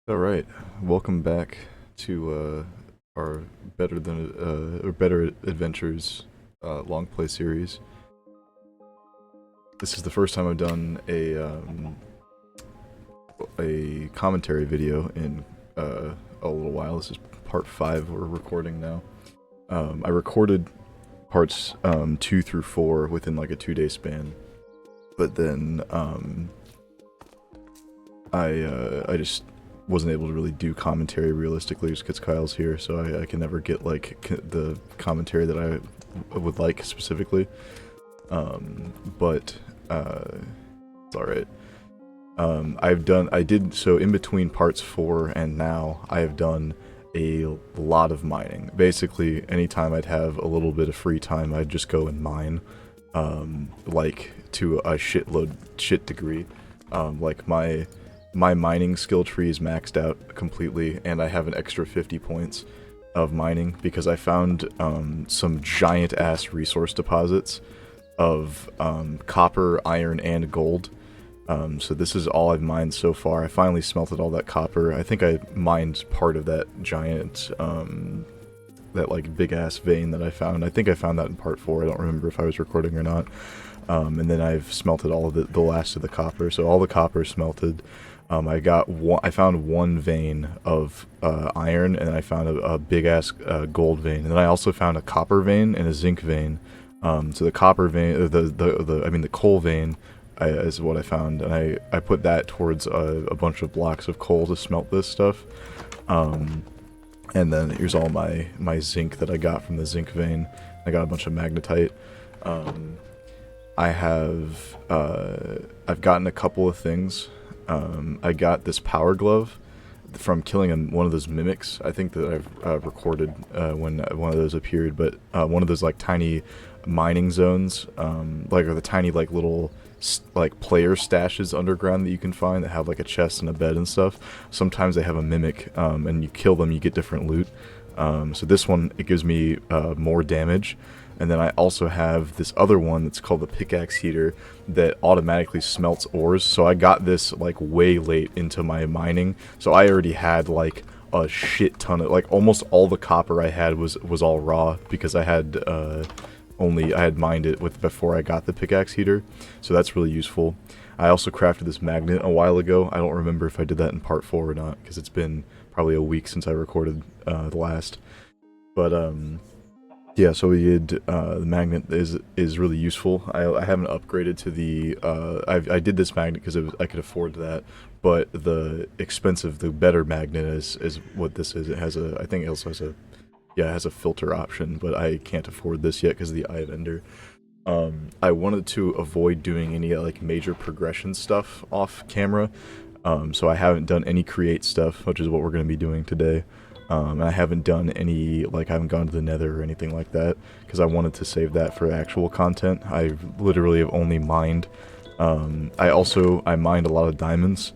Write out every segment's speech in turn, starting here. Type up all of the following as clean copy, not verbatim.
All right, welcome back to our Better Adventures long play series. This is the first time I've done a commentary video in a little while. This is part 5 we're recording now. I recorded parts 2 through 4 within like a 2-day span, but then I just wasn't able to really do commentary realistically just because Kyle's here, so I can never get like the commentary that I would like specifically. But it's alright. I did, so in between parts 4 and now, I have done a lot of mining. Basically, anytime I'd have a little bit of free time, I'd just go and mine, like to a shit degree. Like my mining skill tree is maxed out completely, and I have an extra 50 points of mining because I found some giant ass resource deposits of copper, iron, and gold. So this is all I've mined so far. I finally smelted all that copper. I think I mined part of that giant, that like big ass vein that I found. I think I found that in part 4. I don't remember if I was recording or not. And then I've smelted all of the last of the copper. So all the copper smelted. I found one vein of iron, and I found a big ass gold vein, and then I also found a copper vein and a zinc vein. So the copper vein, the coal vein, is what I found, and I put that towards a bunch of blocks of coal to smelt this stuff. And then here's all my zinc that I got from the zinc vein. I got a bunch of magnetite. I've gotten a couple of things. I got this power glove from killing one of those mimics. I think that I've recorded when one of those appeared, but one of those like tiny mining zones, like, or the tiny like little like player stashes underground that you can find that have like a chest and a bed and stuff. Sometimes they have a mimic, and you kill them, you get different loot. So this one, it gives me more damage. And then I also have this other one that's called the pickaxe heater that automatically smelts ores. So I got this like way late into my mining. So I already had like a shit ton of, like, almost all the copper I had was all raw because I had mined it before I got the pickaxe heater. So that's really useful. I also crafted this magnet a while ago. I don't remember if I did that in part 4 or not because it's been probably a week since I recorded the last. But yeah, so we did, the magnet is really useful. I haven't upgraded to the, I did this magnet because I could afford that, but the better magnet is what this is. It has I think it also has it has a filter option, but I can't afford this yet because of the Eye of Ender. I wanted to avoid doing any like major progression stuff off camera, so I haven't done any create stuff, which is what we're going to be doing today. And I haven't done any, like, I haven't gone to the nether or anything like that, because I wanted to save that for actual content. I literally have only mined. I mined a lot of diamonds,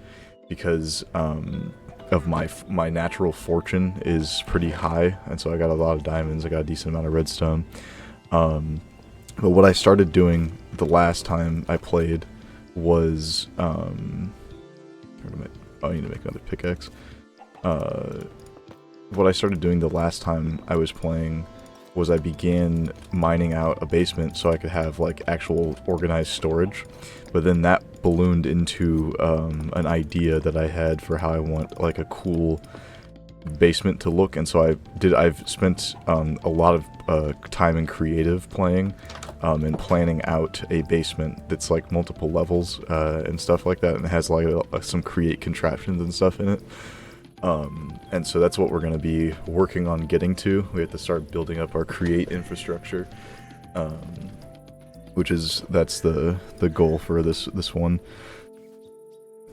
because of my natural fortune is pretty high, and so I got a lot of diamonds. I got a decent amount of redstone. But what I started doing the last time I played was, I need to make another pickaxe. What I started doing the last time I was playing was I began mining out a basement so I could have like actual organized storage, but then that ballooned into an idea that I had for how I want like a cool basement to look, and so I've spent a lot of time in creative playing and planning out a basement that's like multiple levels and stuff like that, and it has like some create contraptions and stuff in it. And so that's what we're going to be working on getting to. We have to start building up our create infrastructure, that's the goal for this one.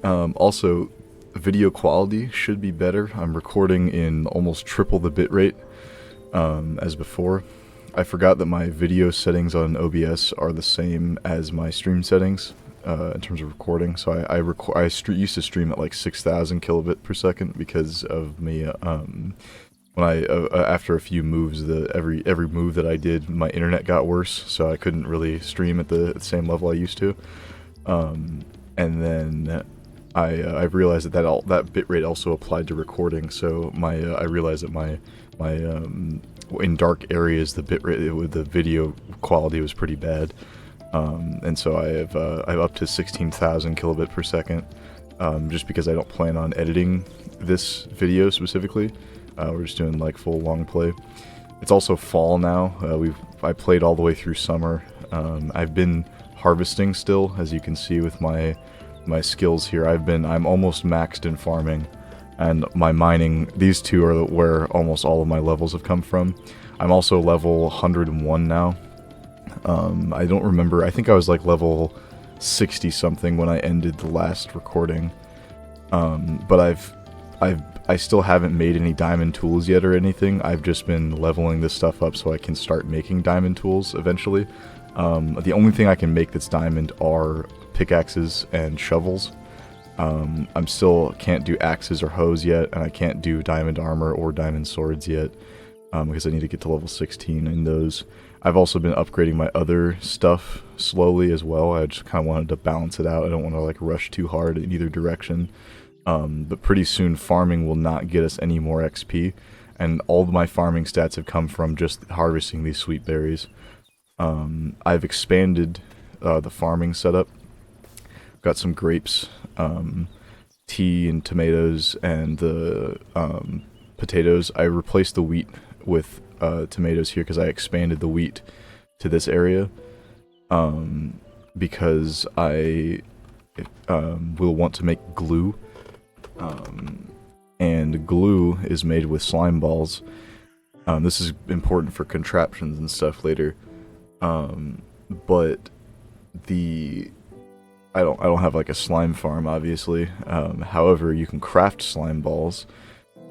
Also, video quality should be better. I'm recording in almost triple the bitrate as before. I forgot that my video settings on OBS are the same as my stream settings. In terms of recording, so I used to stream at like 6,000 kilobit per second because of me. When after a few moves, every move that I did, my internet got worse, so I couldn't really stream at the same level I used to. And then I've realized that bitrate also applied to recording. So I realized that my in dark areas the bitrate with the video quality was pretty bad, and so I've up to 16,000 kilobit per second, just because I don't plan on editing this video specifically. We're just doing like full long play. It's also fall now. I played all the way through summer. I've been harvesting still, as you can see with my skills here. I'm almost maxed in farming, and my mining. These two are where almost all of my levels have come from. I'm also level 101 now. I don't remember. I think I was like level 60 something when I ended the last recording. But I still haven't made any diamond tools yet or anything. I've just been leveling this stuff up so I can start making diamond tools eventually. The only thing I can make that's diamond are pickaxes and shovels. I'm still can't do axes or hoes yet, and I can't do diamond armor or diamond swords yet, because I need to get to level 16 in those. I've also been upgrading my other stuff slowly as well. I just kind of wanted to balance it out. I don't want to like rush too hard in either direction. But pretty soon farming will not get us any more XP, and all of my farming stats have come from just harvesting these sweet berries. I've expanded the farming setup. Got some grapes, tea and tomatoes, and the potatoes. I replaced the wheat with tomatoes here because I expanded the wheat to this area, because I will want to make glue. And glue is made with slime balls. This is important for contraptions and stuff later. But I don't have like a slime farm, obviously. However, you can craft slime balls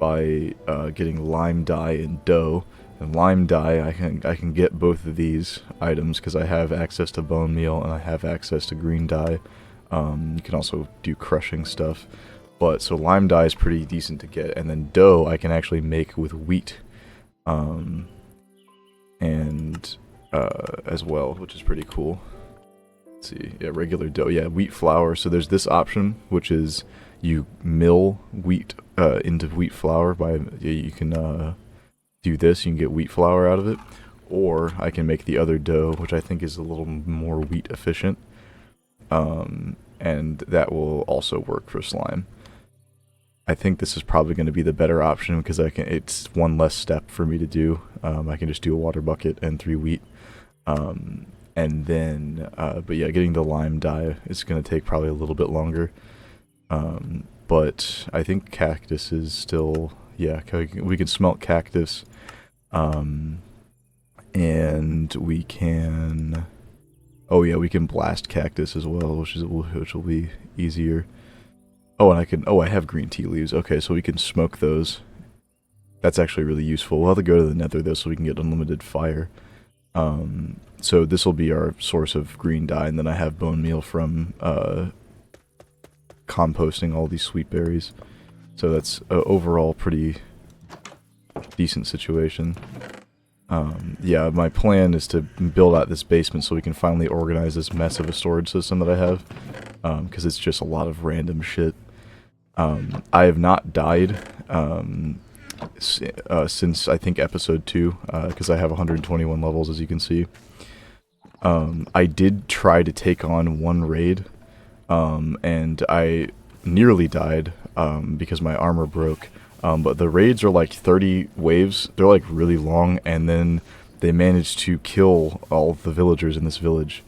by getting lime dye and dough. And lime dye, I can get both of these items because I have access to bone meal and I have access to green dye. You can also do crushing stuff. But so lime dye is pretty decent to get, and then dough I can actually make with wheat, and as well, which is pretty cool. Let's see, yeah, regular dough, yeah, wheat flour. So there's this option, which is you mill wheat into wheat flour by you can do this. You can get wheat flour out of it, or I can make the other dough, which I think is a little more wheat efficient, and that will also work for slime. I think this is probably going to be the better option because it's one less step for me to do. I can just do a water bucket and 3 wheat. And then, but yeah, getting the lime dye is going to take probably a little bit longer. But I think cactus is still, yeah, we can smelt cactus. And we can, oh yeah, we can blast cactus as well, which will be easier. Oh, and I have green tea leaves. Okay, so we can smoke those. That's actually really useful. We'll have to go to the nether, though, so we can get unlimited fire. So this will be our source of green dye, and then I have bone meal from composting all these sweet berries. So that's overall pretty decent situation. Yeah, my plan is to build out this basement so we can finally organize this mess of a storage system that I have, because it's just a lot of random shit. I have not died since I think episode 2, because I have 121 levels, as you can see. I did try to take on one raid, and I nearly died because my armor broke. But the raids are like 30 waves. They're like really long, and then they managed to kill all the villagers in this village,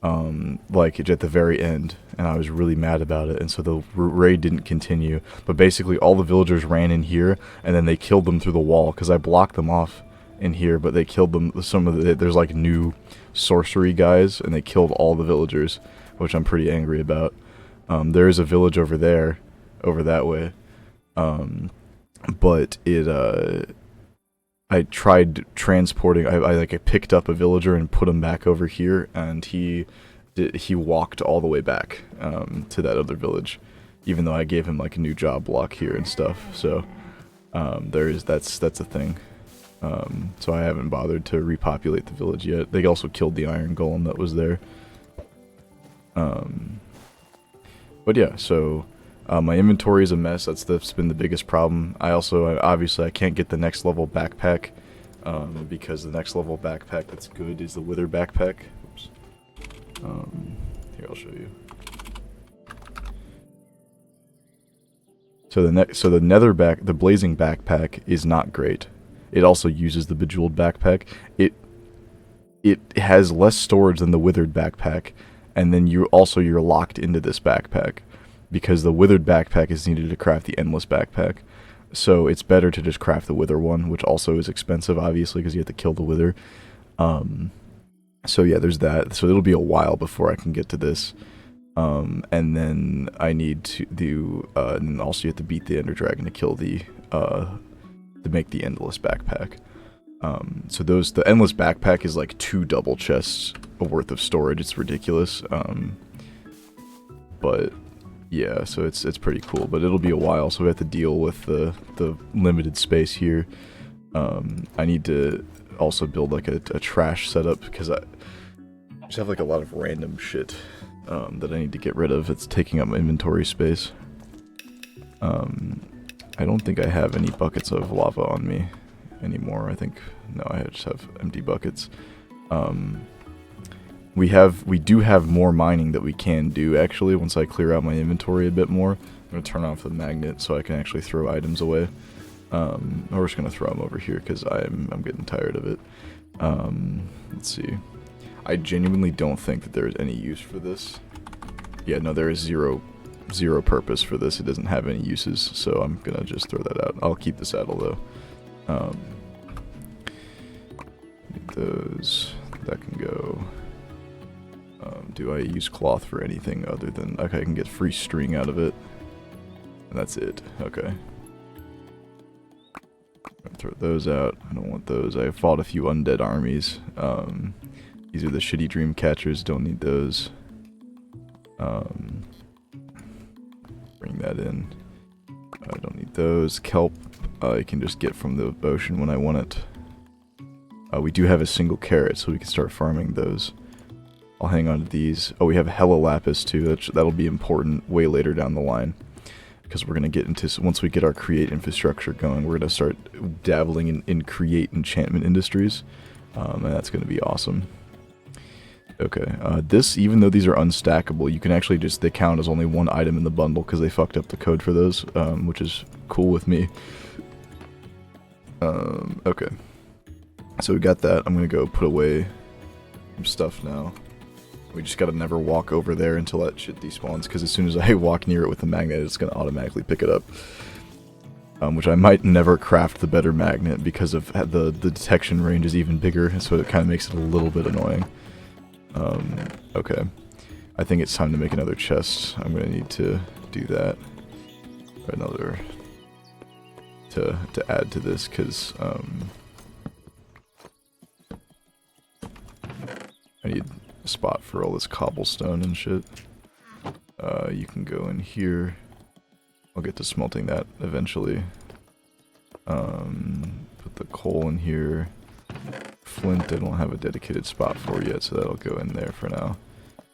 like at the very end, and I was really mad about it, and so the raid didn't continue. But basically all the villagers ran in here, and then they killed them through the wall, because I blocked them off in here, but they killed them. There's like new sorcery guys, and they killed all the villagers, which I'm pretty angry about. There is a village over there, over that way. But I tried transporting, I picked up a villager and put him back over here, and he walked all the way back, to that other village, even though I gave him like a new job block here and stuff. So, that's a thing. So I haven't bothered to repopulate the village yet. They also killed the iron golem that was there. But But yeah, so my inventory is a mess. That's been the biggest problem. Obviously I can't get the next level backpack because the next level backpack that's good is the Wither backpack. Oops. Here, I'll show you. So the blazing backpack is not great. It also uses the bejeweled backpack. It has less storage than the withered backpack, and then you're locked into this backpack because the withered backpack is needed to craft the endless backpack. So it's better to just craft the wither one, which also is expensive, obviously, because you have to kill the wither. So yeah, there's that. So it'll be a while before I can get to this. And then I need to do, and also you have to beat the Ender Dragon to kill to make the endless backpack. So the endless backpack is like 2 double chests worth of storage. It's ridiculous. But yeah, so it's pretty cool, but it'll be a while, so we have to deal with the limited space here. I need to also build like a trash setup because I just have like a lot of random shit that I need to get rid of. It's taking up my inventory space. I don't think I have any buckets of lava on me anymore. No, I just have empty buckets. We do have more mining that we can do, actually, once I clear out my inventory a bit more. I'm going to turn off the magnet so I can actually throw items away. We're just going to throw them over here because I'm getting tired of it. Let's see. I genuinely don't think that there is any use for this. Yeah, no, there is zero purpose for this. It doesn't have any uses, so I'm going to just throw that out. I'll keep the saddle, though. Need those. That can go. Do I use cloth for anything other than... Okay, I can get free string out of it. And that's it. Okay. Throw those out. I don't want those. I fought a few undead armies. These are the shitty dream catchers. Don't need those. Bring that in. I don't need those. Kelp I can just get from the ocean when I want it. We do have a single carrot, so we can start farming those. I'll hang on to these. Oh, we have hella lapis too. That'll be important way later down the line. Because we're going to get into... Once we get our create infrastructure going, we're going to start dabbling in create enchantment industries. And that's going to be awesome. Okay, even though these are unstackable, you can actually they count as only one item in the bundle because they fucked up the code for those, which is cool with me. Okay. So we got that. I'm going to go put away some stuff now. We just gotta never walk over there until that shit despawns, because as soon as I walk near it with the magnet, it's gonna automatically pick it up. Which I might never craft the better magnet because of the detection range is even bigger, so it kind of makes it a little bit annoying. Okay. I think it's time to make another chest. I'm gonna need to do that. Another... to add to this, because, I need a spot for all this cobblestone and shit. You can go in here. I'll get to smelting that eventually. Put the coal in here. Flint I don't have a dedicated spot for yet, so that'll go in there for now.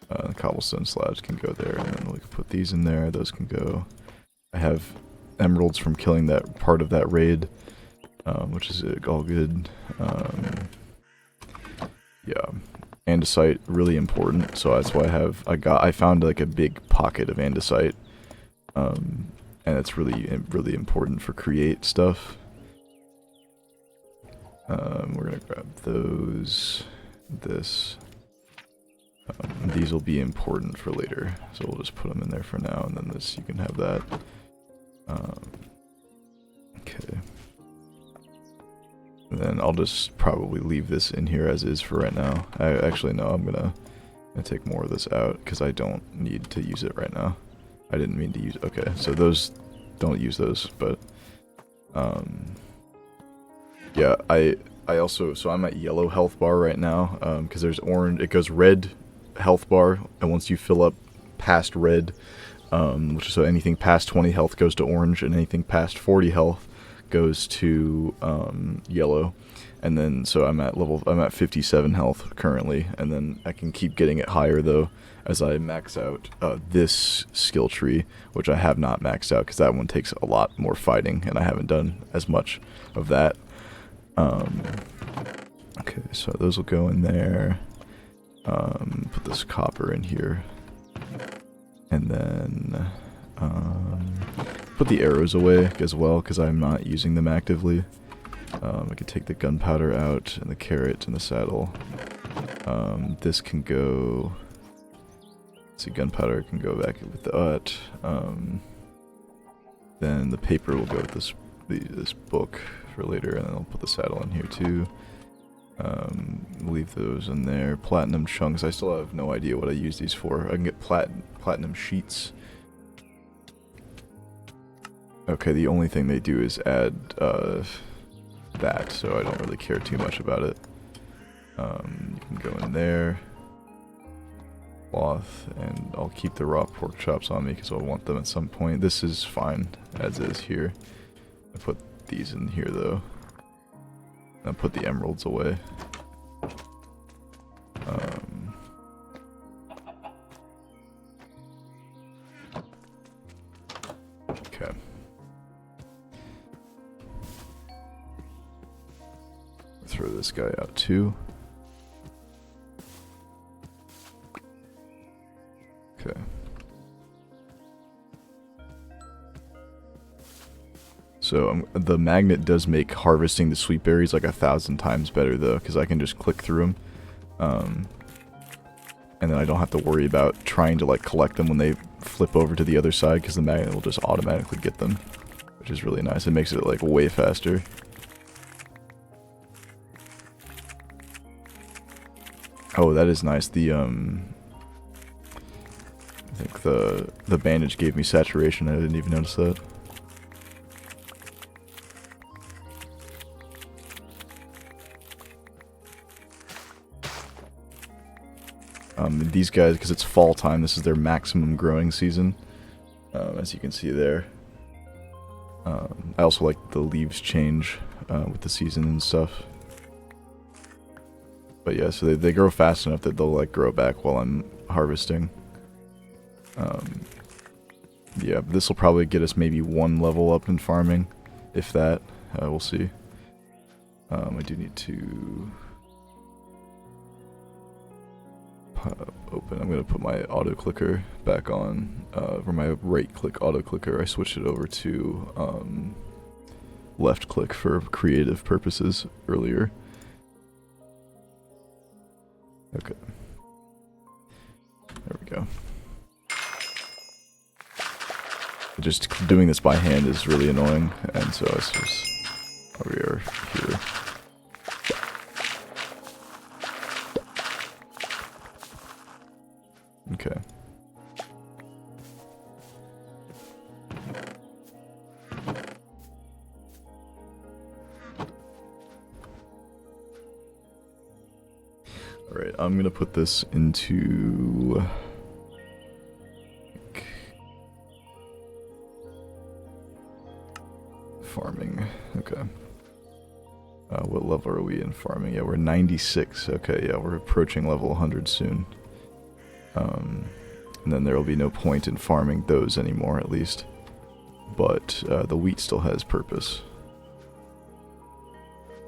The cobblestone slabs can go there, and then we can put these in there. Those can go. I have emeralds from killing that part of that raid, which is all good. Yeah. Andesite, really important, so that's why I found like a big pocket of andesite, and it's really important for create stuff. We're gonna grab those, this. These will be important for later, so we'll just put them in there for now, and then this, you can have that. Okay. And then I'll just probably leave this in here as is for right now. Actually, no, I'm gonna take more of this out, because I don't need to use it right now. I didn't mean to use... Okay, so those... Don't use those, but... Yeah, I also... So I'm at yellow health bar right now, because there's orange... It goes red health bar, and once you fill up past red, which is so anything past 20 health goes to orange, and anything past 40 health goes to yellow, and then so I'm at 57 health currently, and then I can keep getting it higher though as I max out this skill tree, which I have not maxed out because that one takes a lot more fighting, and I haven't done as much of that. Okay, so those will go in there. Put this copper in here, and then put the arrows away as well because I'm not using them actively. I could take the gunpowder out and the carrot and the saddle. This can go. See, gunpowder can go back with that. Then the paper will go with this book for later, and then I'll put the saddle in here too. Leave those in there. Platinum chunks. I still have no idea what I use these for. I can get platinum sheets. Okay, the only thing they do is add that, so I don't really care too much about it. You can go in there. Cloth, and I'll keep the raw pork chops on me because I'll want them at some point. This is fine as is here. I put these in here though. I'll put the emeralds away. Okay. Throw this guy out too. Okay. So the magnet does make harvesting the sweet berries like 1,000 times better though, because I can just click through them, and then I don't have to worry about trying to like collect them when they flip over to the other side, because the magnet will just automatically get them, which is really nice. It makes it like way faster. Oh, that is nice. The I think the bandage gave me saturation. I didn't even notice that. These guys, because it's fall time, this is their maximum growing season, as you can see there. I also like the leaves change with the season and stuff. But yeah, so they grow fast enough that they'll like grow back while I'm harvesting. Yeah, this will probably get us maybe 1 level up in farming, if that. We'll see. I do need to open. I'm going to put my auto clicker back on, for my right click auto clicker. I switched it over to left click for creative purposes earlier. Okay. There we go. Just doing this by hand is really annoying, and so it's just we are here. Okay. Alright, I'm gonna put this into farming. Okay. What level are we in farming? Yeah, we're 96. Okay, yeah, we're approaching level 100 soon. And then there will be no point in farming those anymore, at least. But the wheat still has purpose.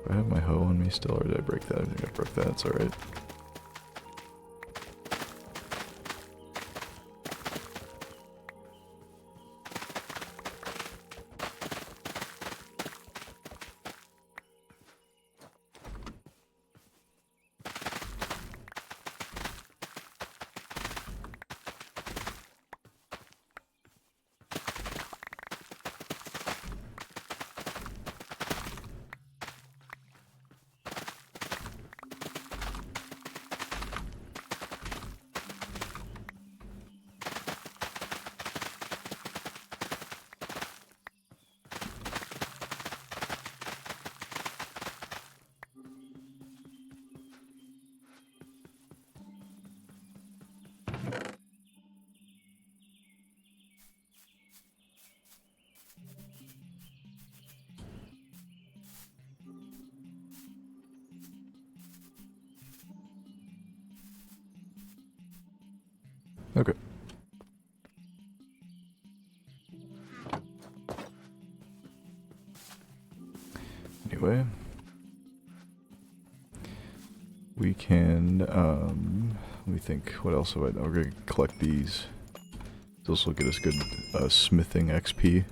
Do I have my hoe on me still, or did I break that? I think I broke that. It's alright. Okay. Anyway, we can, let me think, what else have I done? We're gonna collect these. This will get us good smithing XP.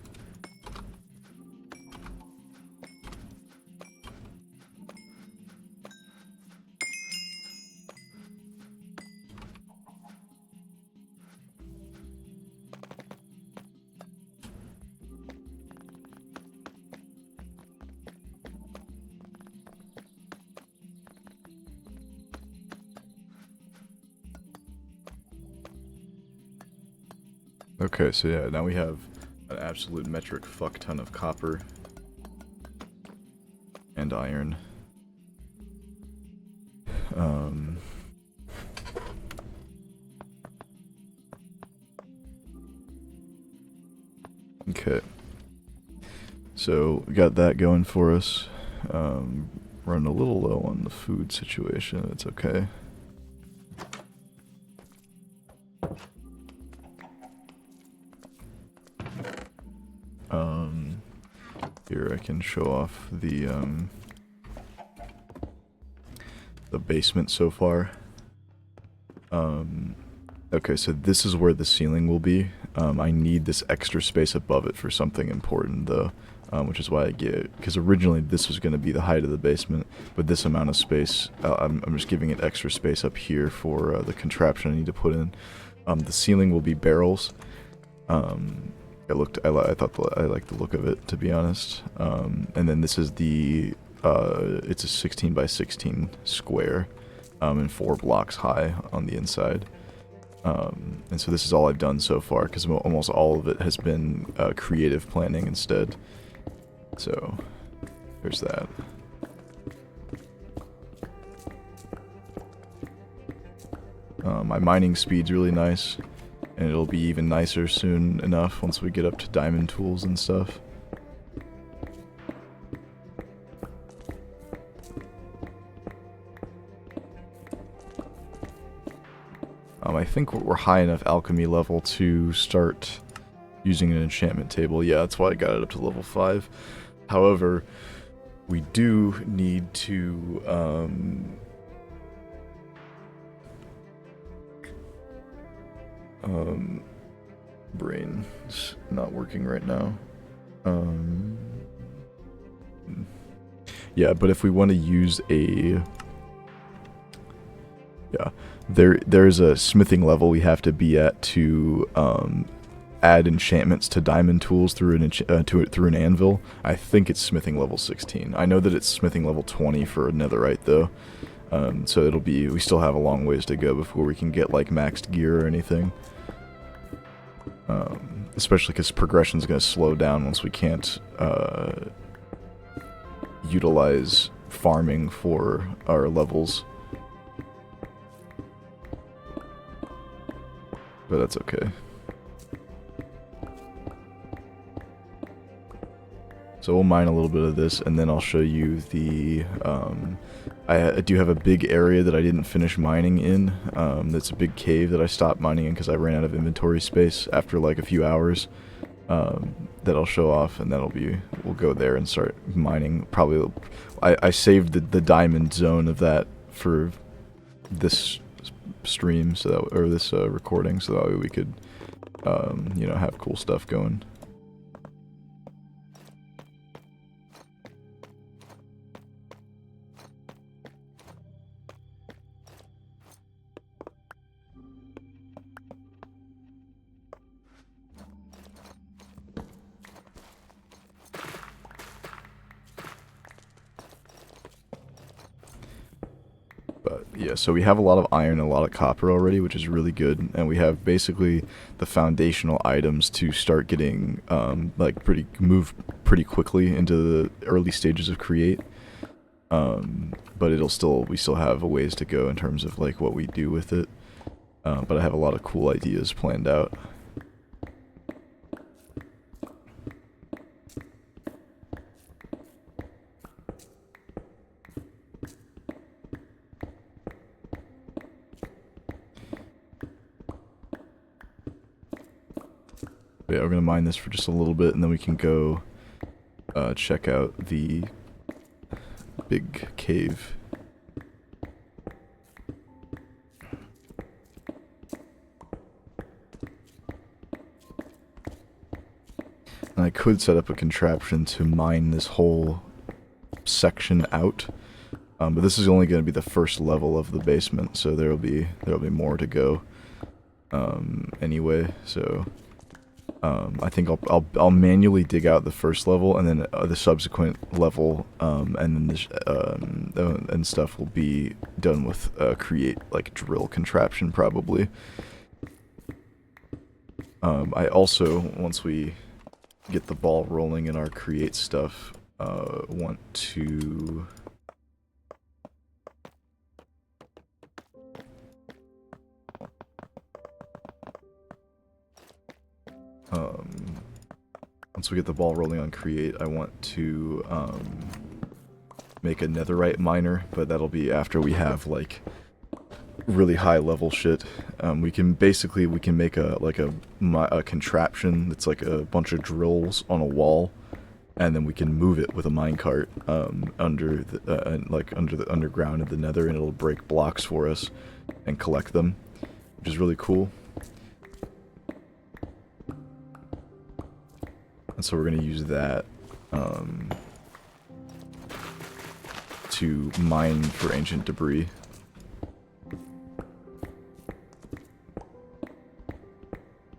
Okay, so yeah, now we have an absolute metric fuck ton of copper and iron. Okay. So we got that going for us. Running a little low on the food situation. It's okay. Here I can show off the basement so far. Okay, so this is where the ceiling will be. I need this extra space above it for something important though, which is why I get it. Because originally this was going to be the height of the basement, but this amount of space, I'm just giving it extra space up here for the contraption I need to put in. The ceiling will be barrels. I thought I liked the look of it, to be honest. And then this is the, it's a 16 by 16 square, and 4 blocks high on the inside. And so this is all I've done so far, because almost all of it has been creative planning instead. So, there's that. My mining speed's really nice. And it'll be even nicer soon enough once we get up to diamond tools and stuff. I think we're high enough alchemy level to start using an enchantment table. Yeah, that's why I got it up to level 5. However, we do need to brain's not working right now. Yeah, but if we want to use a... Yeah, there's a smithing level we have to be at to add enchantments to diamond tools through an anvil. I think it's smithing level 16. I know that it's smithing level 20 for a netherite though. So we still have a long ways to go before we can get like maxed gear or anything. Especially because progression's going to slow down once we can't utilize farming for our levels. But that's okay. So we'll mine a little bit of this, and then I'll show you the... I do have a big area that I didn't finish mining in. That's a big cave that I stopped mining in because I ran out of inventory space after like a few hours. That I'll show off, and we'll go there and start mining. Probably, I saved the diamond zone of that for this stream, or this recording, so that way we could, have cool stuff going. But yeah, so we have a lot of iron and a lot of copper already, which is really good, and we have basically the foundational items to start getting move pretty quickly into the early stages of create. But we still have a ways to go in terms of like what we do with it. But I have a lot of cool ideas planned out. yeah, we're gonna mine this for just a little bit, and then we can go check out the big cave. And I could set up a contraption to mine this whole section out, but this is only going to be the first level of the basement, so there'll be more to go. Anyway, so I think I'll manually dig out the first level, and then the subsequent level, and then this and stuff will be done with create like drill contraption probably. I also, once we get the ball rolling in our create stuff, want to once we get the ball rolling on create, I want to make a netherite miner, but that'll be after we have like really high level shit. We can make a contraption that's like a bunch of drills on a wall, and then we can move it with a minecart under the underground of the nether, and it'll break blocks for us and collect them, which is really cool. And so we're gonna use that to mine for ancient debris.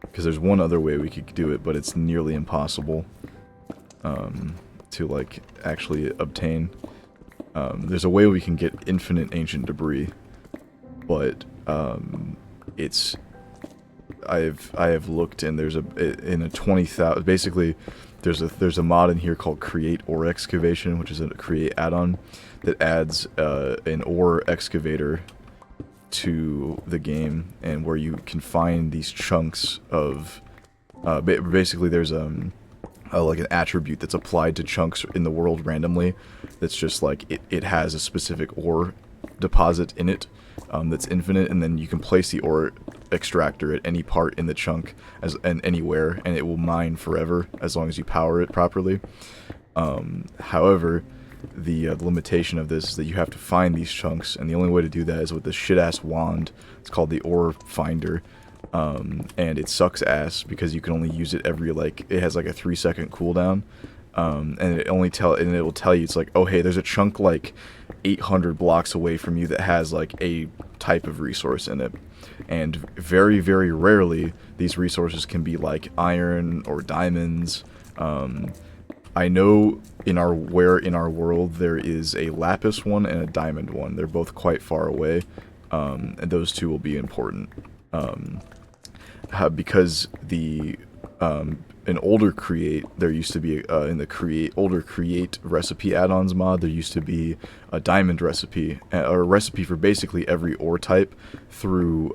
Because there's one other way we could do it, but it's nearly impossible to like actually obtain. There's a way we can get infinite ancient debris, but I have looked, and there's in a 20,000 basically there's a mod in here called Create Ore Excavation, which is a Create add-on that adds an ore excavator to the game, and where you can find these chunks of basically there's like an attribute that's applied to chunks in the world randomly, that's just like it has a specific ore deposit in it that's infinite, and then you can place the ore extractor at any part in the chunk and anywhere, and it will mine forever as long as you power it properly. However, the limitation of this is that you have to find these chunks, and the only way to do that is with this shit-ass wand. It's called the Ore Finder, and it sucks ass because you can only use it every, like, it has like a 3-second cooldown, and it will tell you, it's like, oh hey, there's a chunk like 800 blocks away from you that has like a type of resource in it, and very, very rarely these resources can be like iron or diamonds. I know in our world there is a lapis one and a diamond one. They're both quite far away, and those two will be important. Because the an older create, there used to be in the older create recipe add-ons mod, there used to be a diamond recipe, or a recipe for basically every ore type through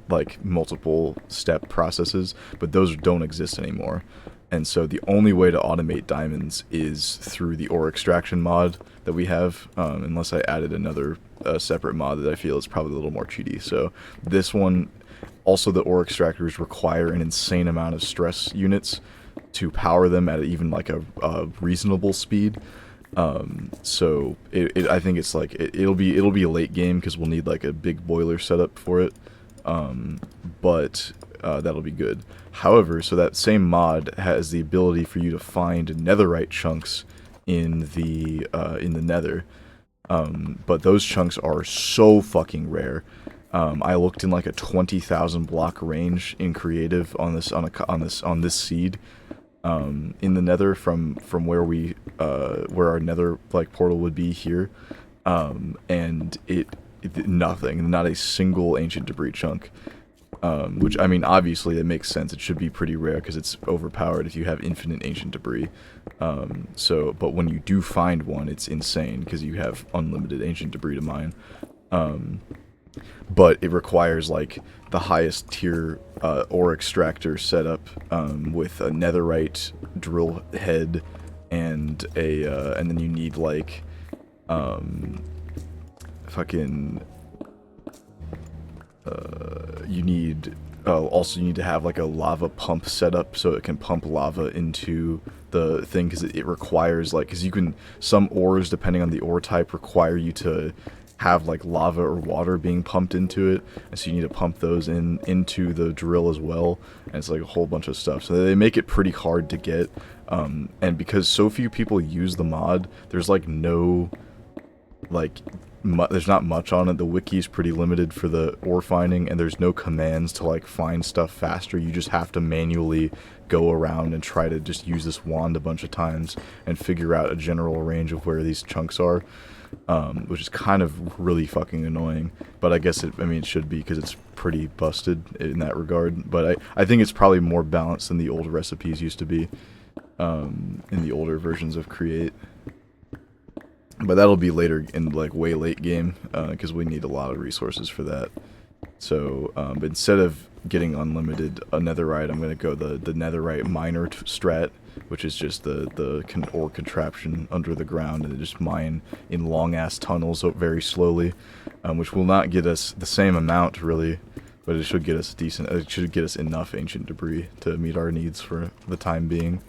like multiple step processes, but those don't exist anymore. And so the only way to automate diamonds is through the ore extraction mod that we have, unless I added another separate mod that I feel is probably a little more cheaty. So this one, also the ore extractors require an insane amount of stress units to power them at even like a reasonable speed. So I think it's like it'll be a late game because we'll need like a big boiler setup for it. But that'll be good. However, so that same mod has the ability for you to find netherite chunks in the nether, but those chunks are so fucking rare. I looked in like a 20,000 block range in creative on this seed in the nether from where where our nether like portal would be here, and nothing, not a single ancient debris chunk. Which, I mean, obviously it makes sense. It should be pretty rare because it's overpowered if you have infinite ancient debris. But when you do find one, it's insane because you have unlimited ancient debris to mine. But it requires like the highest tier ore extractor setup with a netherite drill head and and then you need like fucking you need also you need to have like a lava pump set up so it can pump lava into the thing, because it requires like, because you can, some ores depending on the ore type require you to have like lava or water being pumped into it, and so you need to pump those into the drill as well, and it's like a whole bunch of stuff, so they make it pretty hard to get, and because so few people use the mod, there's like no, like, there's not much on it. The wiki's pretty limited for the ore finding, and there's no commands to like find stuff faster. You just have to manually go around and try to just use this wand a bunch of times and figure out a general range of where these chunks are, which is kind of really fucking annoying. But I guess it should be, because it's pretty busted in that regard. But I think it's probably more balanced than the old recipes used to be, in the older versions of Create. But that'll be later in, like, way late game, because we need a lot of resources for that. So, but instead of getting unlimited netherite, I'm going to go the netherite miner strat, which is just the ore contraption under the ground, and just mine in long-ass tunnels very slowly, which will not get us the same amount, really, but it should get us it should get us enough ancient debris to meet our needs for the time being.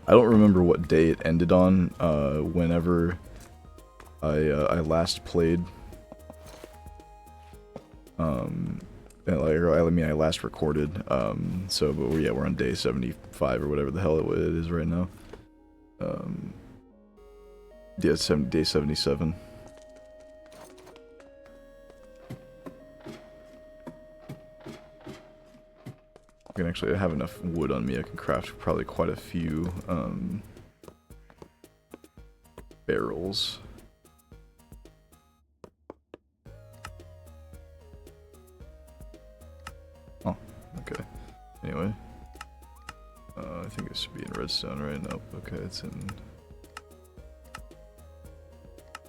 I don't remember what day it ended on, whenever I last played. I last recorded, so, but yeah, we're on day 75 or whatever the hell it is right now. Yeah, it's day 77. I can actually have enough wood on me, I can craft probably quite a few, barrels. Oh, okay. Anyway. I think it should be in redstone, right? Nope, okay, it's in...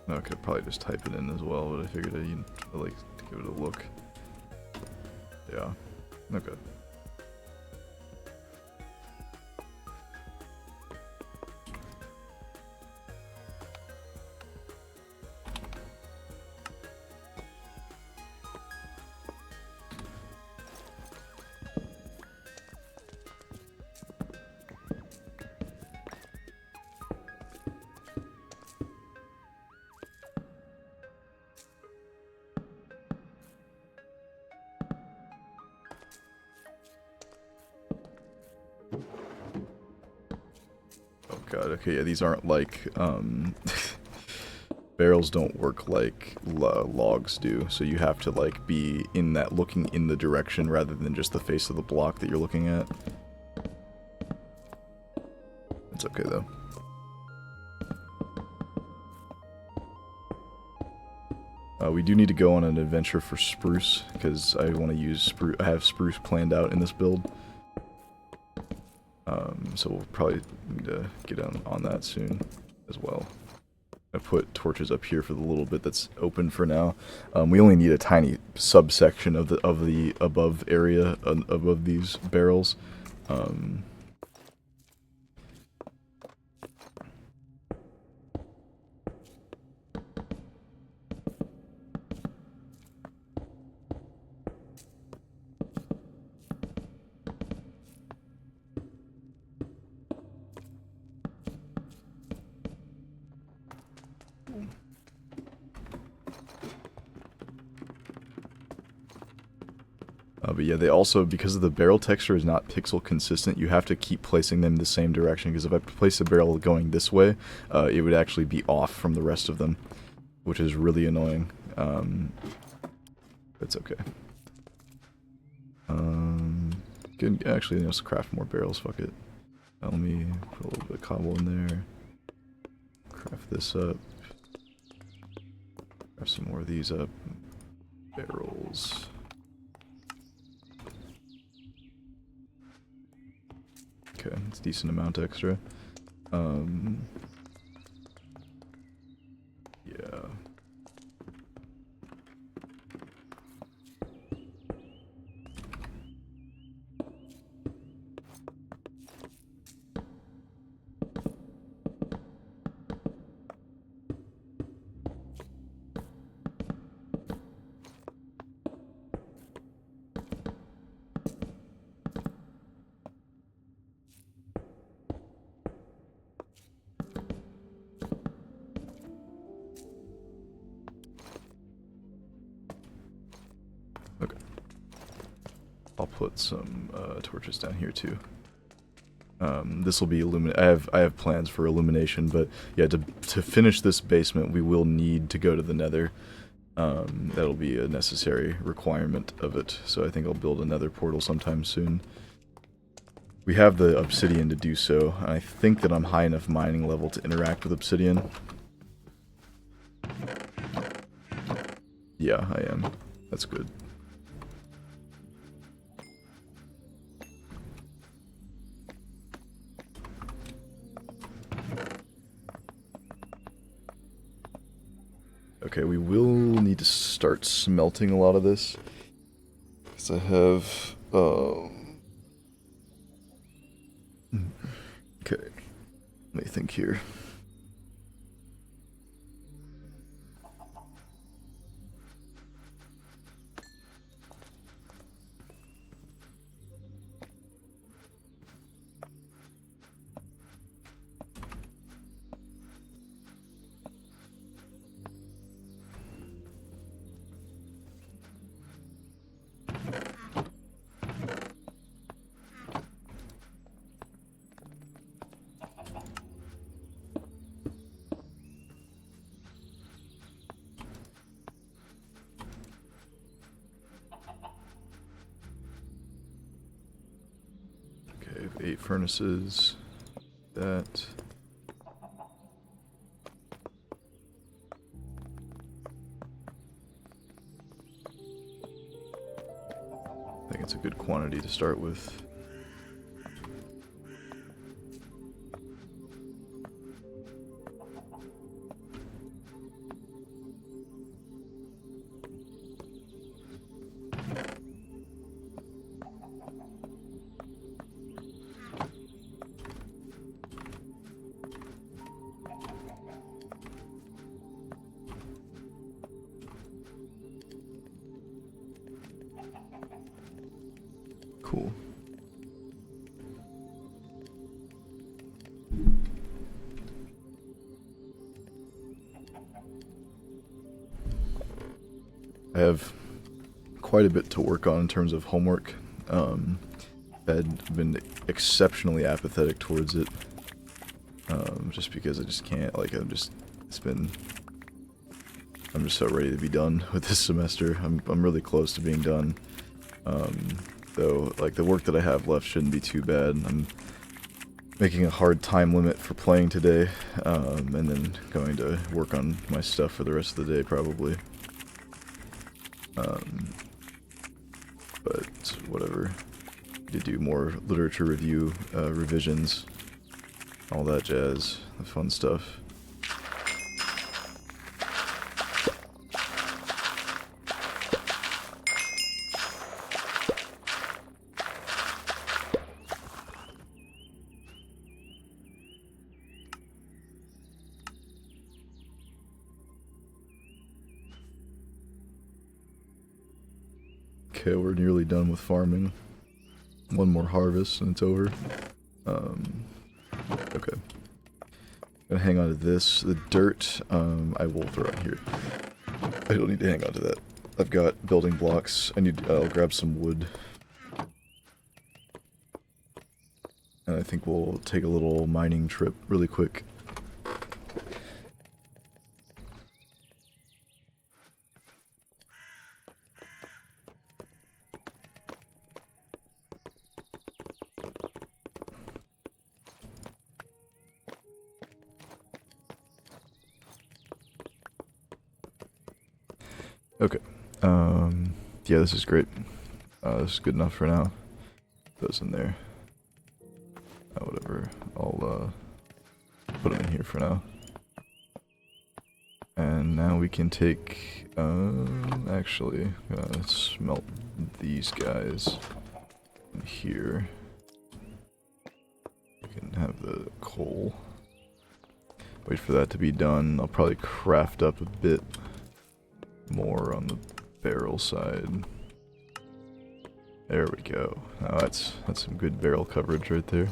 No, I could probably just type it in as well, but I figured I'd like to give it a look. Yeah, okay. God, okay, yeah, these aren't like, barrels don't work like logs do, so you have to, like, be in that, looking in the direction rather than just the face of the block that you're looking at. It's okay, though. We do need to go on an adventure for spruce, because I want to use spruce. I have spruce planned out in this build. So we'll probably need to get on that soon as well. I put torches up here for the little bit that's open for now. We only need a tiny subsection of the above area above these barrels. But yeah, they also, because of the barrel texture is not pixel consistent, you have to keep placing them the same direction, because if I place a barrel going this way, it would actually be off from the rest of them, which is really annoying. It's okay. Good, actually, let's craft more barrels, fuck it. Let me put a little bit of cobble in there. Craft this up. Craft some more of these up. Barrels. Okay, it's a decent amount extra. Yeah. Okay. I'll put some torches down here too. This will be I have plans for illumination, but yeah, to finish this basement, we will need to go to the Nether. That'll be a necessary requirement of it. So I think I'll build a Nether portal sometime soon. We have the obsidian to do so. I think that I'm high enough mining level to interact with obsidian. Yeah, I am. That's good. Okay, we will need to start smelting a lot of this. Because I have... Okay, let me think here. Okay, I have 8 furnaces. That. I think it's a good quantity to start with. Cool. I have quite a bit to work on in terms of homework. I've been exceptionally apathetic towards it. Just because I just can't, like, I'm just so ready to be done with this semester. I'm really close to being done. Though, like, the work that I have left shouldn't be too bad. I'm making a hard time limit for playing today, and then going to work on my stuff for the rest of the day, probably. But whatever. To do more literature review, revisions, all that jazz, the fun stuff. Okay, we're nearly done with farming. One more harvest and it's over. Okay. Gonna hang on to this. The dirt, I will throw in here. I don't need to hang on to that. I've got building blocks. I'll grab some wood. And I think we'll take a little mining trip really quick. Okay. Yeah, this is great. This is good enough for now. Those in there. Whatever. I'll put them in here for now. And now we can take, actually, smelt these guys in here. We can have the coal. Wait for that to be done. I'll probably craft up a bit more on the barrel side. There we go. Now that's some good barrel coverage right there.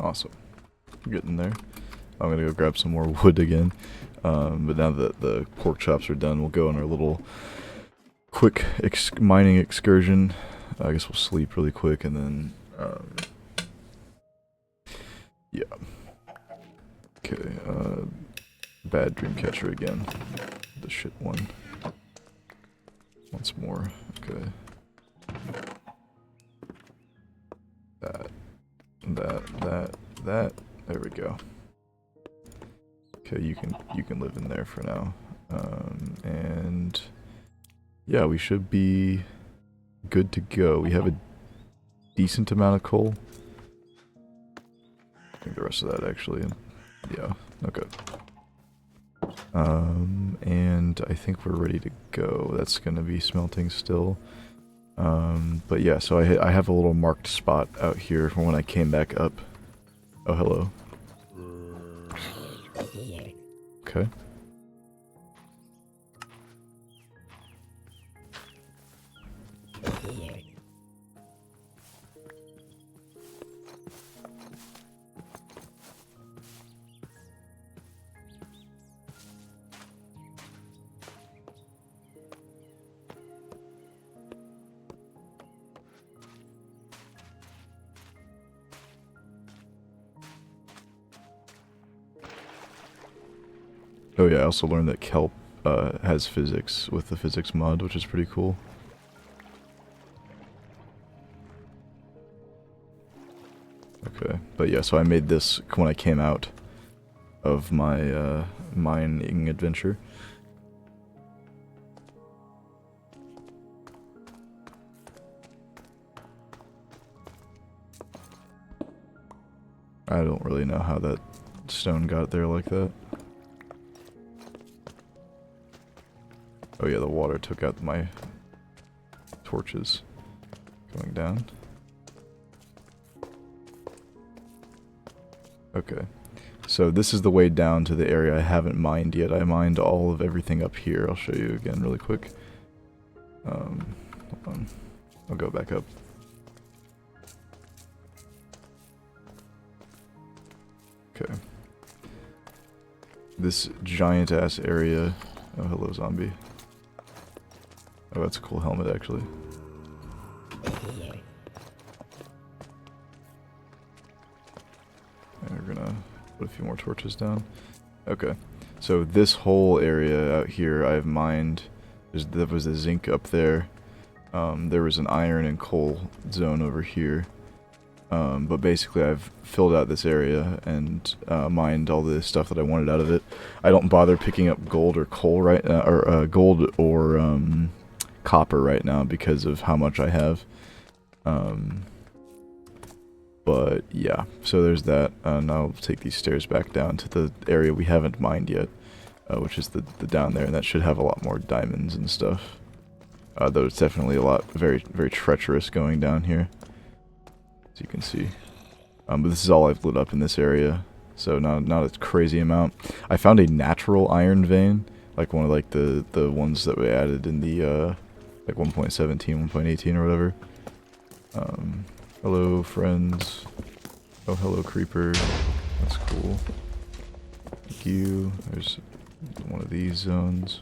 Awesome. We're getting there. I'm gonna go grab some more wood again. But now that the pork chops are done, we'll go on our little quick mining excursion. I guess we'll sleep really quick and then, yeah. Okay, bad dream catcher again. The shit one. Once more. Okay. That. There we go. Okay, you can live in there for now. And yeah, we should be good to go. We have a decent amount of coal. I think the rest of that actually. Yeah, okay. And I think we're ready to go. That's gonna be smelting still. But yeah, so I have a little marked spot out here from when I came back up. Oh, hello. Okay. Oh yeah, I also learned that kelp has physics with the physics mod, which is pretty cool. Okay, but yeah, so I made this when I came out of my mining adventure. I don't really know how that stone got there like that. Oh yeah, the water took out my torches. Going down. Okay. So this is the way down to the area I haven't mined yet. I mined all of everything up here. I'll show you again really quick. Hold on. I'll go back up. Okay. This giant ass area. Oh, hello, zombie. Oh, that's a cool helmet, actually. And we're gonna put a few more torches down. Okay. So this whole area out here I've mined. There was a zinc up there. There was an iron and coal zone over here. But basically I've filled out this area and mined all the stuff that I wanted out of it. I don't bother picking up gold or coal right now, or gold or copper right now because of how much I have. But yeah, so there's that. And I'll take these stairs back down to the area we haven't mined yet, which is the down there, and that should have a lot more diamonds and stuff. Though it's definitely a lot, very treacherous going down here, as you can see. But this is all I've lit up in this area, so not a crazy amount. I found a natural iron vein, like one of like the ones that we added in the like 1.17, 1.18 or whatever. Hello friends. Oh, hello creeper. That's cool. Thank you. There's one of these zones.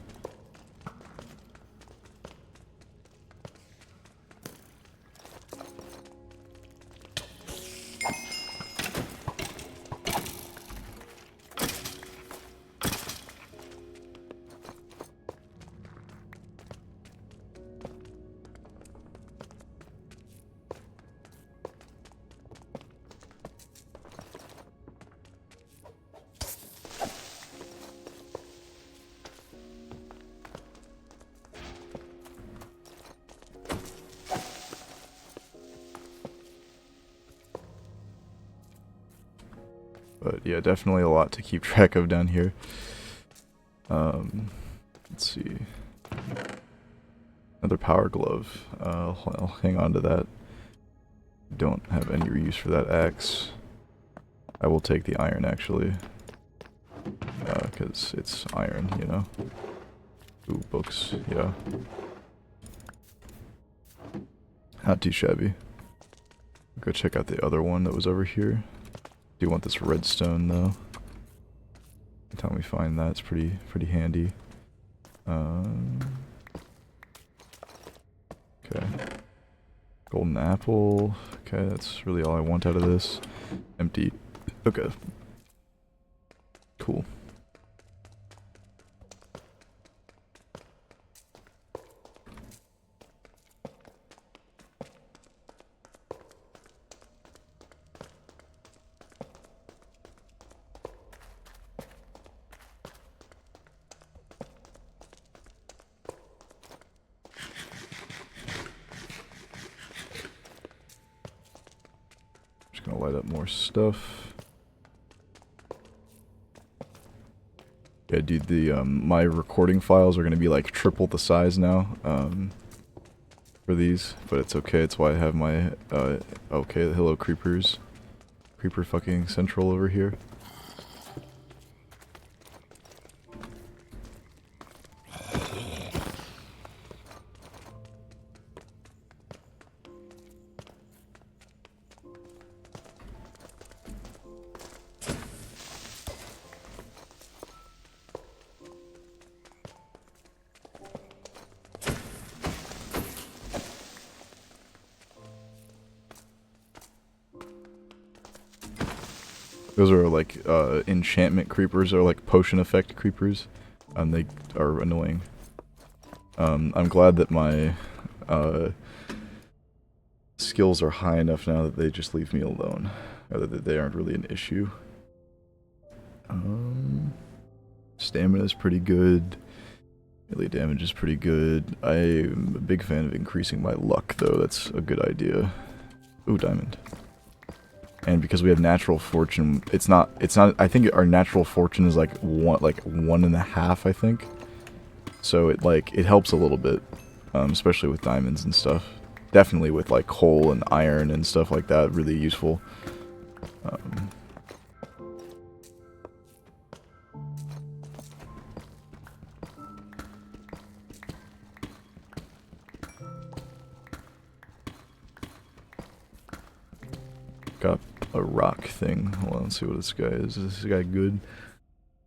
But yeah, definitely a lot to keep track of down here. Let's see. Another power glove. I'll hang on to that. Don't have any use for that axe. I will take the iron actually. Because it's iron, you know. Ooh, books, yeah. Not too shabby. Go check out the other one that was over here. Do want this redstone though. Anytime we find that, it's pretty handy. Okay. Golden apple. Okay, that's really all I want out of this. Empty. Okay. Cool. Just gonna light up more stuff. Yeah, dude, my recording files are gonna be like triple the size now, for these, but it's okay. It's why I have my, okay, hello creepers. Creeper fucking central over here. Those are like enchantment creepers, or like potion effect creepers. They are annoying. I'm glad that my skills are high enough now that they just leave me alone, or that they aren't really an issue. Stamina is pretty good. Melee damage is pretty good. I'm a big fan of increasing my luck, though. That's a good idea. Ooh, diamond. And because we have natural fortune, it's not, I think our natural fortune is like 1.5, I think. So it helps a little bit, especially with diamonds and stuff. Definitely with like coal and iron and stuff like that, really useful. Got a rock thing. Hold on, let's see what this guy is. Is this guy good?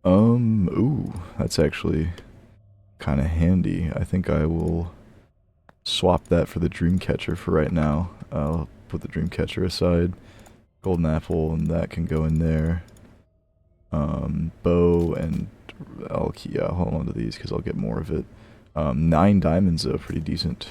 Ooh, that's actually kind of handy. I think I will swap that for the dreamcatcher for right now. I'll put the dreamcatcher aside. Golden apple, and that can go in there. Bow, and I'll hold on to these because I'll get more of it. 9 diamonds though, pretty decent.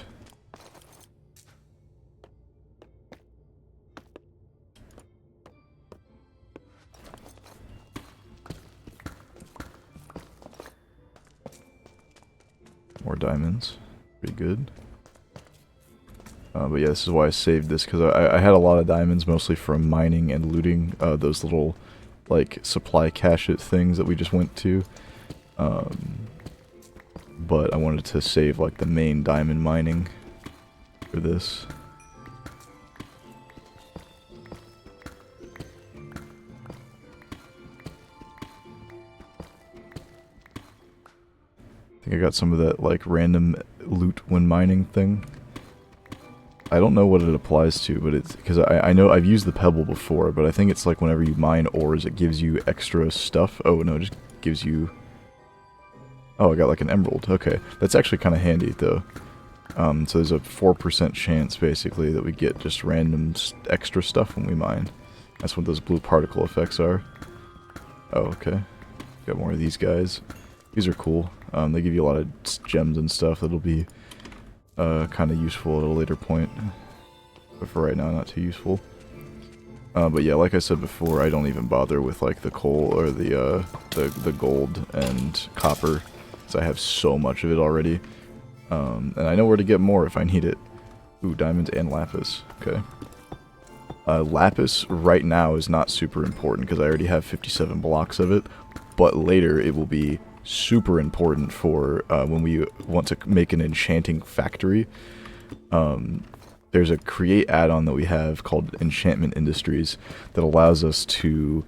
More diamonds. Pretty good. But yeah, this is why I saved this, because I had a lot of diamonds, mostly from mining and looting those little, like, supply cache things that we just went to. But I wanted to save, like, the main diamond mining for this. I think I got some of that, like, random loot when mining thing. I don't know what it applies to, but it's because I know I've used the pebble before, but I think it's like whenever you mine ores, it gives you extra stuff. Oh no, it just gives you. Oh, I got like an emerald. Okay, that's actually kind of handy though. So there's a 4% chance basically that we get just random extra stuff when we mine. That's what those blue particle effects are. Oh, okay. Got more of these guys. These are cool. They give you a lot of gems and stuff that'll be kind of useful at a later point, but for right now not too useful. But yeah, like I said before, I don't even bother with like the coal or the gold and copper, because I have so much of it already, and I know where to get more if I need it. Ooh, diamonds and lapis. Okay. Lapis right now is not super important because I already have 57 blocks of it, but later it will be super important for when we want to make an enchanting factory. There's a create add-on that we have called Enchantment Industries that allows us to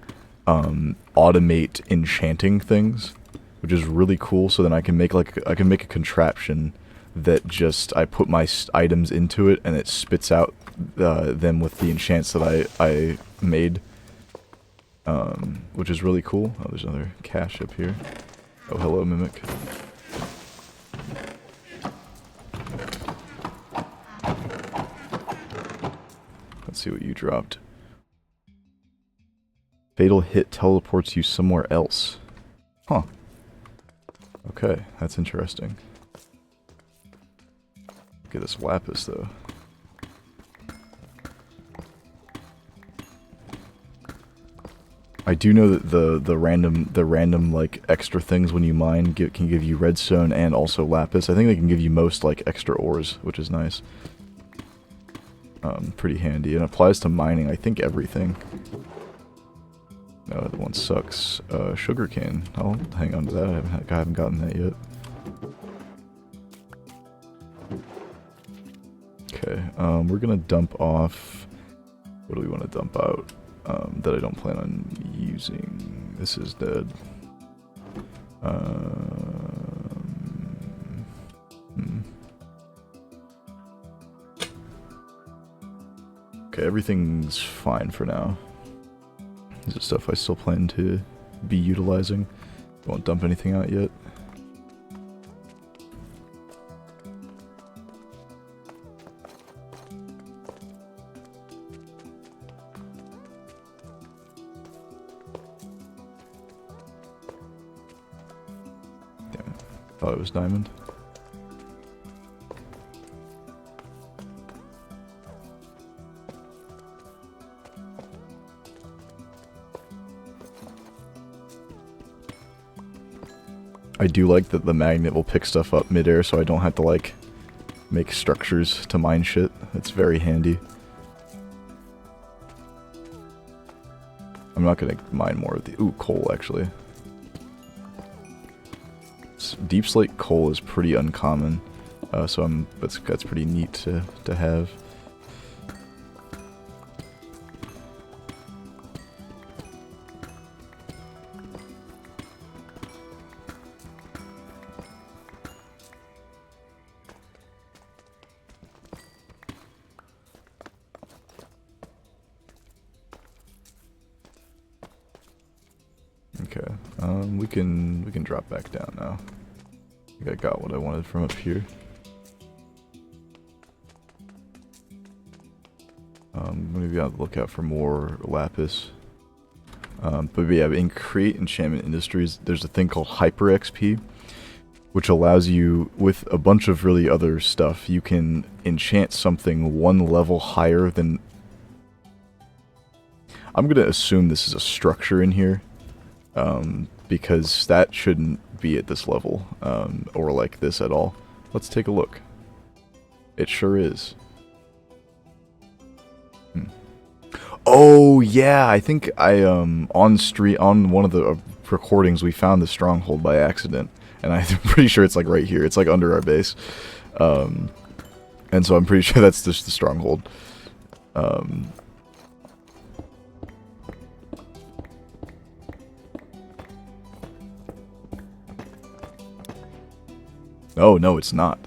automate enchanting things, which is really cool. So then I can make a contraption that just I put my items into it and it spits out them with the enchants that I made. which is really cool. Oh, there's another cache up here. Oh, hello, Mimic. Let's see what you dropped. Fatal hit teleports you somewhere else. Huh. Okay, that's interesting. Look at this lapis, though. I do know that the random like extra things when you mine can give you redstone and also lapis. I think they can give you most like extra ores, which is nice. Pretty handy. And it applies to mining, I think, everything. No, the one sucks. Sugarcane. I'll hang on to that. I haven't gotten that yet. Okay, we're gonna dump off... What do we want to dump out? That I don't plan on using. This is dead. Okay, everything's fine for now. This is stuff I still plan to be utilizing. Won't dump anything out yet. Thought it was diamond. I do like that the magnet will pick stuff up midair so I don't have to like make structures to mine shit. It's very handy. I'm not gonna mine more of the coal actually. Deep slate coal is pretty uncommon, so that's pretty neat to have. Okay, we can drop back down now. I think I got what I wanted from up here. I'm gonna be on the lookout for more lapis. But yeah, in Create Enchantment Industries, there's a thing called Hyper XP, which allows you, with a bunch of really other stuff, you can enchant something one level higher than... I'm gonna assume this is a structure in here, because that shouldn't be at this level, or like this at all. Let's take a look. It sure is. Oh yeah, I think I on one of the recordings we found the stronghold by accident, and I'm pretty sure it's like right here. It's like under our base, and so I'm pretty sure that's just the stronghold. Oh, no, it's not.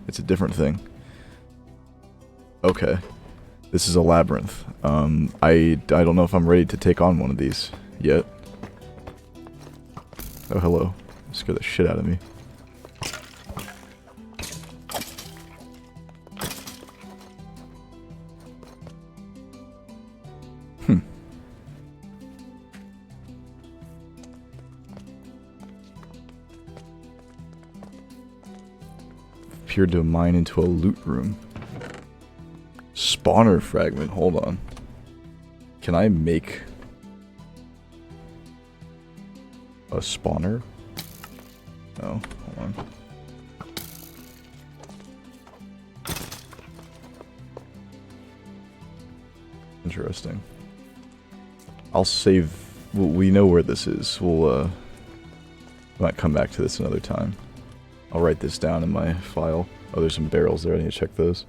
It's a different thing. Okay. This is a labyrinth. I don't know if I'm ready to take on one of these yet. Oh, hello. Scare the shit out of me. Appeared to mine into a loot room. Spawner fragment, hold on. Can I make a spawner? No, hold on. Interesting. I'll save, we know where this is. We'll might come back to this another time. I'll write this down in my file. Oh, there's some barrels there. I need to check those.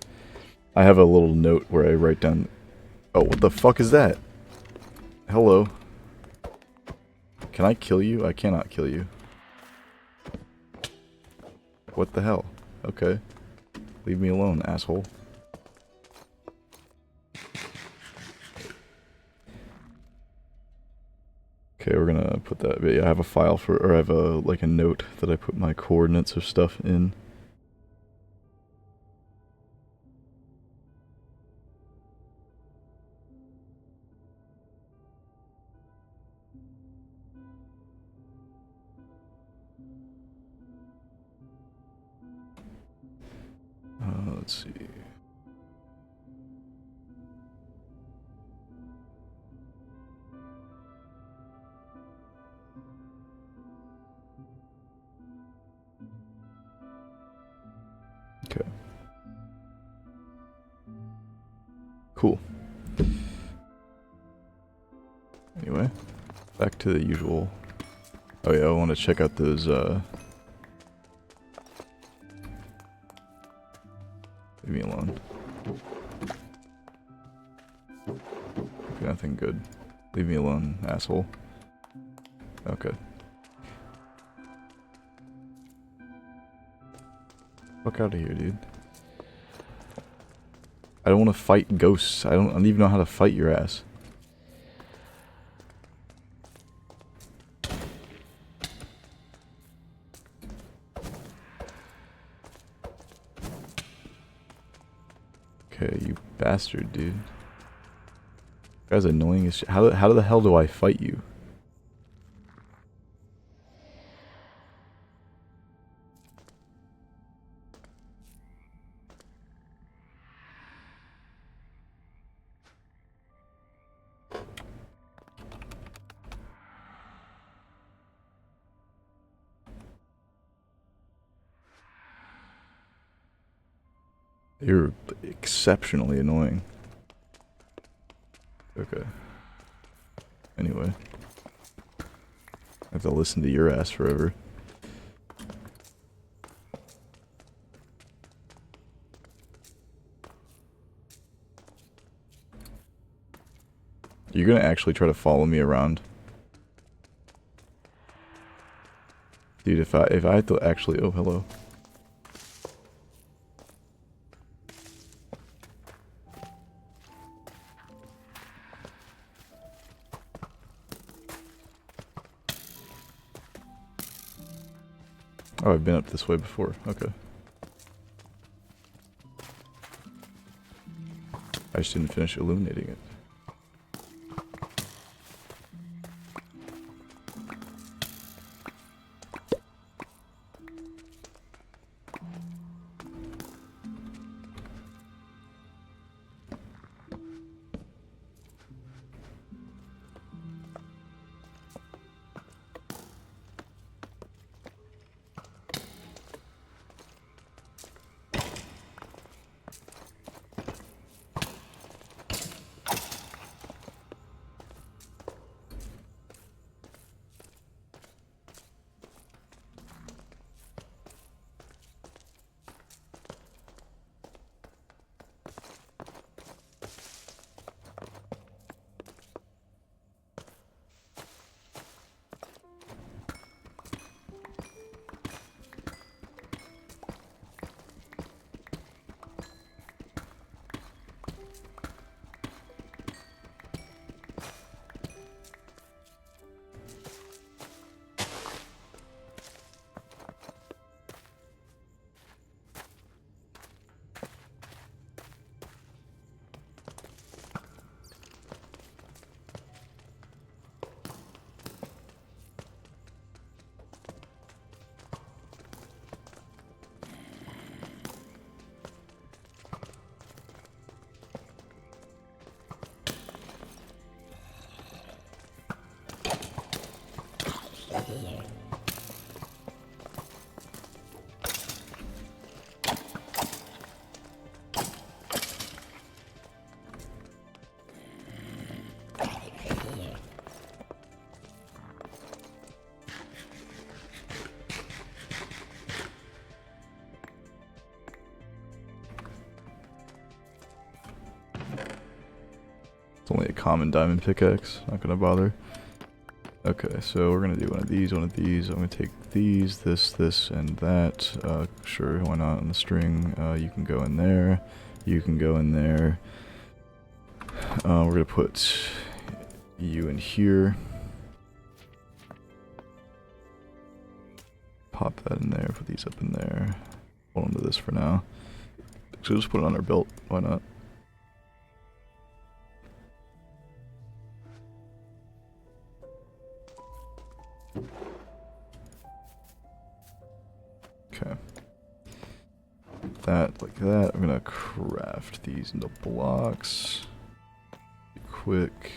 I have a little note where I write down... Oh, what the fuck is that? Hello. Can I kill you? I cannot kill you. What the hell? Okay. Leave me alone, asshole. Okay, we're gonna put that. Yeah, I have a file for, or I have a like a note that I put my coordinates of stuff in. Let's see. Okay. Cool. Anyway, back to the usual. Oh yeah, I want to check out those, leave me alone. Okay, nothing good. Leave me alone, asshole. Okay. Fuck out of here, dude. I don't want to fight ghosts. I don't even know how to fight your ass. Okay, you bastard, dude. Guy's annoying as shit. How the hell do I fight you? You're exceptionally annoying. Okay. Anyway. I have to listen to your ass forever. You're gonna actually try to follow me around? Dude, if I had to actually... Oh, hello. Oh, I've been up this way before. Okay. I just didn't finish illuminating it. It's only a common diamond pickaxe. Not gonna bother. Okay, so we're gonna do one of these, one of these. I'm gonna take these, this, and that. Sure, why not? On the string, you can go in there. You can go in there. We're gonna put you in here. pop that in there, put these up in there. Hold on to this for now. So just put it on our belt, why not? Okay. That, like that. I'm gonna craft these into blocks. Be quick.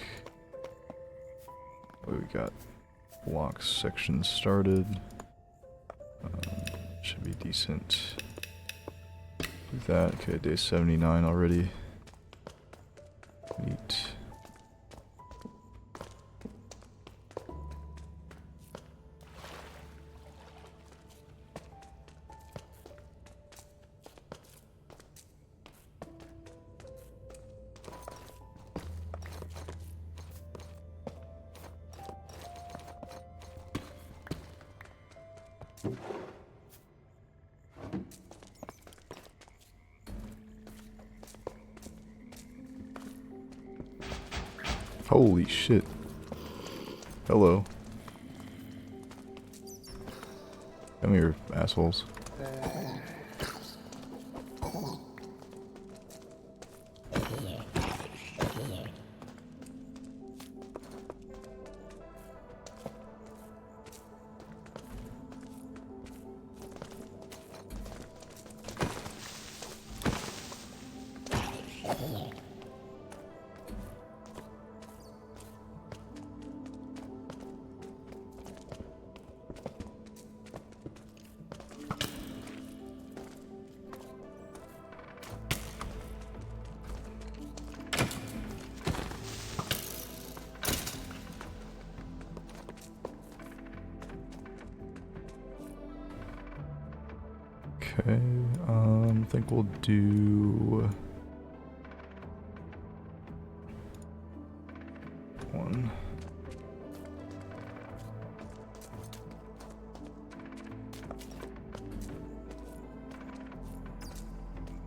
We got blocks section started. Should be decent. Do that. Okay, day 79 already. Neat. Holy shit. Hello. Come here, assholes. Okay, I think we'll do one.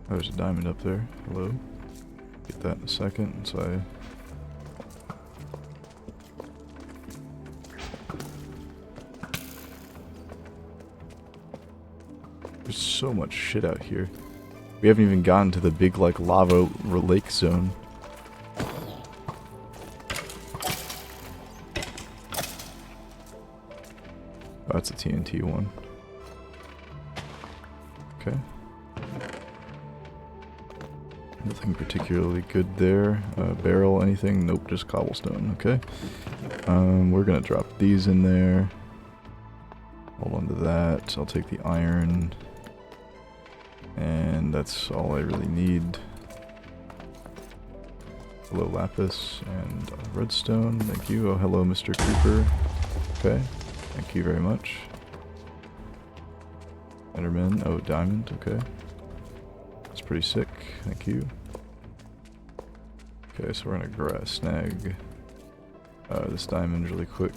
Oh, there's a diamond up there. Hello. Get that in a second, so I... There's so much shit out here. We haven't even gotten to the big, like, lava lake zone. Oh, that's a TNT one. Okay. Nothing particularly good there. Barrel, anything? Nope, just cobblestone. Okay. We're gonna drop these in there. Hold on to that. I'll take the iron. And that's all I really need. Hello, lapis and redstone. Thank you. Oh, hello, Mr. Creeper. Okay. Thank you very much. Enderman. Oh, diamond. Okay. That's pretty sick. Thank you. Okay, so we're gonna snag this diamond really quick.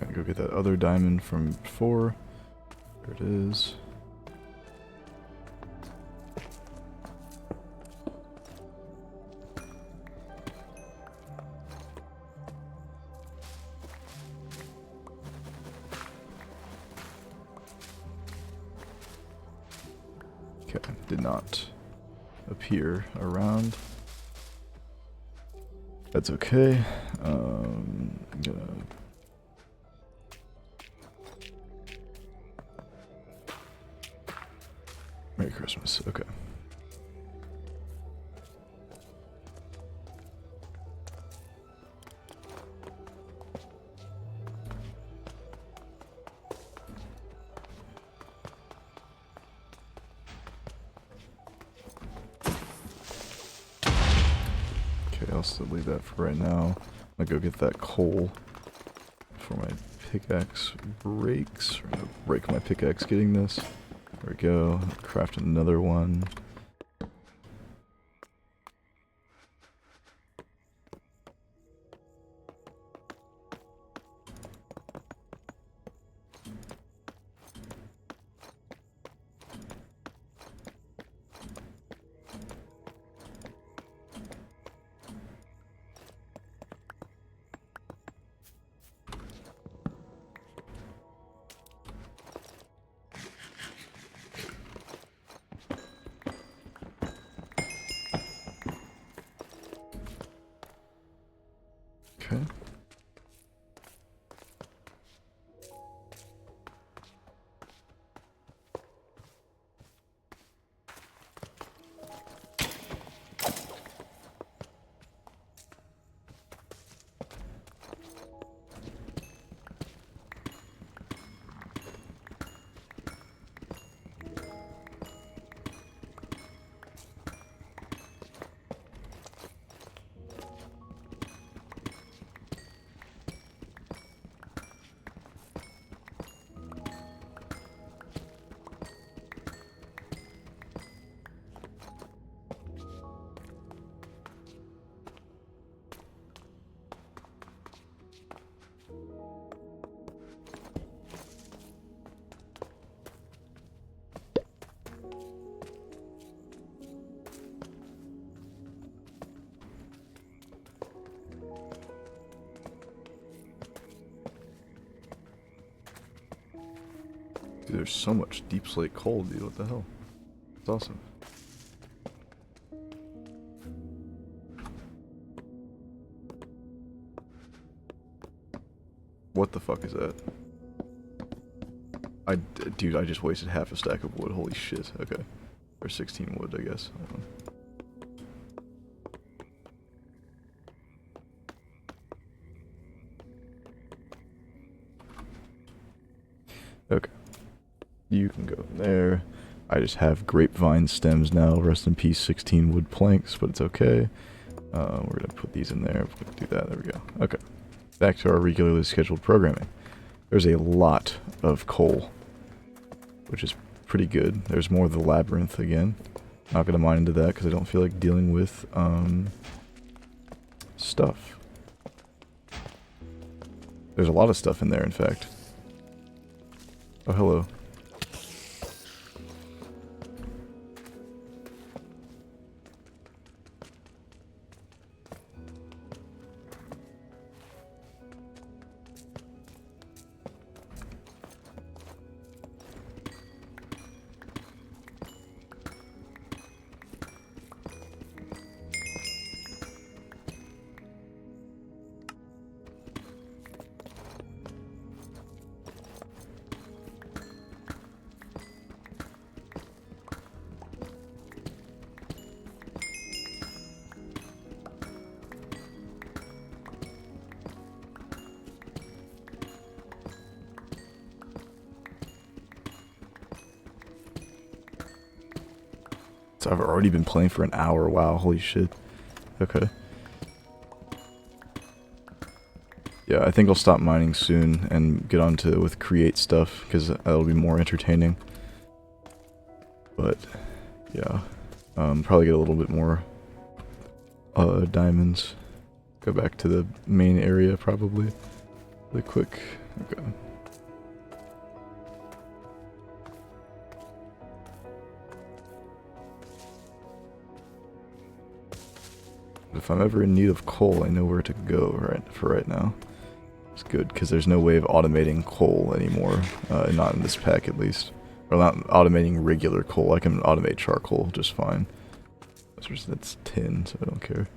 Gotta go get that other diamond from before. There it is. Okay, did not appear around. That's okay. I'm gonna... Merry Christmas. Okay. I'll still leave that for right now. I'm gonna go get that coal before my pickaxe breaks. I'm gonna break my pickaxe getting this. There we go. Craft another one. Okay. Dude, there's so much deep slate coal, dude. What the hell? It's awesome. What the fuck is that? Dude, I just wasted half a stack of wood. Holy shit. Okay. Or 16 wood, I guess. I don't know. Okay. You can go there. I just have grapevine stems now. Rest in peace, 16 wood planks, but it's okay. We're gonna put these in there. We're gonna do that. There we go. Okay. Back to our regularly scheduled programming. There's a lot of coal, which is pretty good. There's more of the labyrinth again. Not gonna mine into that because I don't feel like dealing with stuff. There's a lot of stuff in there, in fact. Oh, hello. So I've already been playing for an hour. Wow, holy shit. Okay. Yeah, I think I'll stop mining soon and get on to with create stuff, because that'll be more entertaining. But, yeah. Probably get a little bit more diamonds. Go back to the main area, probably. Really quick. Okay. If I'm ever in need of coal, I know where to go right now. It's good, because there's no way of automating coal anymore. Not in this pack, at least. Or not automating regular coal. I can automate charcoal just fine. That's tin, so I don't care.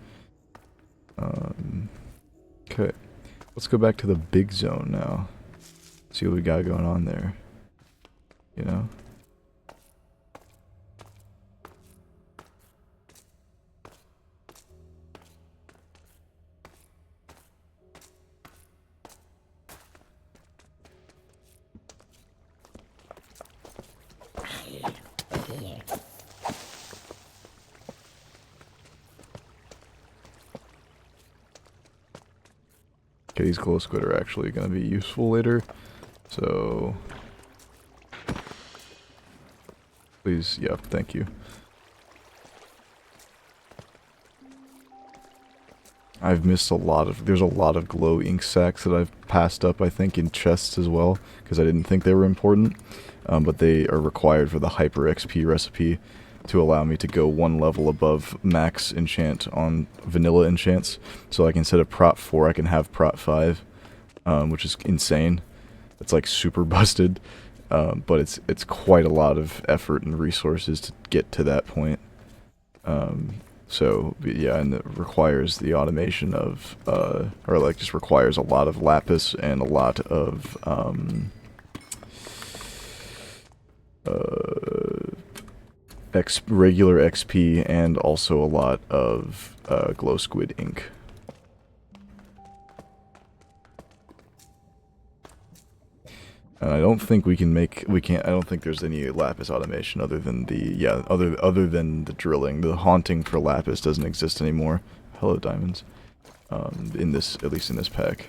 Okay. Let's go back to the big zone now. See what we got going on there. You know? Okay, these glow squid are actually going to be useful later. So... please, yeah, thank you. I've missed a lot of... there's a lot of glow ink sacs that I've passed up, I think, in chests as well, because I didn't think they were important. But they are required for the Hyper XP recipe to allow me to go one level above max enchant on vanilla enchants. So like instead of prot 4, I can have prot 5, which is insane. It's like super busted, but it's quite a lot of effort and resources to get to that point. So yeah, and it requires the automation of, or like just requires a lot of lapis and a lot of regular XP and also a lot of glow squid ink. And I don't think we can make, I don't think there's any lapis automation other than the, other than the drilling. The haunting for lapis doesn't exist anymore. Hello, diamonds. In this, at least in this pack.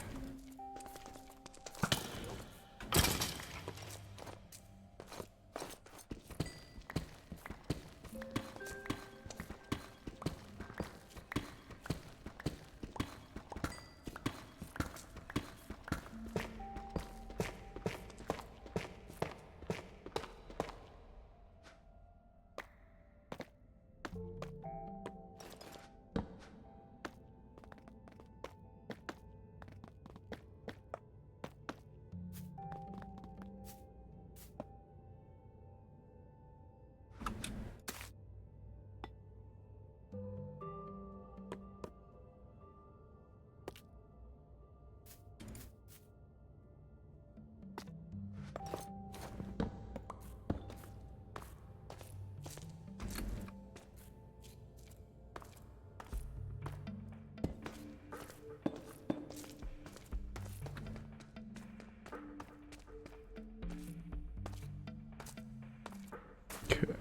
Okay.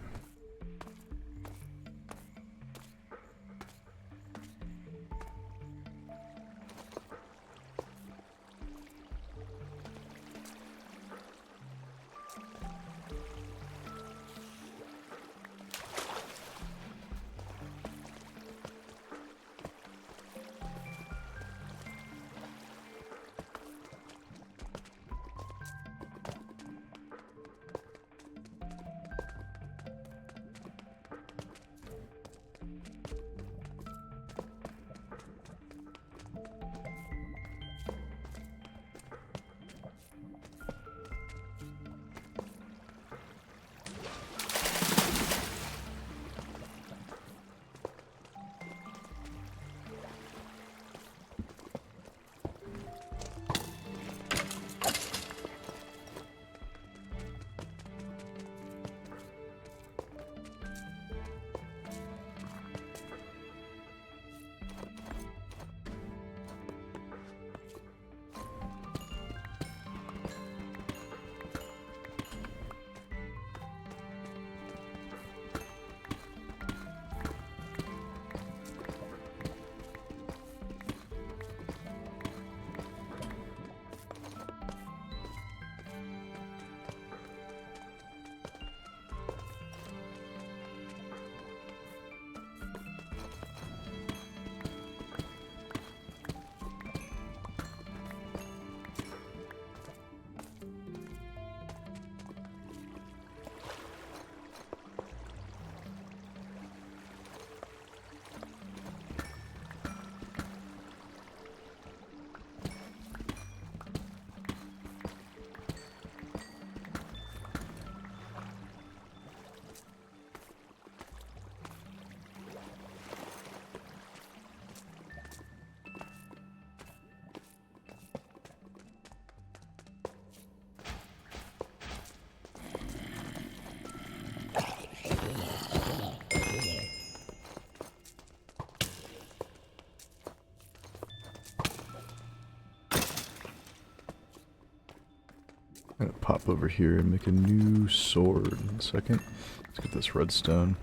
I'm gonna pop over here and make a new sword in a second. Let's get this redstone.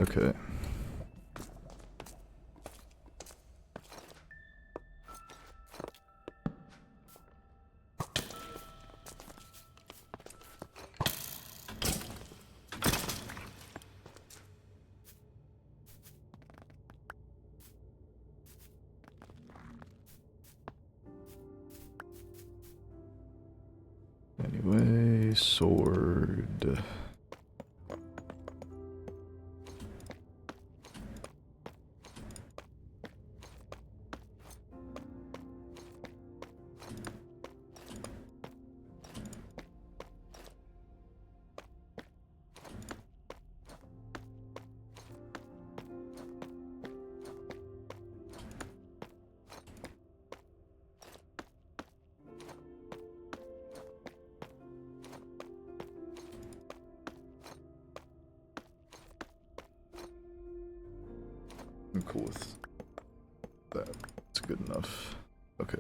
Okay. Anyway, sword. I'm cool with that. It's good enough. Okay.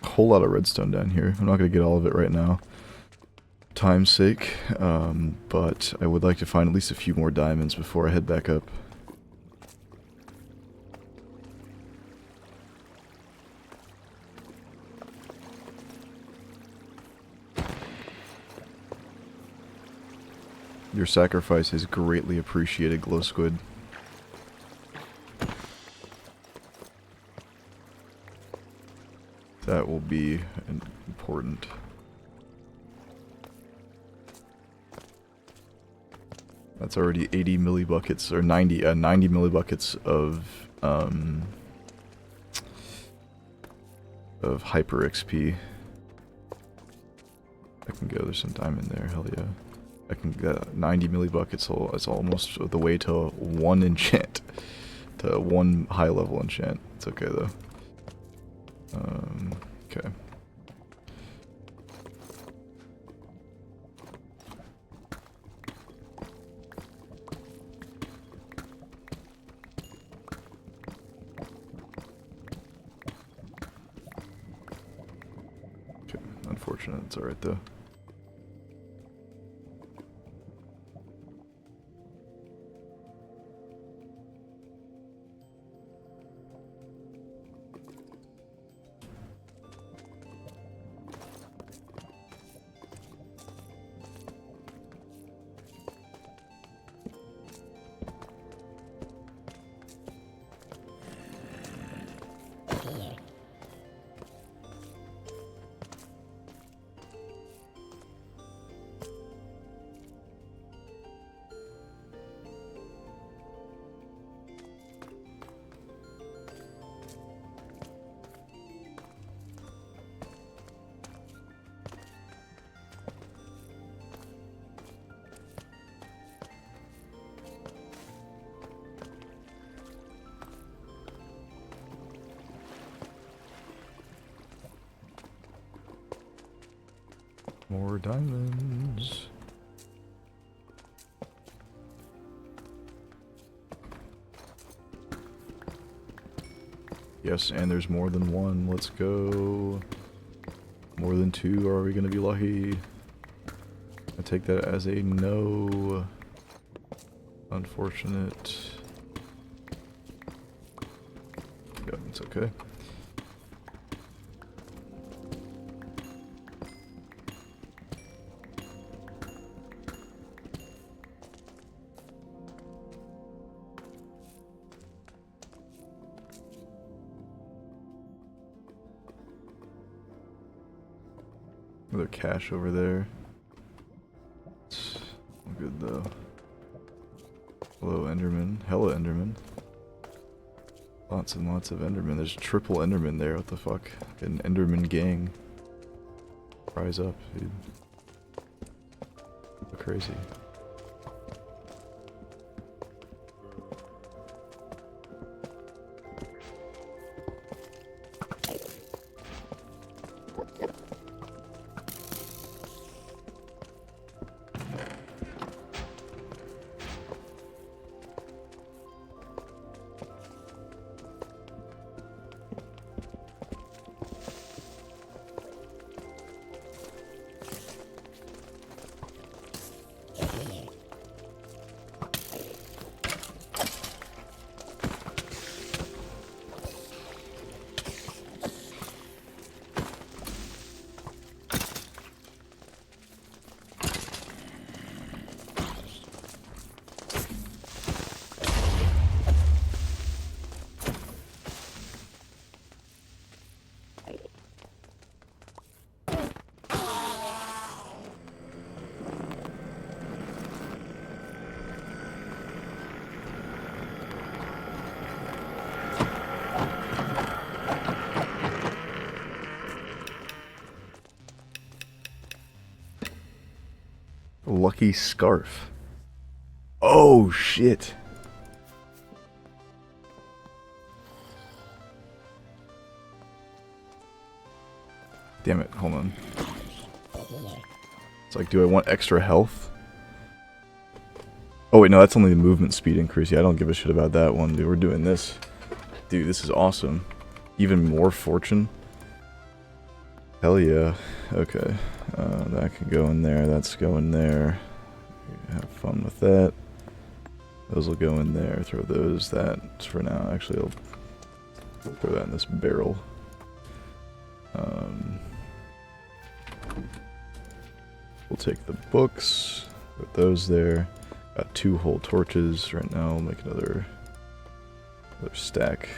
A whole lot of redstone down here. I'm not going to get all of it right now. Time's sake. But I would like to find at least a few more diamonds before I head back up. Your sacrifice is greatly appreciated, Glow Squid. That will be important. That's already 80 millibuckets, or 90 millibuckets of hyper XP. I can go, there's some diamond there, hell yeah. I can get 90 millibuckets, so it's almost the way to one enchant. To one high level enchant. It's okay though. Okay. Okay, unfortunate, it's alright though. More diamonds. Yes, and there's more than one. Let's go. More than two. Are we going to be lucky? I take that as a no. Unfortunate. Yep, it's okay. Another cache over there. It's good though. Hello, Enderman. Hella Enderman. Lots and lots of Enderman. There's triple Enderman there. What the fuck? An Enderman gang. Rise up, dude. Go crazy. lucky scarf. Oh, shit. Damn it, hold on. It's like, do I want extra health? Oh wait, no, that's only the movement speed increase. Yeah, I don't give a shit about that one, dude. We're doing this. Dude, this is awesome. Even more fortune. Hell yeah. Okay. That can go in there. That's going there. Have fun with that. Those will go in there. Throw those. That's for now. Actually, I'll throw that in this barrel. We'll take the books. Put those there. Got 2 whole torches right now. I'll make another stack.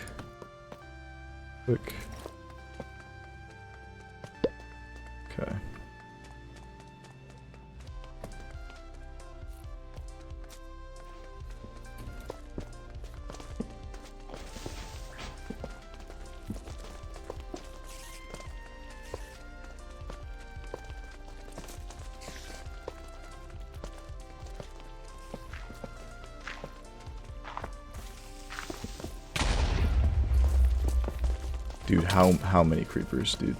Quick. Okay. Dude, how many creepers, dude?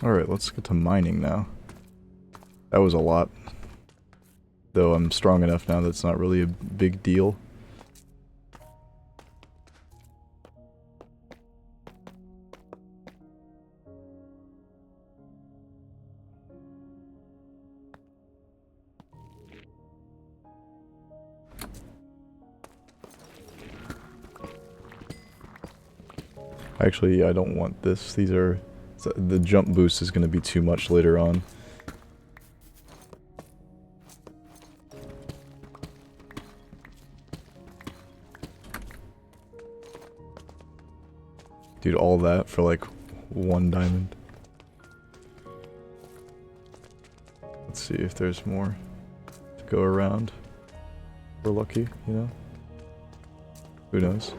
Alright, let's get to mining now. That was a lot. Though I'm strong enough now that it's not really a big deal. Actually, I don't want this. These are... the jump boost is going to be too much later on. Dude, all that for like 1 diamond. Let's see if there's more to go around. We're lucky, you know? Who knows?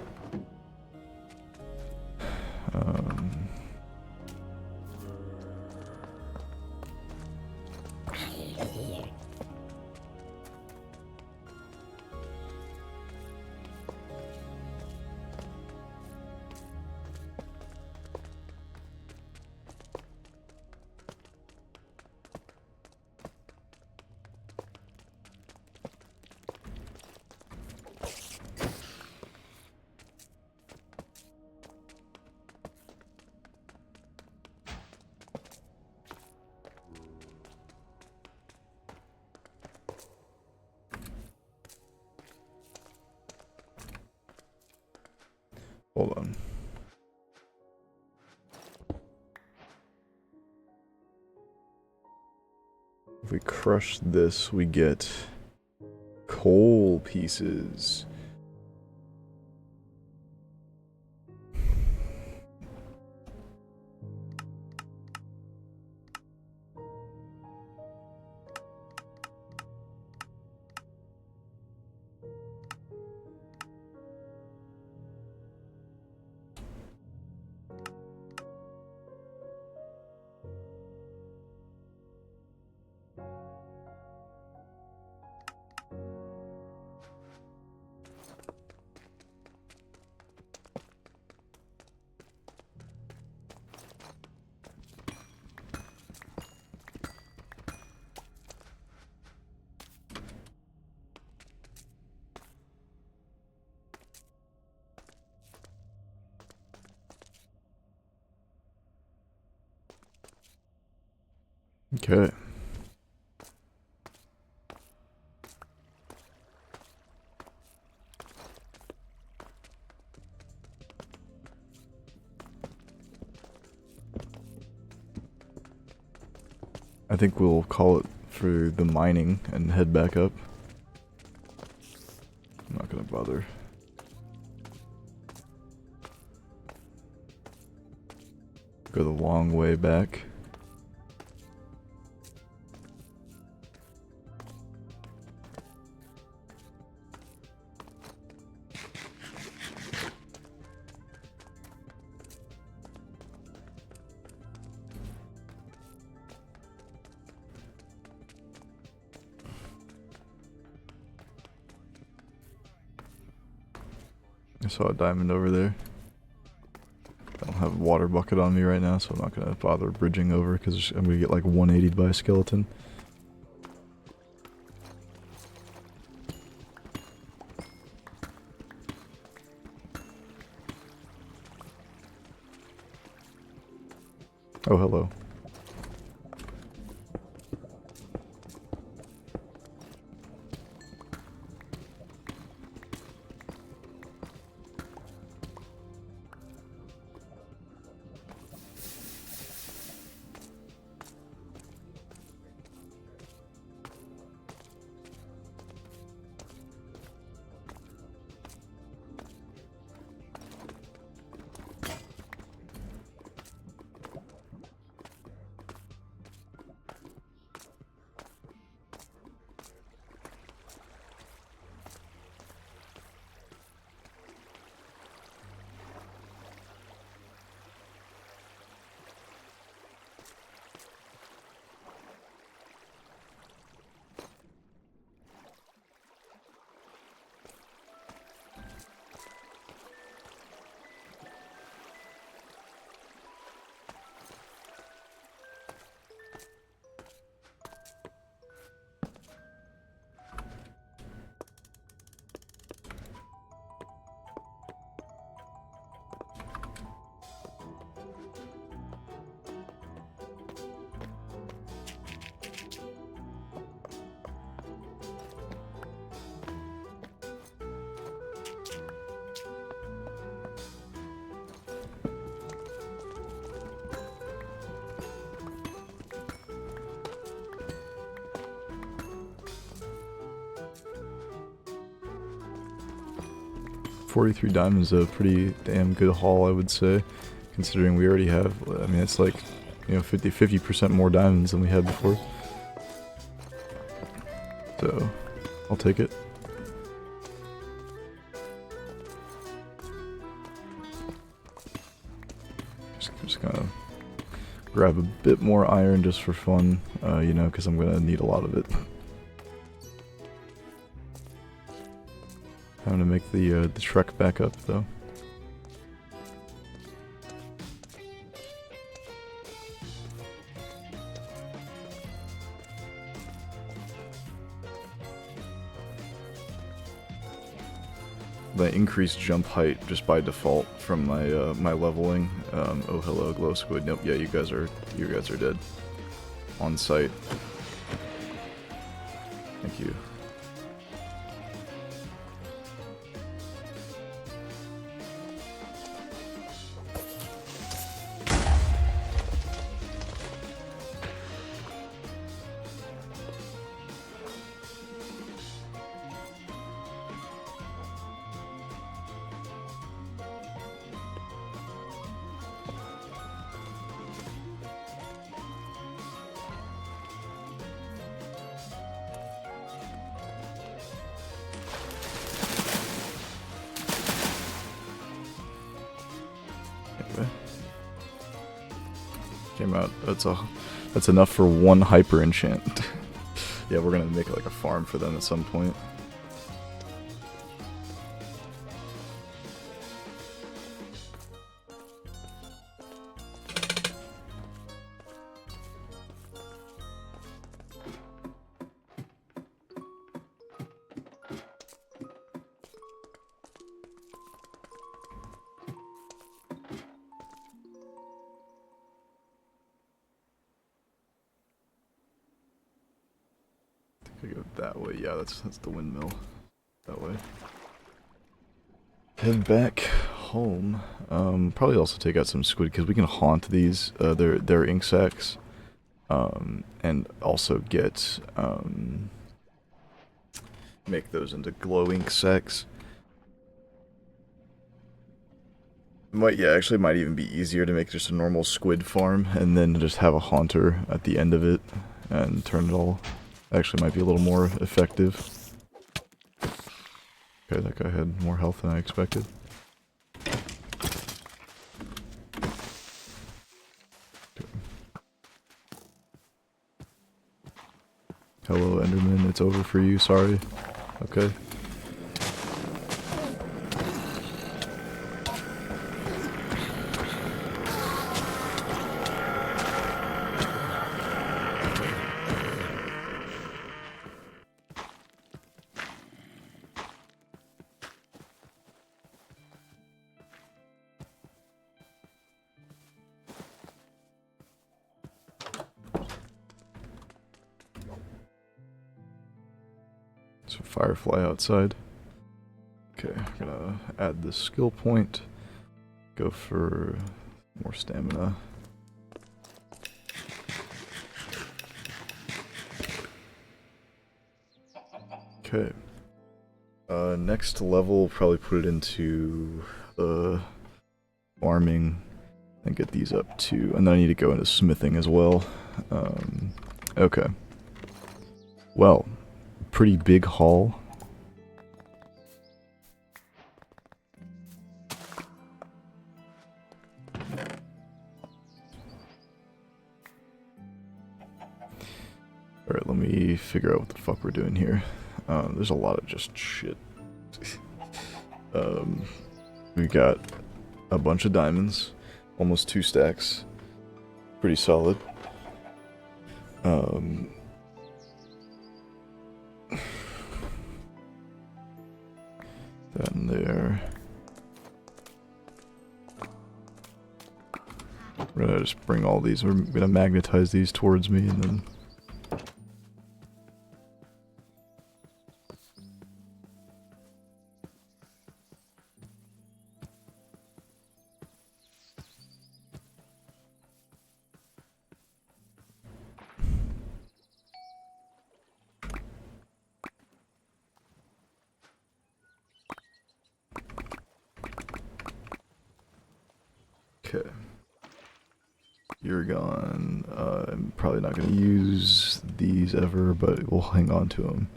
Hold on. If we crush this, we get coal pieces. Okay. I think we'll call it for the mining and head back up. I'm not gonna bother. Go the long way back. I saw a diamond over there. I don't have a water bucket on me right now, so I'm not gonna bother bridging over because I'm gonna get like 180'd by a skeleton. Oh, hello. $43 diamonds is a pretty damn good haul, I would say, considering we already have, I mean, it's like, you know, 50% more diamonds than we had before. So, I'll take it. Just gonna grab a bit more iron just for fun, you know, because I'm gonna need a lot of it. Time to make the trek back up, though. The increased jump height just by default from my my leveling. Oh, hello, glow squid. Nope, yeah, you guys are dead. On site. Thank you. came out. That's enough for one hyper enchant. Yeah, we're gonna make it like a farm for them at some point. Could go that way. Yeah, that's the windmill. That way. Head back home. Probably also take out some squid because we can haunt these. They're ink sacs. And also get make those into glow ink sacs. Actually might even be easier to make just a normal squid farm and then just have a haunter at the end of it and turn it all. Actually might be a little more effective. Okay, that guy had more health than I expected. Hello, Enderman. It's over for you. Sorry. Okay. So firefly outside. Okay, I'm gonna add this skill point. Go for more stamina. Okay. Next level, probably put it into farming and get these up too. And then I need to go into smithing as well. Okay. Well, pretty big haul. Alright, let me figure out what the fuck we're doing here. There's a lot of just shit. We got a bunch of diamonds, almost 2 stacks. Pretty solid. That in there. We're gonna just bring all these, we're gonna magnetize these towards me and then... Okay. You're gone. I'm probably not going to use these ever, but we'll hang on to them.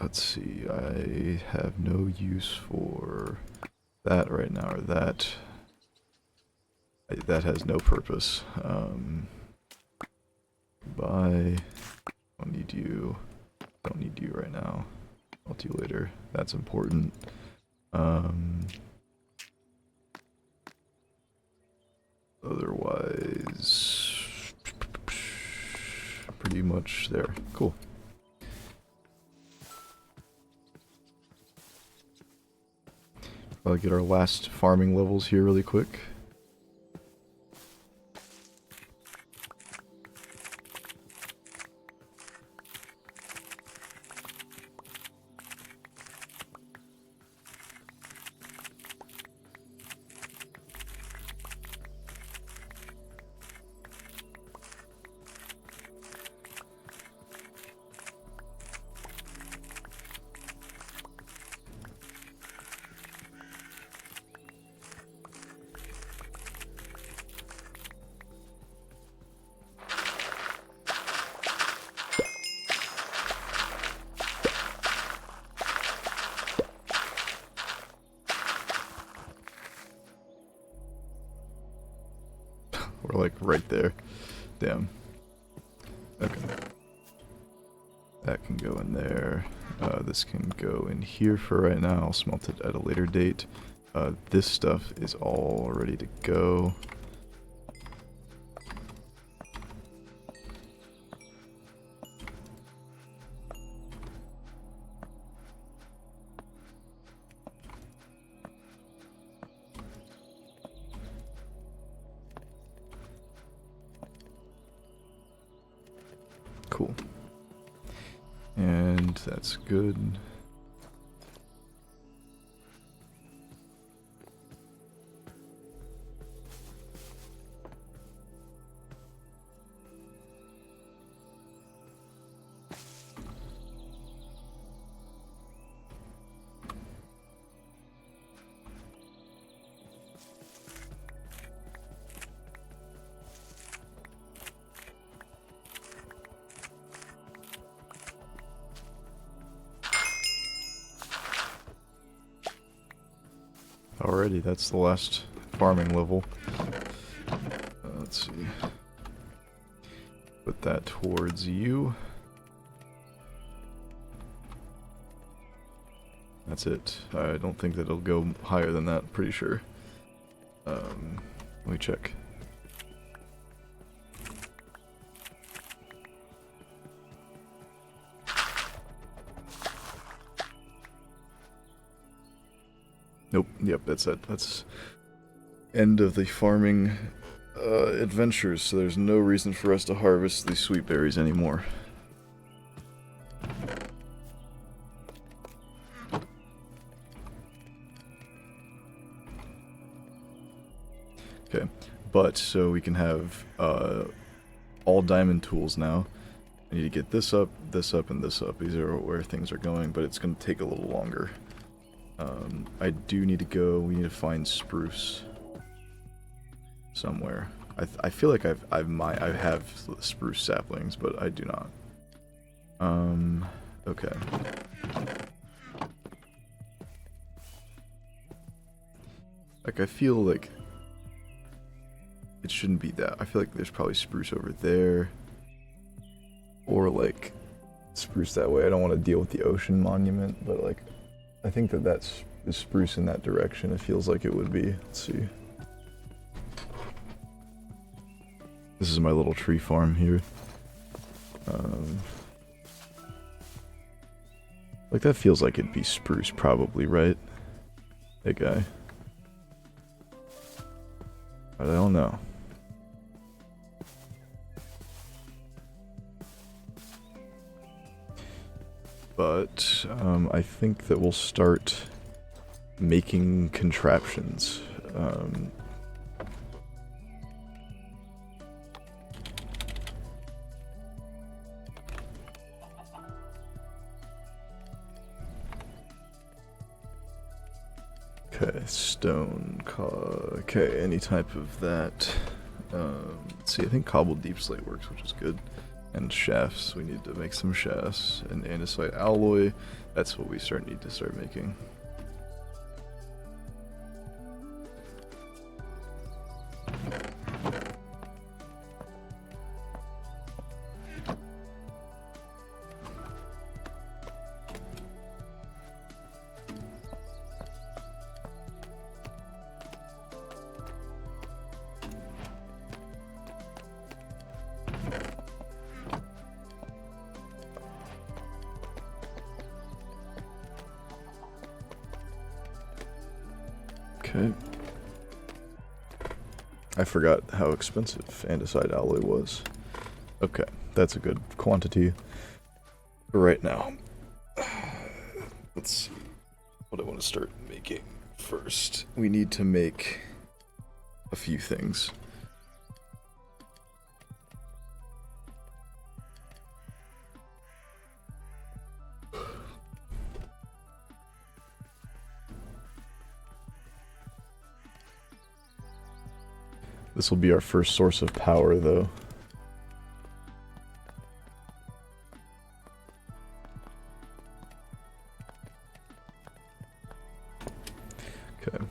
Let's see. I have no use for that right now, or that. That has no purpose. Bye. Don't need you. Don't need you right now. I'll do you later. That's important. Otherwise, pretty much there. Cool. I'll get our last farming levels here really quick. We're like right there. Damn. Okay. That can go in there. This can go in here for right now. I'll smelt it at a later date. This stuff is all ready to go. Cool. And that's good. Alrighty, that's the last farming level. Let's see. Put that towards you. That's it. I don't think that it'll go higher than that, pretty sure. Let me check. Nope, yep, that's it. That's end of the farming adventures, so there's no reason for us to harvest these sweet berries anymore. Okay, but so we can have all diamond tools now. I need to get this up, and this up. These are where things are going, but it's going to take a little longer. I do need to go. We need to find spruce somewhere. I feel like I have spruce saplings, but I do not. Okay. Like I feel like it shouldn't be that. I feel like there's probably spruce over there, or like spruce that way. I don't want to deal with the ocean monument, but like. I think that that's spruce in that direction. It feels like it would be. Let's see. This is my little tree farm here. Like that feels like it'd be spruce probably, right? Hey guy. But I don't know. But I think that we'll start making contraptions. Okay, stone. Okay, any type of that. Let's see, I think cobbled deep slate works, which is good. And shafts, we need to make some shafts. And andesite alloy, that's what we need to start making. Okay. I forgot how expensive andesite alloy was. Okay, that's a good quantity for right now. Let's see what I want to start making first. We need to make a few things. This will be our first source of power, though. Okay.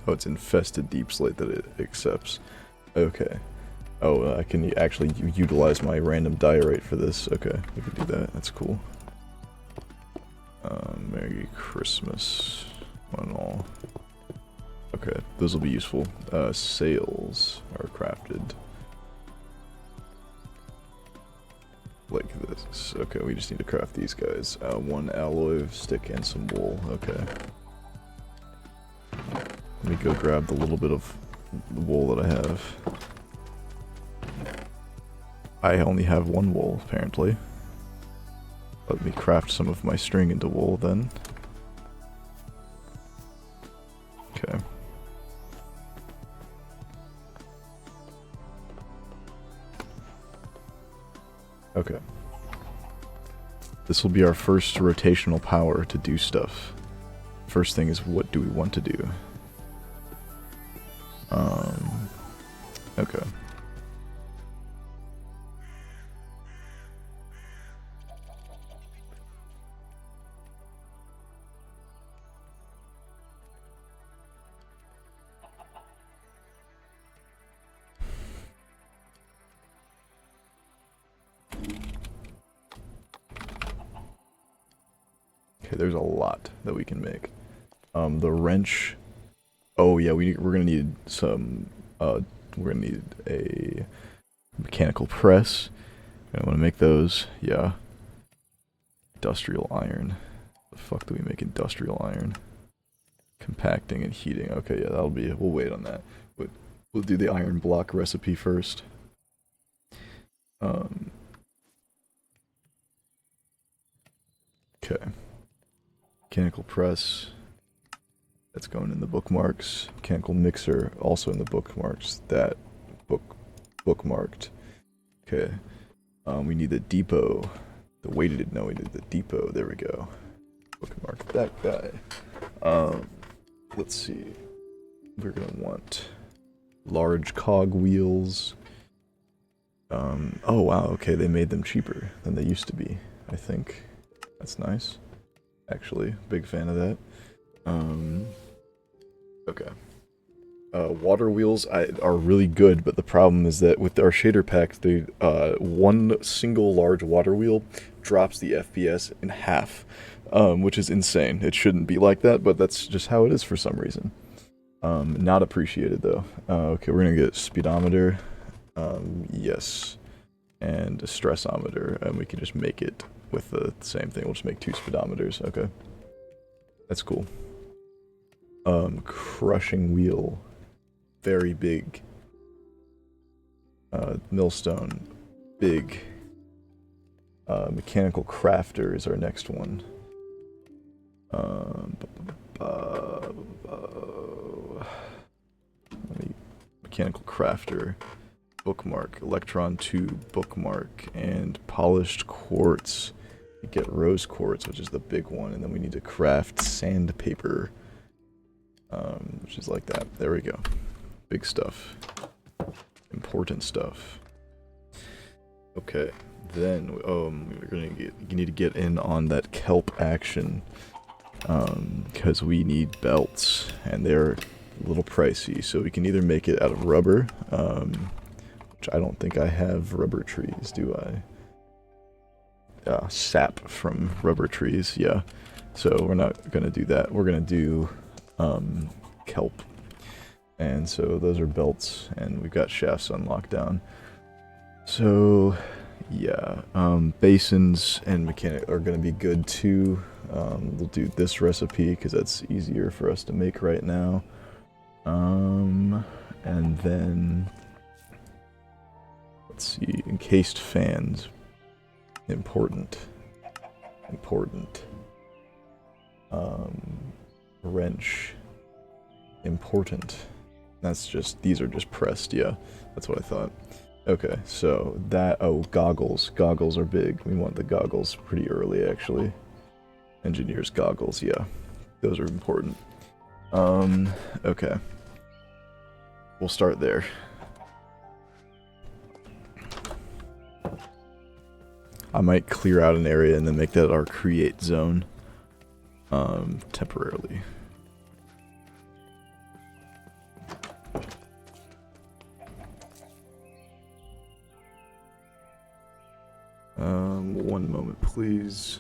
Oh, it's infested deep slate that it accepts. Okay. Oh, I can actually utilize my random diorite for this. Okay, we can do that. That's cool. Merry Christmas, one and all. Okay, those will be useful. Sails are crafted. Like this. Okay, we just need to craft these guys. One alloy stick and some wool. Okay. Let me go grab the little bit of wool that I have. I only have one wool, apparently. Let me craft some of my string into wool, then. Okay. Okay. This will be our first rotational power to do stuff. First thing is, what do we want to do? Okay. Okay, there's a lot that we can make. The wrench. Oh yeah, we're gonna need some. We're gonna need a mechanical press. I want to make those. Yeah. Industrial iron. The fuck do we make industrial iron? Compacting and heating. Okay, yeah, that'll be. We'll wait on that. But we'll do the iron block recipe first. Okay. Mechanical press. That's going in the bookmarks. Mechanical mixer also in the bookmarks. That bookmarked. Okay. We need the depot. The weighted. No, we need the depot. There we go. Bookmark that guy. Let's see. We're gonna want large cog wheels. Oh wow. Okay, they made them cheaper than they used to be. I think that's nice. Actually, big fan of that. Okay. Water wheels are really good, but the problem is that with our shader pack, one single large water wheel drops the FPS in half, which is insane. It shouldn't be like that, but that's just how it is for some reason. Not appreciated though. Okay, we're gonna get speedometer, yes, and a stressometer, and we can just make it with the same thing. We'll just make 2 speedometers. Okay, that's cool. Crushing wheel, very big. Millstone, big. Mechanical crafter is our next one. Mechanical crafter, bookmark, electron tube, bookmark, and polished quartz. We get rose quartz, which is the big one, and then we need to craft sandpaper, which is like that. There we go. Big stuff. Important stuff. Okay, then we're gonna you need to get in on that kelp action, because we need belts, and they're a little pricey. So we can either make it out of rubber, which I don't think I have rubber trees, do I? Sap from rubber trees, yeah. So we're not gonna do that. We're gonna do kelp. And so those are belts, and we've got shafts on lockdown. So yeah, basins and mechanic are gonna be good too. We'll do this recipe because that's easier for us to make right now. And then let's see, encased fans. Important. Wrench. Important. That's just, these are just pressed, yeah. That's what I thought. Okay, so that, oh, goggles. Goggles are big. We want the goggles pretty early, actually. Engineer's goggles, yeah. Those are important. Okay. We'll start there. I might clear out an area and then make that our create zone. Temporarily. One moment, please.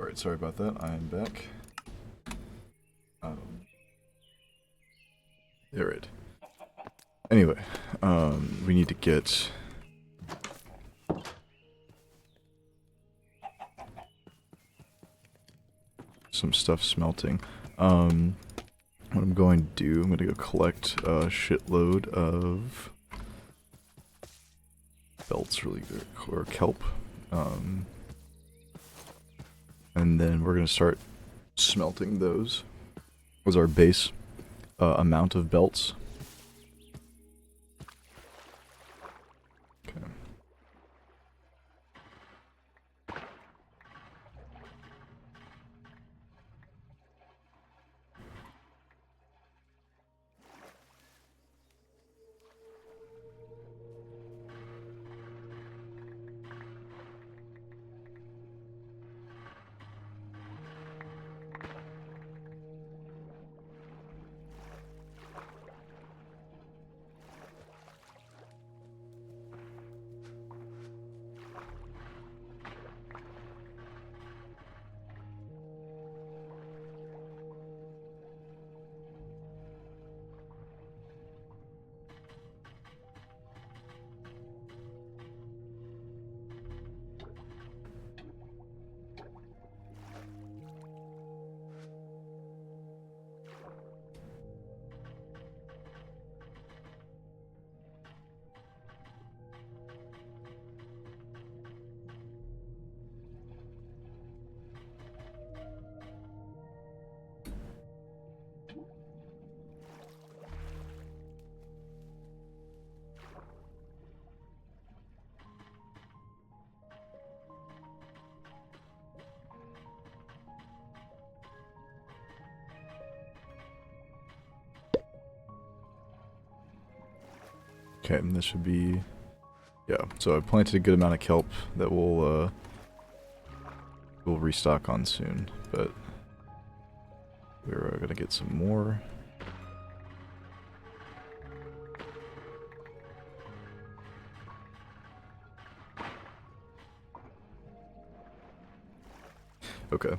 Alright, sorry about that. I am back. Alright. Anyway, we need to get some stuff smelting. What I'm going to do, I'm going to go collect a shitload of belts really good, or kelp. And then we're going to start smelting those as our base amount of belts. Okay. Okay, and this should be, yeah, so I planted a good amount of kelp that we'll restock on soon, but we're gonna get some more. Okay.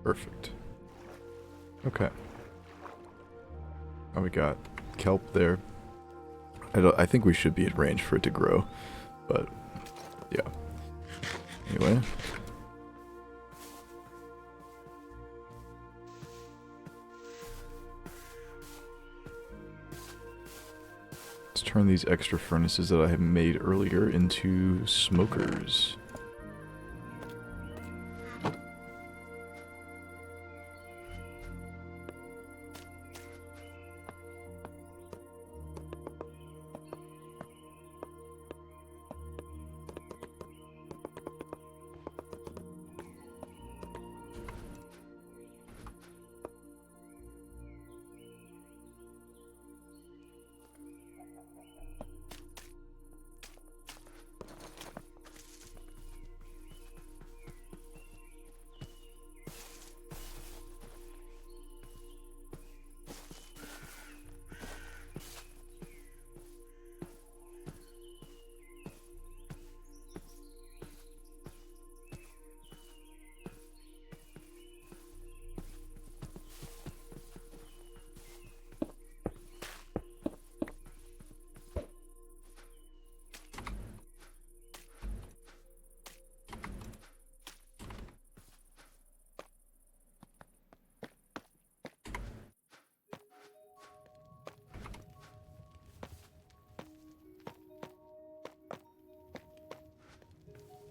Perfect. Okay. Oh, we got kelp there. I think we should be at range for it to grow, but yeah. Anyway. Let's turn these extra furnaces that I have made earlier into smokers.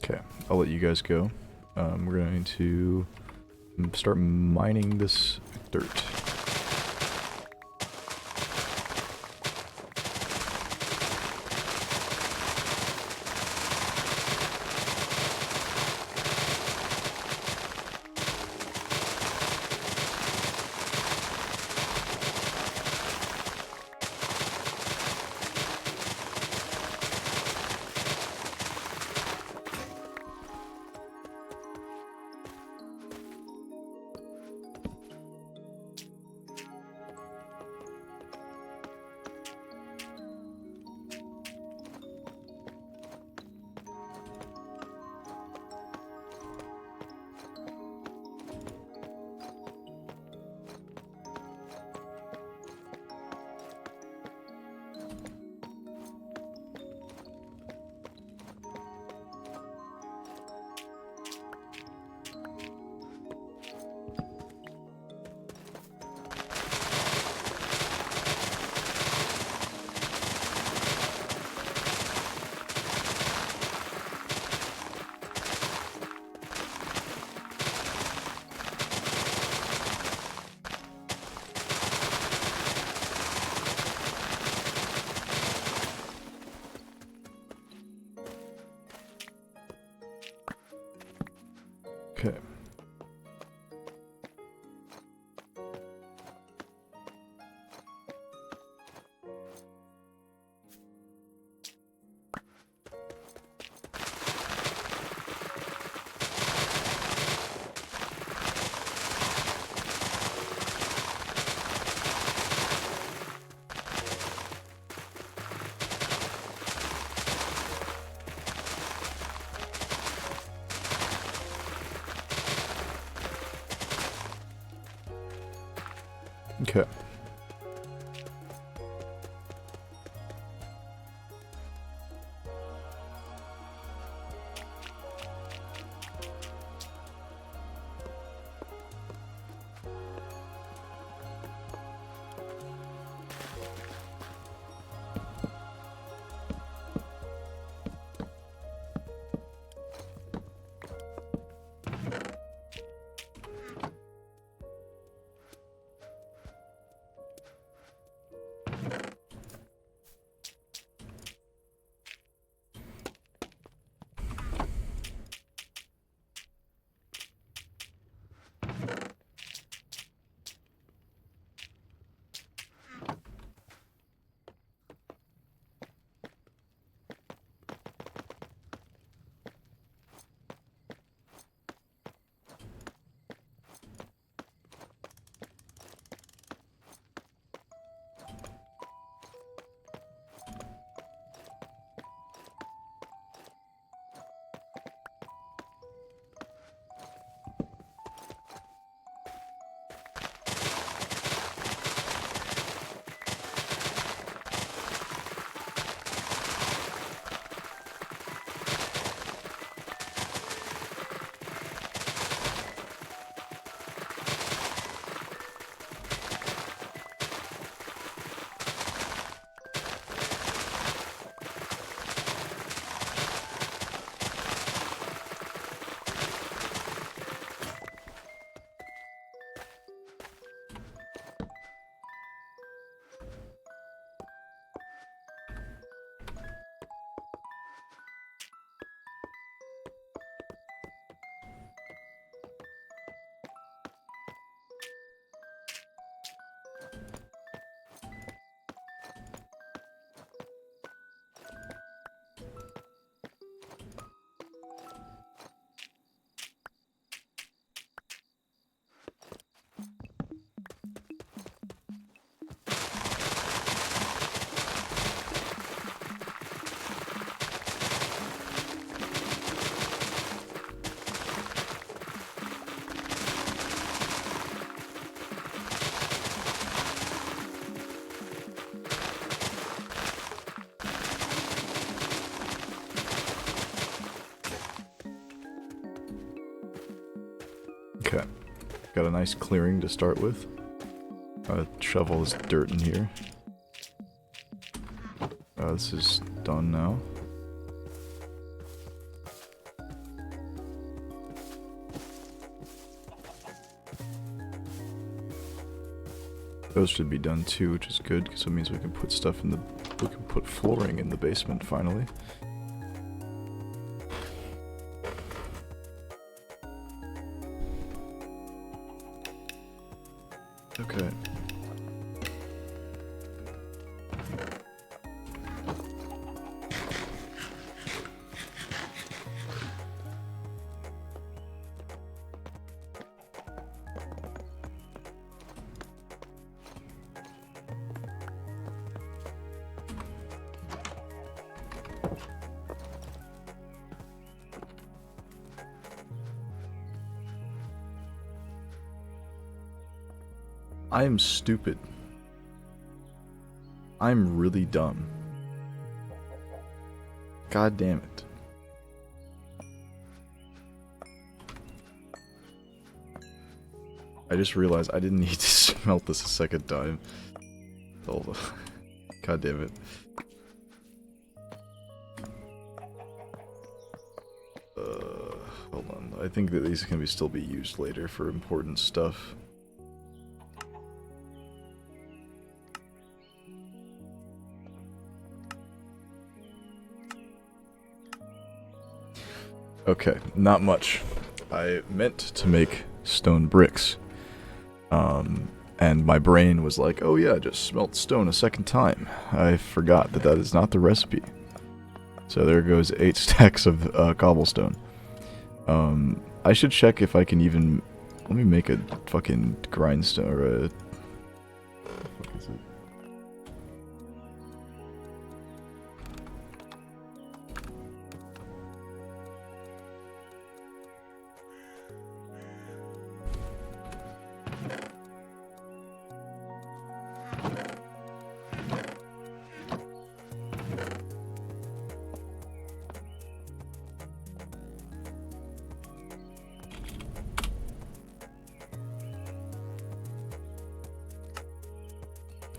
Okay, I'll let you guys go. We're going to start mining this dirt. Okay. Okay. Okay. Got a nice clearing to start with. Shovel this dirt in here. This is done now. Those should be done too, which is good, because it means we can put stuff in the... We can put flooring in the basement, finally. Okay. I am stupid. I'm really dumb. God damn it. I just realized I didn't need to smelt this a second time. Hold on. God damn it. Hold on. I think that these can still be used later for important stuff. Okay, not much. I meant to make stone bricks. And my brain was like, oh yeah, just smelt stone a second time. I forgot that that is not the recipe. So there goes 8 stacks of cobblestone. I should check if I can even... Let me make a fucking grindstone, or a... What the fuck is it?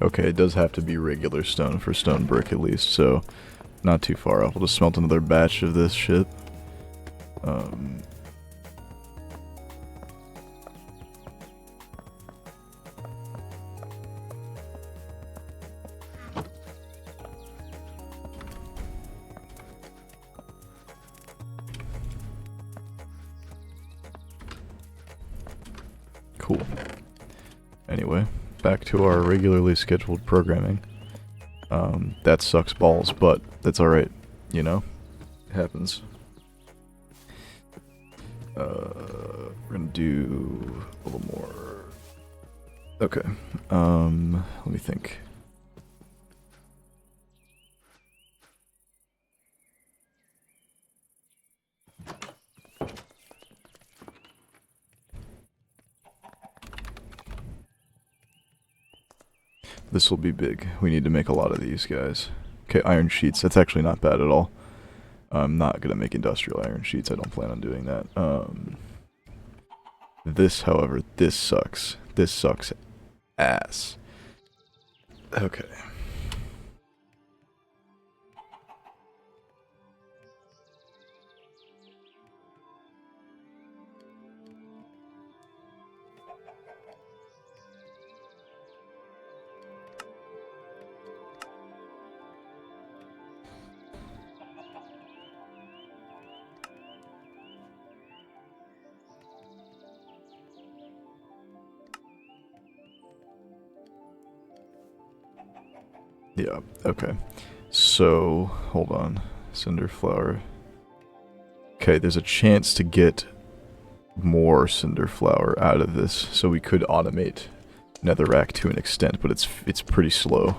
Okay, it does have to be regular stone for stone brick at least, so not too far off. We'll just smelt another batch of this shit. Cool. Anyway. Back to our regularly scheduled programming. That sucks balls, but that's alright, you know? It happens. We're gonna do a little more... Okay, let me think. This will be big. We need to make a lot of these guys. Okay, iron sheets. That's actually not bad at all. I'm not going to make industrial iron sheets. I don't plan on doing that. This, however, this sucks. This sucks ass. Okay. Yeah, okay. So, hold on. Cinder flour. Okay, there's a chance to get more cinder flour out of this, so we could automate netherrack to an extent, but it's pretty slow.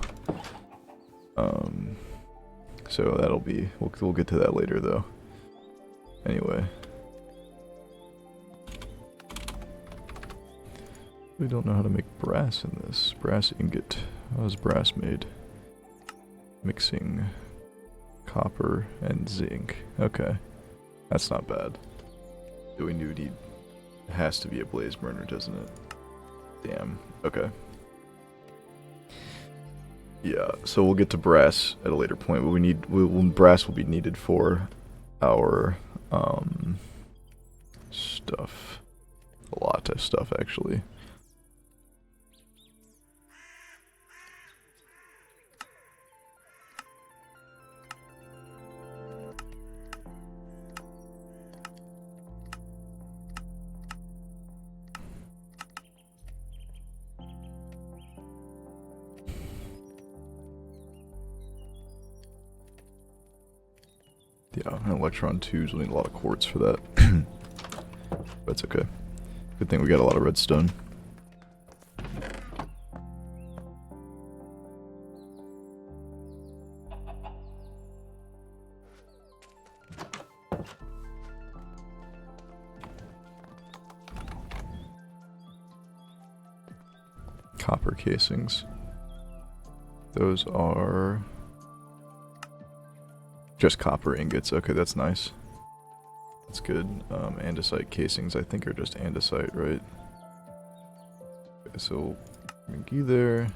So that'll be... We'll get to that later, though. Anyway. We don't know how to make brass in this. Brass ingot. How is brass made? Mixing copper and zinc. Okay. That's not bad. Do we need It has to be a blaze burner, doesn't it? Damn. Okay. Yeah, so we'll get to brass at a later point, but brass will be needed for our stuff. A lot of stuff, actually. Yeah, and electron 2s will need a lot of quartz for that. That's okay. Good thing we got a lot of redstone. Copper casings. Those are just copper ingots. Okay, that's nice. That's good. Andesite casings, I think, are just andesite, right? Okay, so make you there.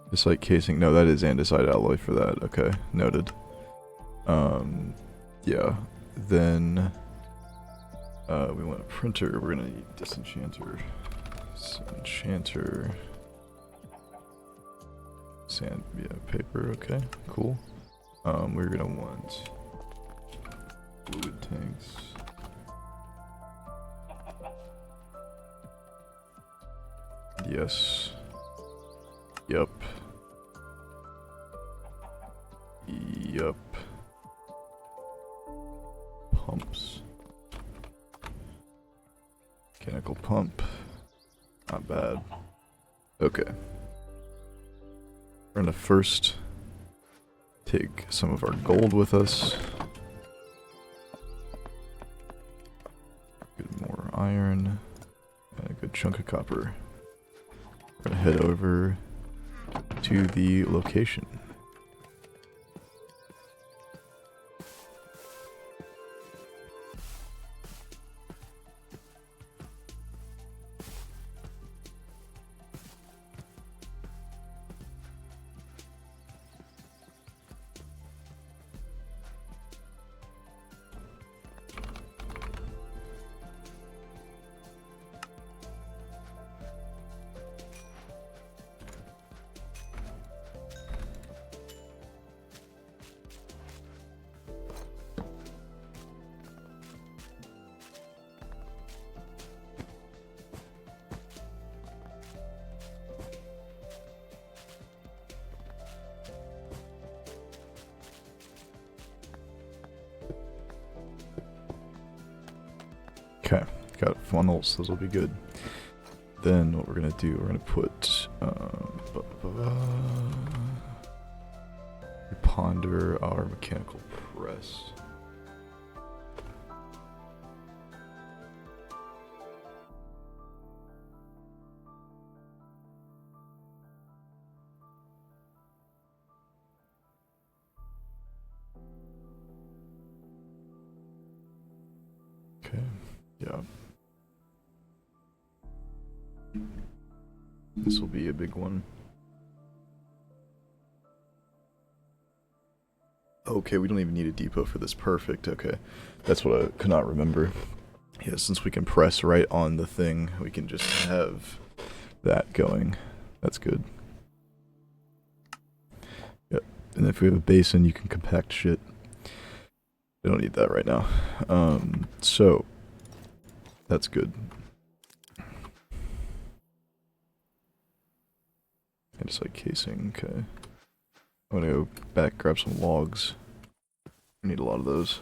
Andesite casing. No, that is andesite alloy for that. Okay, noted. Yeah. Then we want a printer. We're gonna need disenchanter. Enchanter. Sand, yeah, paper, okay, cool. We're gonna want fluid tanks. Yes. Yup. Yup. Pumps. Mechanical pump. Not bad. Okay. We're gonna first take some of our gold with us. Get more iron. And a good chunk of copper. We're gonna head over to the location. Okay, got funnels, those will be good. Then what we're gonna do, we're gonna put we ponder our mechanical press. Okay, yeah. This will be a big one. Okay, we don't even need a depot for this. Perfect, okay. That's what I could not remember. Yeah, since we can press right on the thing, we can just have that going. That's good. Yep, and if we have a basin, you can compact shit. We don't need that right now. So, that's good. And just like casing, okay. I'm gonna go back, grab some logs. I need a lot of those.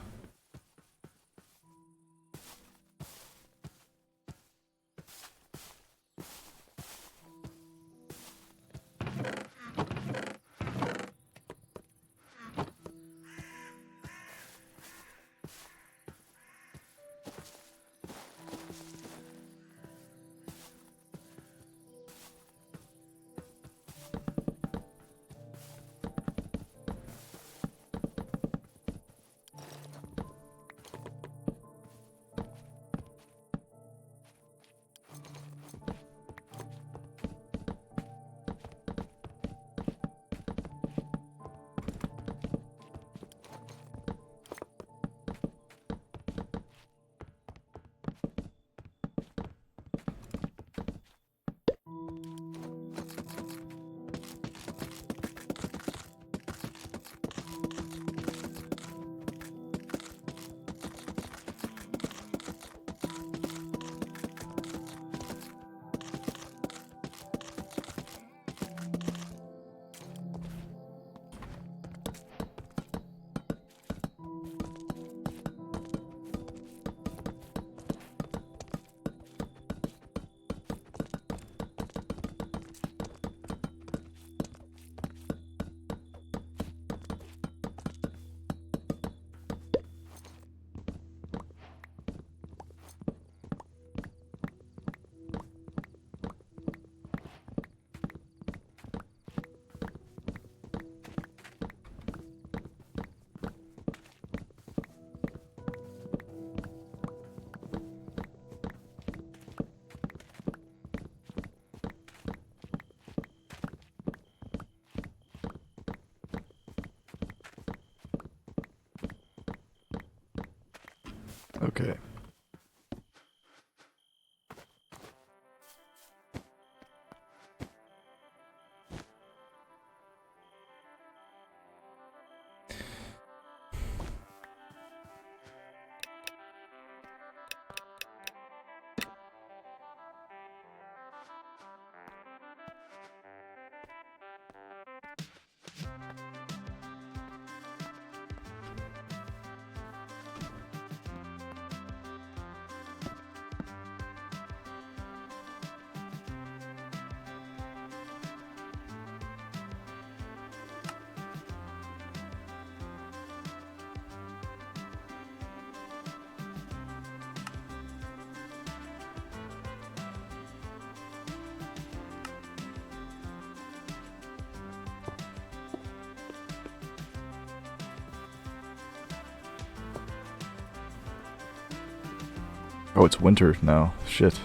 Okay. Oh, it's winter now. Shit.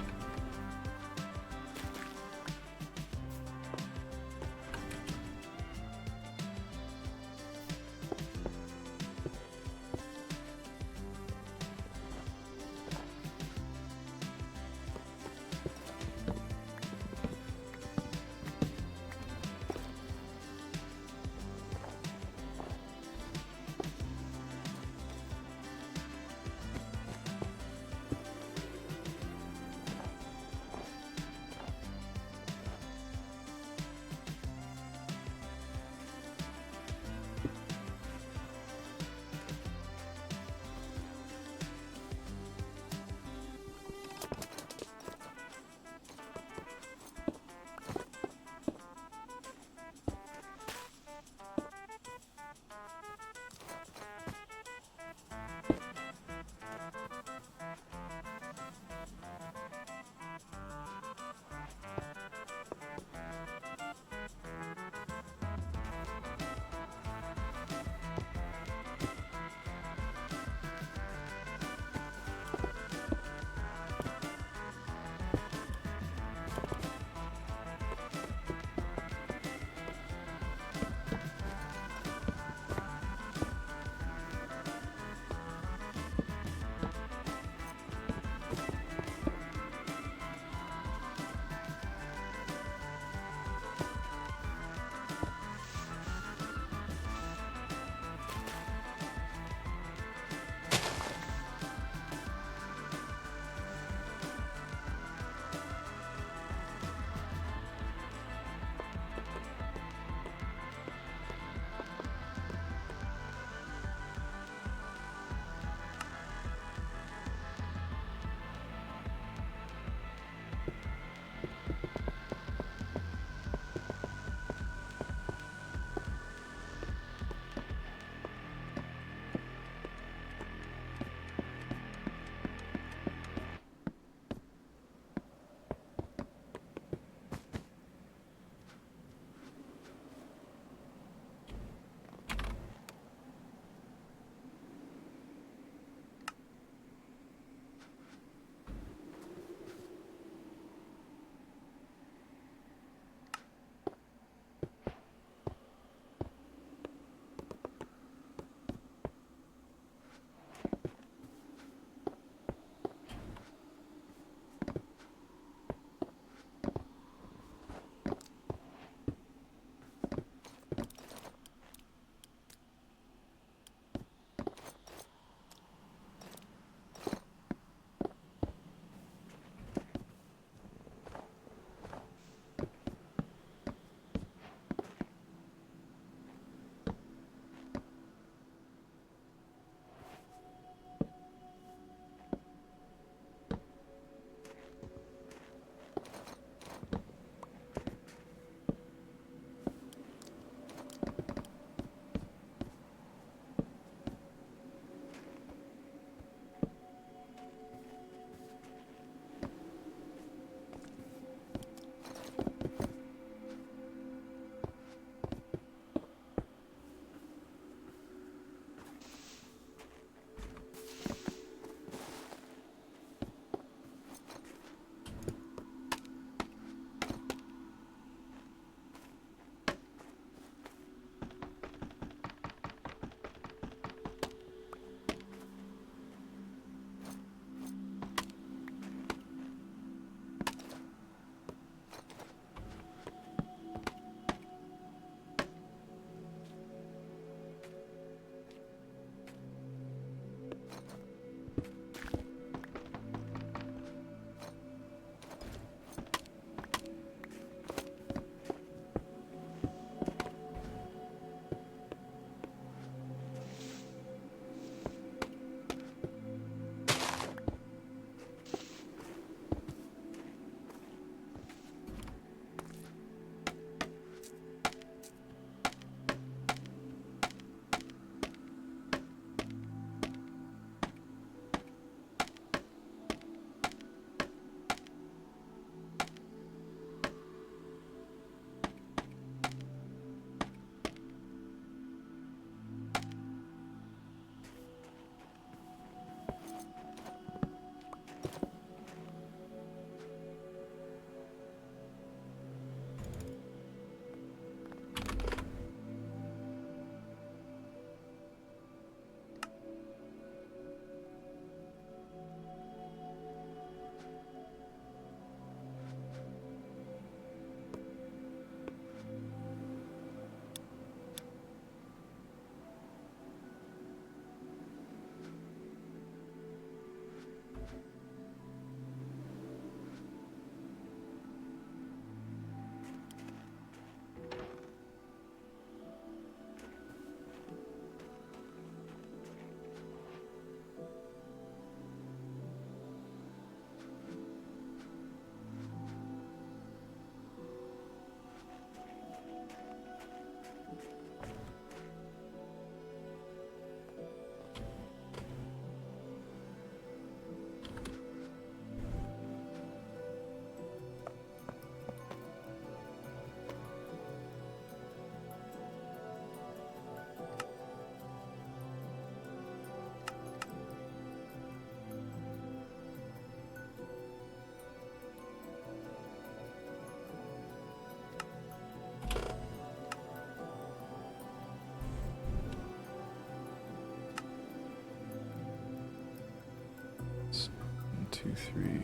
3,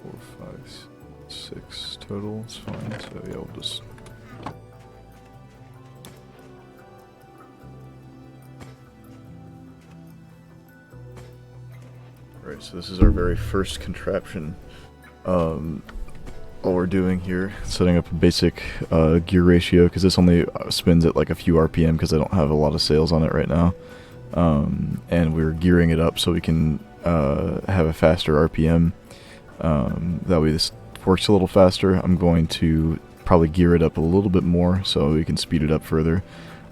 4, 5, 6 total. It's fine. So yeah, we'll just. Right. So this is our very first contraption. All we're doing here, setting up a basic gear ratio, because this only spins at like a few RPM because I don't have a lot of sails on it right now. And we're gearing it up so we can have a faster RPM. That way this works a little faster. I'm going to probably gear it up a little bit more so we can speed it up further.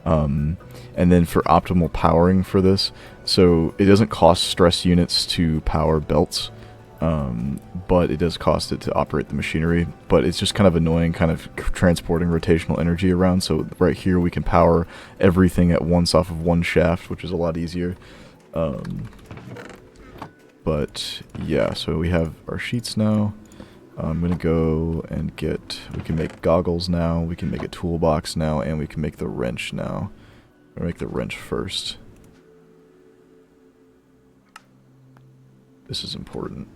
And then for optimal powering for this, so it doesn't cost stress units to power belts. But it does cost it to operate the machinery, but it's just kind of annoying kind of transporting rotational energy around. So right here we can power everything at once off of one shaft, which is a lot easier. But yeah, so we have our sheets now. I'm gonna go and we can make goggles now, we can make a toolbox now, and we can make the wrench now. I'm gonna make the wrench first. This is important.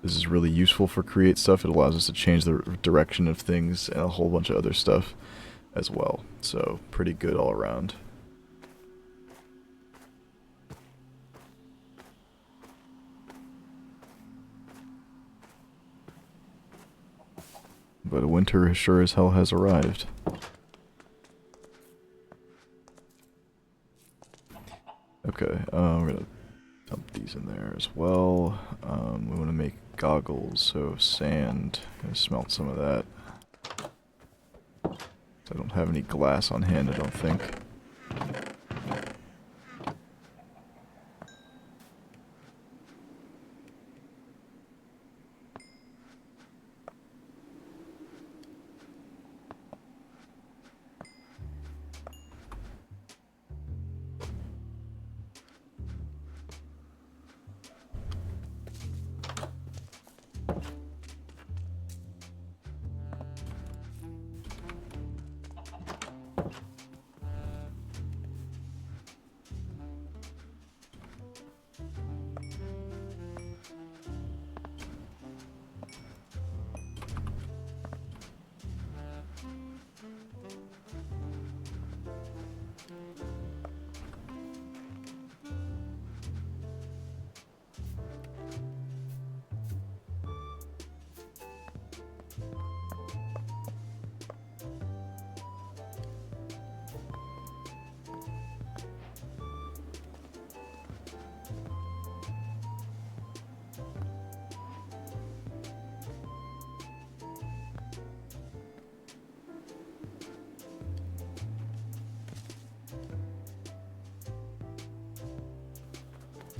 This is really useful for create stuff. It allows us to change the direction of things and a whole bunch of other stuff as well. So pretty good all around. But winter sure as hell has arrived. Okay, we're gonna dump these in there as well. We want to make goggles, so sand. Gonna smelt some of that. I don't have any glass on hand, I don't think.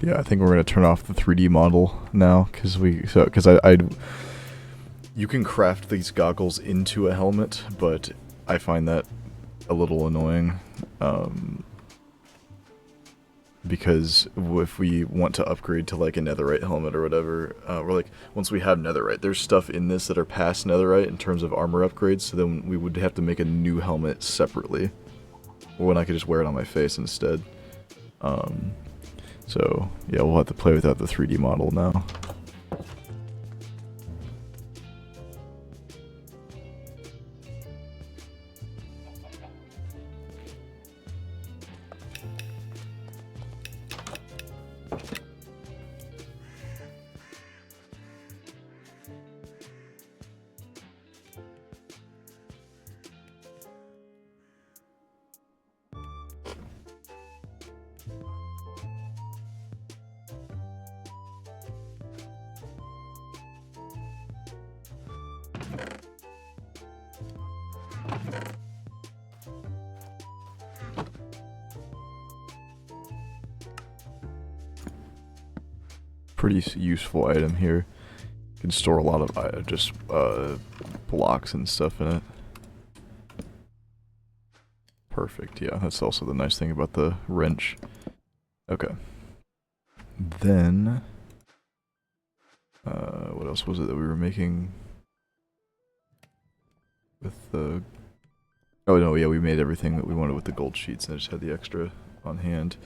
Yeah, I think we're gonna turn off the 3D model now because you can craft these goggles into a helmet, but I find that a little annoying. Because if we want to upgrade to like a netherite helmet or whatever, we're like, once we have netherite, there's stuff in this that are past netherite in terms of armor upgrades, so then we would have to make a new helmet separately. Or when I could just wear it on my face instead. So, yeah, we'll have to play without the 3D model now. Pretty useful item here. You can store a lot of just blocks and stuff in it. Perfect, yeah, that's also the nice thing about the wrench. Okay. Then, what else was it that we were making with the... Oh no, yeah, we made everything that we wanted with the gold sheets, and I just had the extra on hand.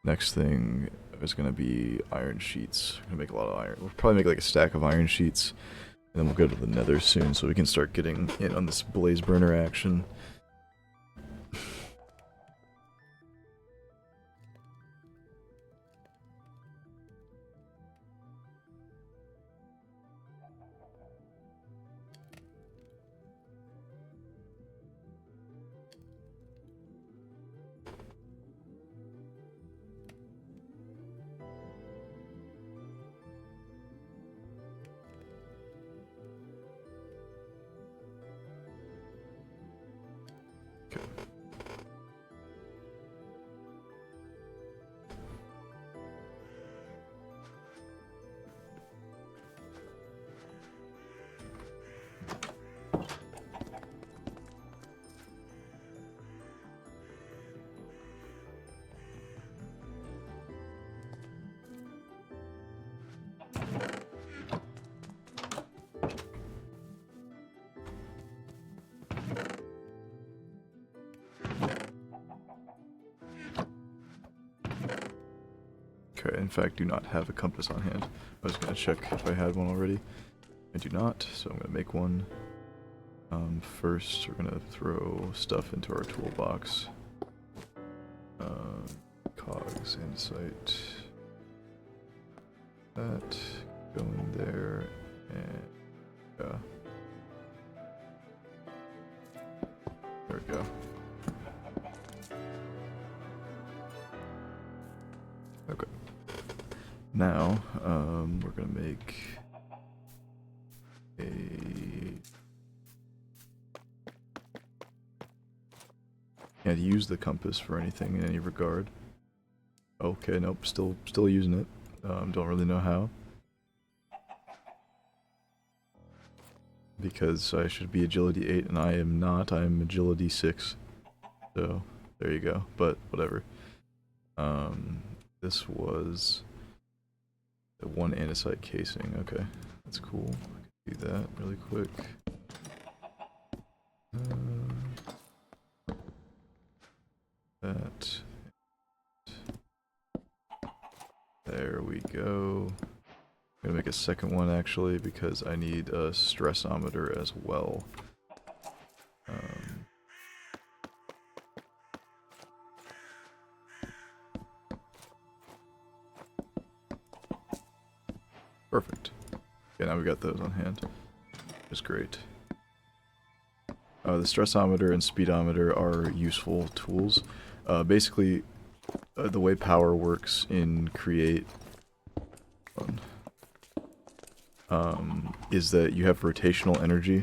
Next thing, There's gonna be iron sheets. We're gonna make a lot of iron. We'll probably make like a stack of iron sheets, and then we'll go to the nether soon so we can start getting in on this blaze burner action. Okay, in fact, do not have a compass on hand. I was gonna check if I had one already. I do not, so I'm gonna make one. First, we're gonna throw stuff into our toolbox. Cogs, insight. That, go in there, and yeah. There we go. Okay. Now, we're gonna make a... Can't use the compass for anything in any regard. Okay, nope, still using it. Don't really know how. Because I should be agility 8 and I am not, I am agility 6. So, there you go, but whatever. This was the one andesite casing. Okay, that's cool. I can do that really quick. That. There we go. I'm gonna make a second one actually because I need a stressometer as well. Perfect. Okay, now we got those on hand. That's great. The stressometer and speedometer are useful tools. Basically, the way power works in Create is that you have rotational energy.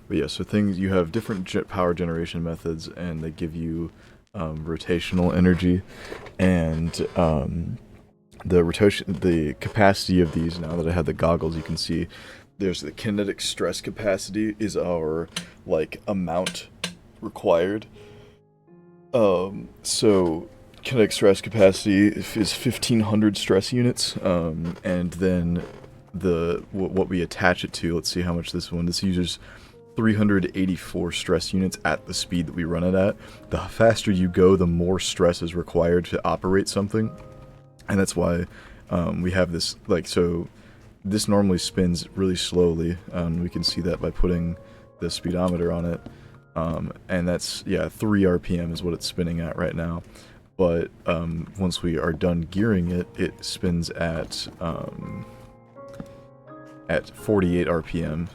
But yeah, so you have different power generation methods, and they give you rotational energy, and the capacity of these. Now that I have the goggles, you can see there's the kinetic stress capacity is our amount required. So kinetic stress capacity is 1500 stress units, and then what we attach it to. Let's see how much this uses. 384 stress units at the speed that we run it at. The faster you go, the more stress is required to operate something. And that's why we have this, so this normally spins really slowly. We can see that by putting the speedometer on it. And that's, 3 RPM is what it's spinning at right now. But once we are done gearing it, it spins at 48 RPM.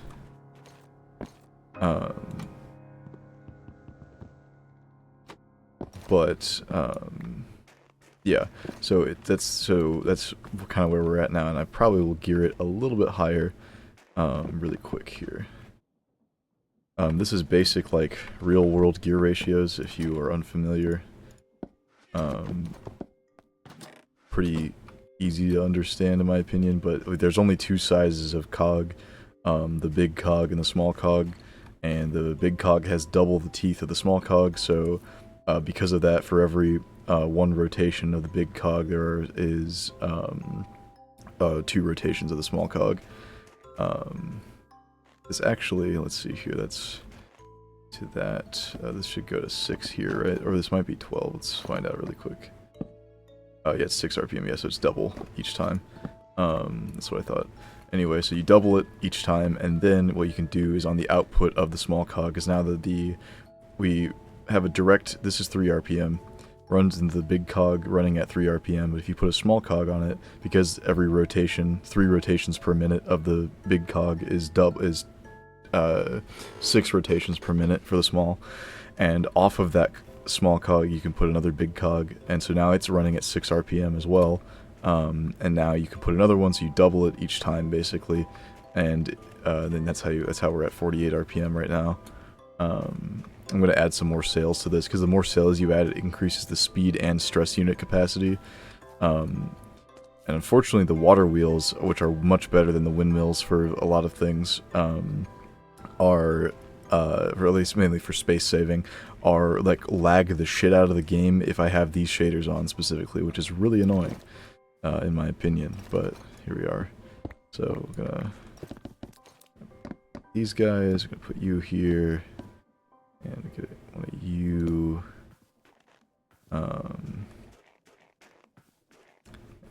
Yeah, so that's kind of where we're at now, and I probably will gear it a little bit higher, really quick here. This is basic, real world gear ratios, if you are unfamiliar. Pretty easy to understand in my opinion, but there's only two sizes of cog, the big cog and the small cog. And the big cog has double the teeth of the small cog, so Because of that, for every one rotation of the big cog, there is 2 rotations of the small cog. This actually, let's see here, that's to that. This should go to 6 here, right? Or this might be 12. Let's find out really quick. Oh yeah, it's 6 RPM, yeah, so it's double each time. That's what I thought. Anyway, so you double it each time, and then what you can do is on the output of the small cog, is now that we have a direct, this is 3 RPM, runs into the big cog running at 3 RPM, but if you put a small cog on it, because every rotation, 3 rotations per minute of the big cog is 6 rotations per minute for the small, and off of that small cog you can put another big cog, and so now it's running at 6 RPM as well, and now you can put another one, so you double it each time basically, and then that's how we're at 48 RPM right now. I'm going to add some more sails to this, because the more sails you add, it increases the speed and stress unit capacity. And unfortunately, the water wheels, which are much better than the windmills for a lot of things, are, or at least mainly for space saving, are like lag the shit out of the game if I have these shaders on specifically, which is really annoying, in my opinion. But here we are. So we're gonna these guys. We're gonna put you here. And get one of you, and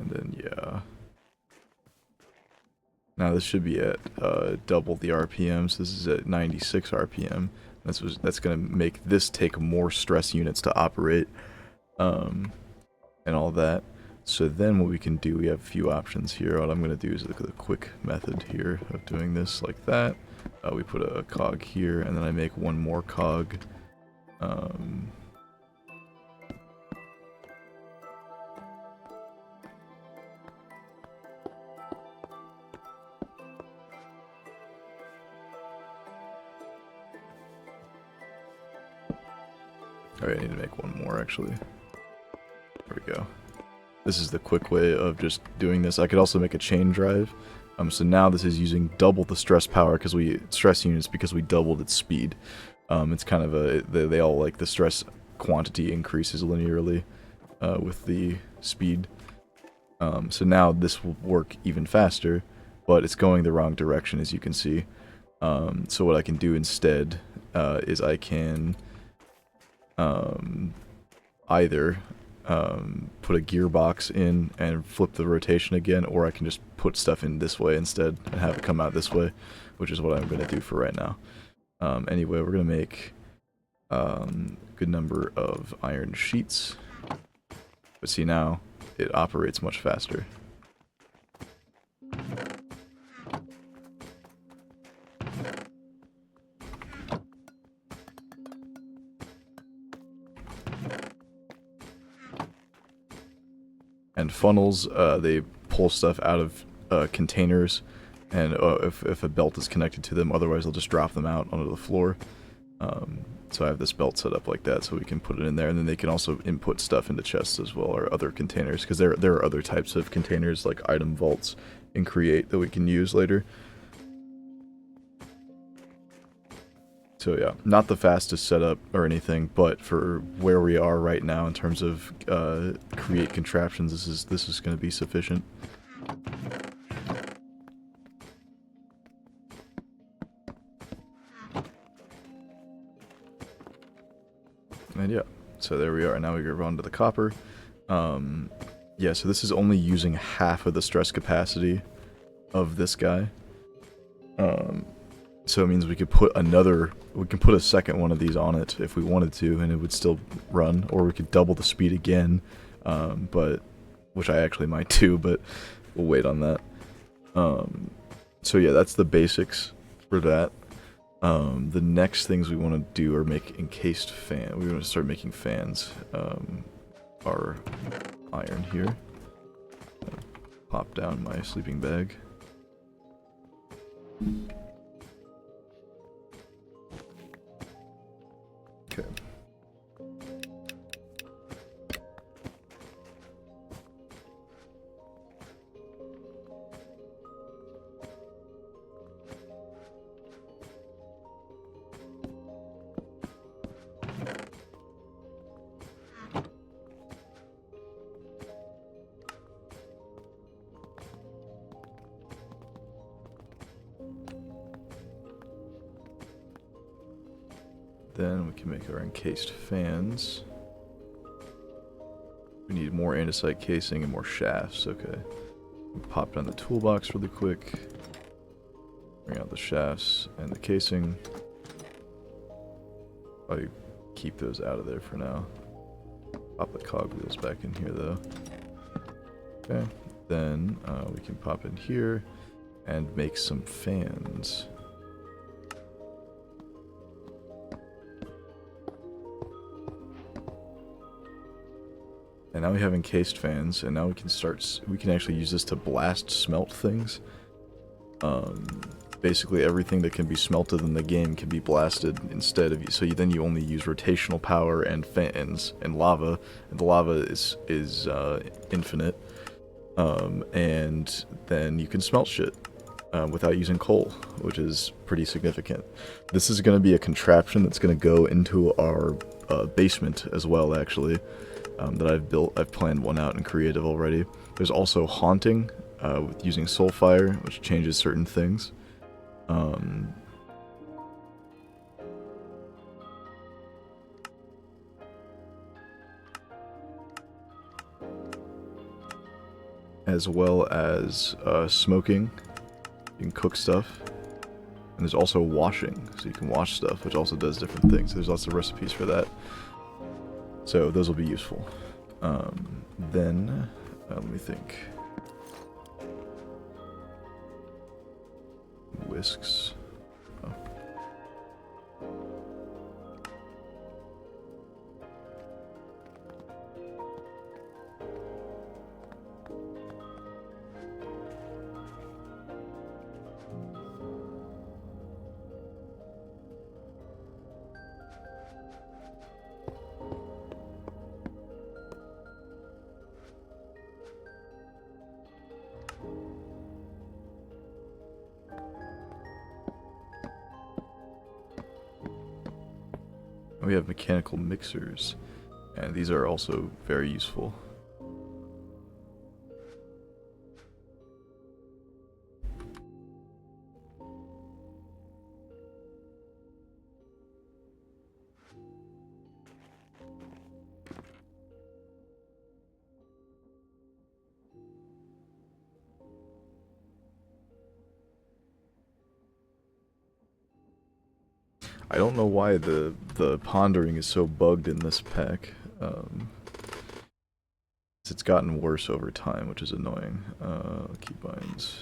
then yeah. Now this should be at double the RPM, so this is at 96 RPM. That's gonna make this take more stress units to operate, and all that. So then what we can do, we have a few options here. What I'm gonna do is look at the quick method here of doing this like that. We put a cog here, and then I make one more cog. Alright, I need to make one more actually. There we go. This is the quick way of just doing this. I could also make a chain drive. So now this is using double the stress power stress units because we doubled its speed. It's kind of they all like the stress quantity increases linearly with the speed. So now this will work even faster, but it's going the wrong direction, as you can see. So what I can do instead is I can either put a gearbox in and flip the rotation again, or I can just put stuff in this way instead and have it come out this way, which is what I'm going to do for right now. Anyway, we're going to make a good number of iron sheets, but see now it operates much faster. And funnels, they pull stuff out of containers, and if a belt is connected to them, otherwise they'll just drop them out onto the floor. So I have this belt set up like that, so we can put it in there, and then they can also input stuff into chests as well, or other containers, because there are other types of containers like item vaults in Create that we can use later. So yeah, not the fastest setup or anything, but for where we are right now in terms of Create contraptions, this is going to be sufficient. And yeah, so there we are. Now we go on to the copper. Yeah, so this is only using half of the stress capacity of this guy. So it means we could put a second one of these on it if we wanted to, and it would still run, or we could double the speed again, but which I actually might do, but we'll wait on that. So yeah, that's the basics for that. The next things we want to do are make encased fan. We want to start making fans. Our iron here. Pop down my sleeping bag. Okay. then we can make our encased fans. We need more andesite casing and more shafts. Okay. We pop down the toolbox really quick. Bring out the shafts and the casing. I keep those out of there for now. Pop the cogwheels back in here though. Okay. Then we can pop in here and make some fans. And now we have encased fans, and now we can actually use this to blast smelt things. Basically everything that can be smelted in the game can be blasted instead of, so then you only use rotational power and fans and lava, and the lava is infinite. And then you can smelt shit without using coal, which is pretty significant. This is going to be a contraption that's going to go into our basement as well, actually. That I've built. I've planned one out in creative already. There's also haunting with using soulfire, which changes certain things. As well as smoking. You can cook stuff. And there's also washing, so you can wash stuff, which also does different things. There's lots of recipes for that. So those will be useful. Then, let me think. Whisks. Oh. We have mechanical mixers, and these are also very useful. I don't know why the pondering is so bugged in this pack. It's gotten worse over time, which is annoying. Keybinds.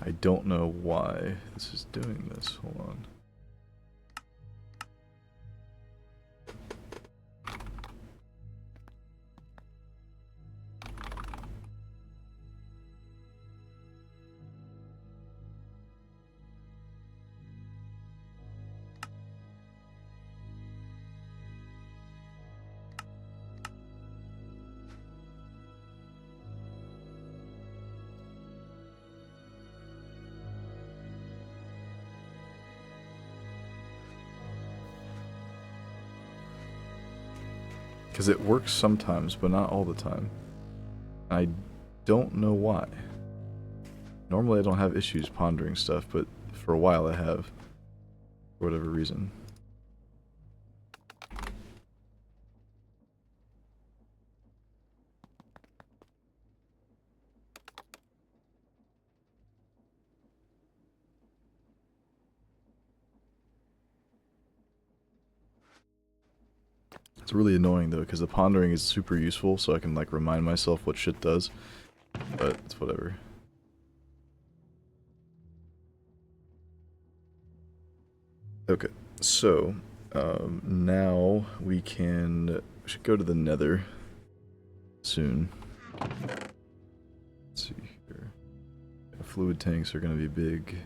I don't know why this is doing this. Hold on. Because it works sometimes, but not all the time. I don't know why. Normally I don't have issues pondering stuff, but for a while I have. For whatever reason. It's really annoying though, because the pondering is super useful, so I can like remind myself what shit does. But it's whatever. Okay, so now we should go to the Nether soon. Let's see here. Fluid tanks are gonna be big.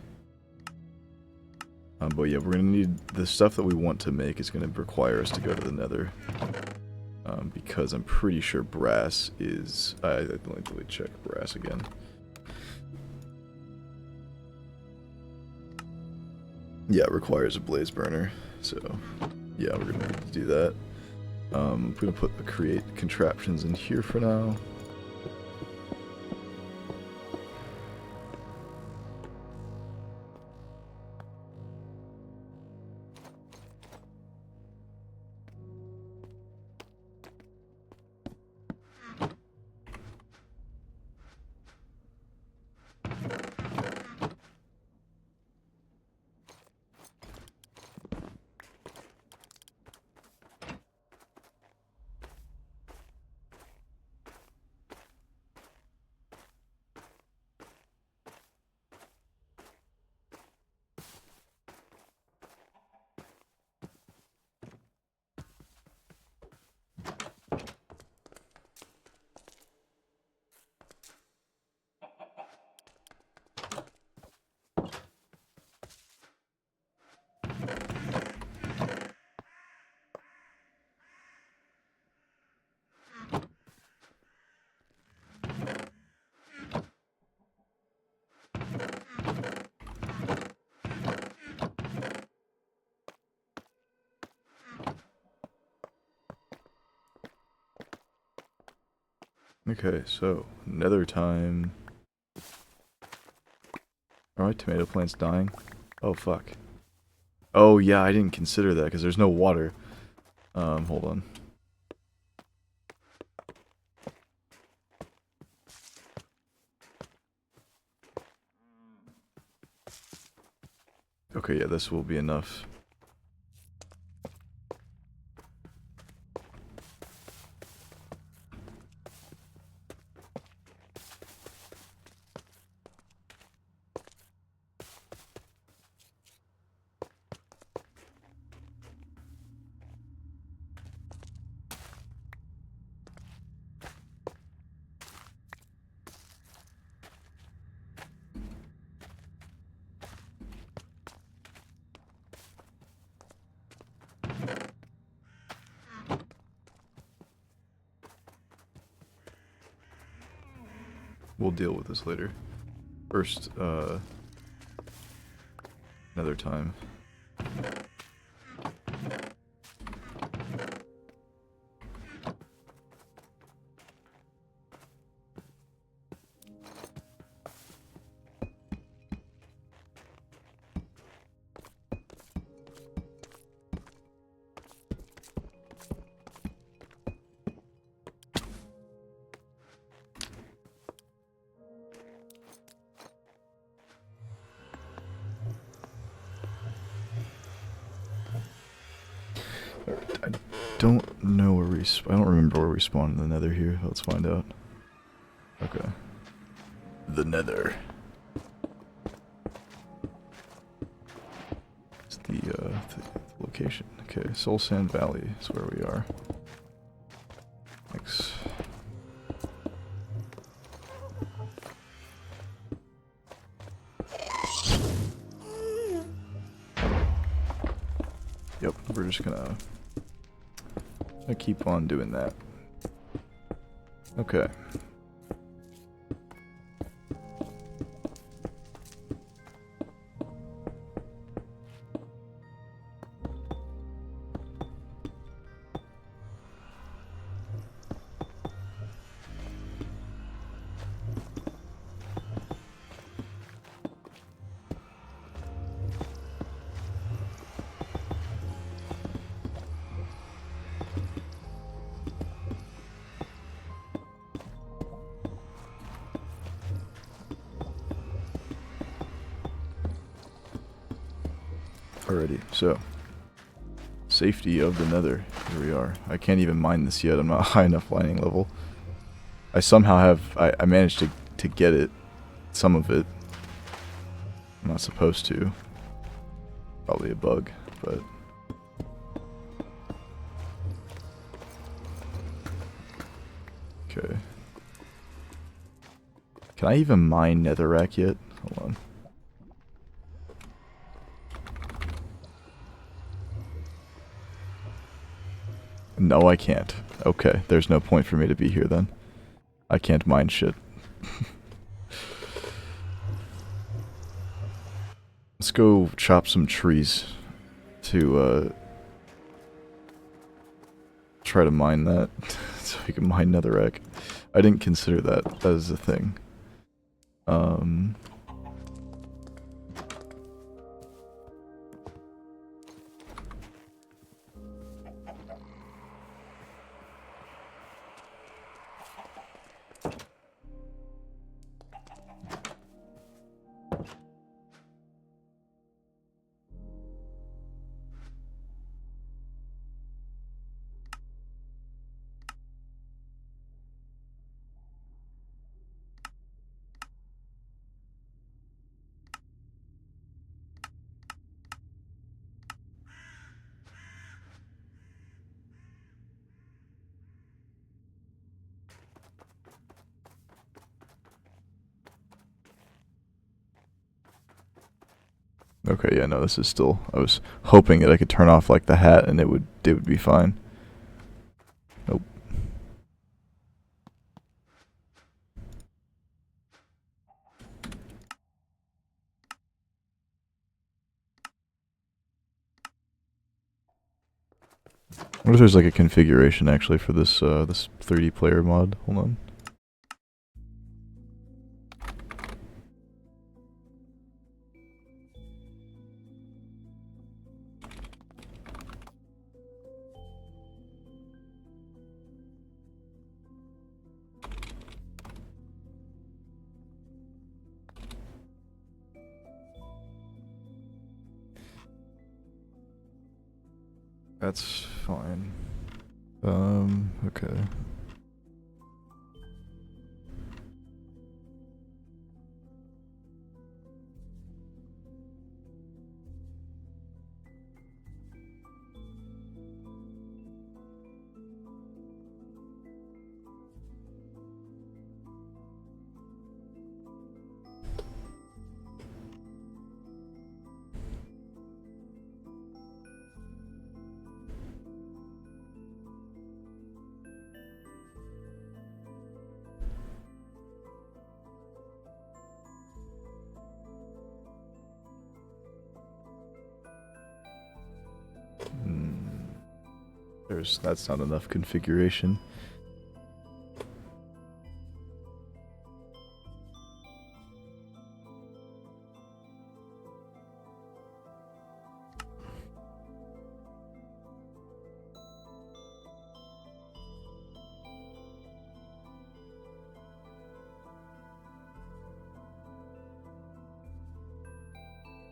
But yeah, we're gonna need the stuff that we want to make is gonna require us to go to the Nether. Because I'm pretty sure brass is. Let me check brass again. Yeah, it requires a blaze burner. So yeah, we're gonna need to do that. I'm gonna put the create contraptions in here for now. Okay, so Nether time. Are my tomato plants dying? Oh fuck. Oh yeah, I didn't consider that because there's no water. Hold on. Okay, yeah, this will be enough. We'll deal with this later. First, another time. I don't know where I don't remember where we spawned in the Nether here. Let's find out. Okay. The Nether. It's the location. Okay, Soul Sand Valley is where we are. Thanks. Yep, we're just gonna keep on doing that. Okay. Alrighty, so safety of the nether. Here we are. I can't even mine this yet. I'm not high enough mining level. I somehow have... I managed to get it. Some of it. I'm not supposed to. Probably a bug, but... Okay. Can I even mine netherrack yet? Hold on. No, I can't. Okay, there's no point for me to be here then. I can't mine shit. Let's go chop some trees to try to mine that so we can mine netherrack. I didn't consider that as a thing. Okay, yeah, no, this is still... I was hoping that I could turn off, like, the hat and it would be fine. Nope. I wonder if there's, like, a configuration, actually, for this, this 3D player mod. Hold on. That's fine. Okay. That's not enough configuration.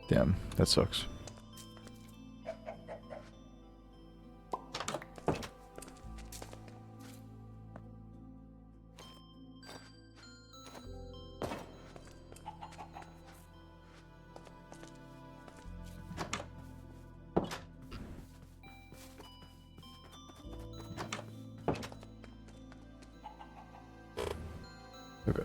Damn, that sucks. Okay.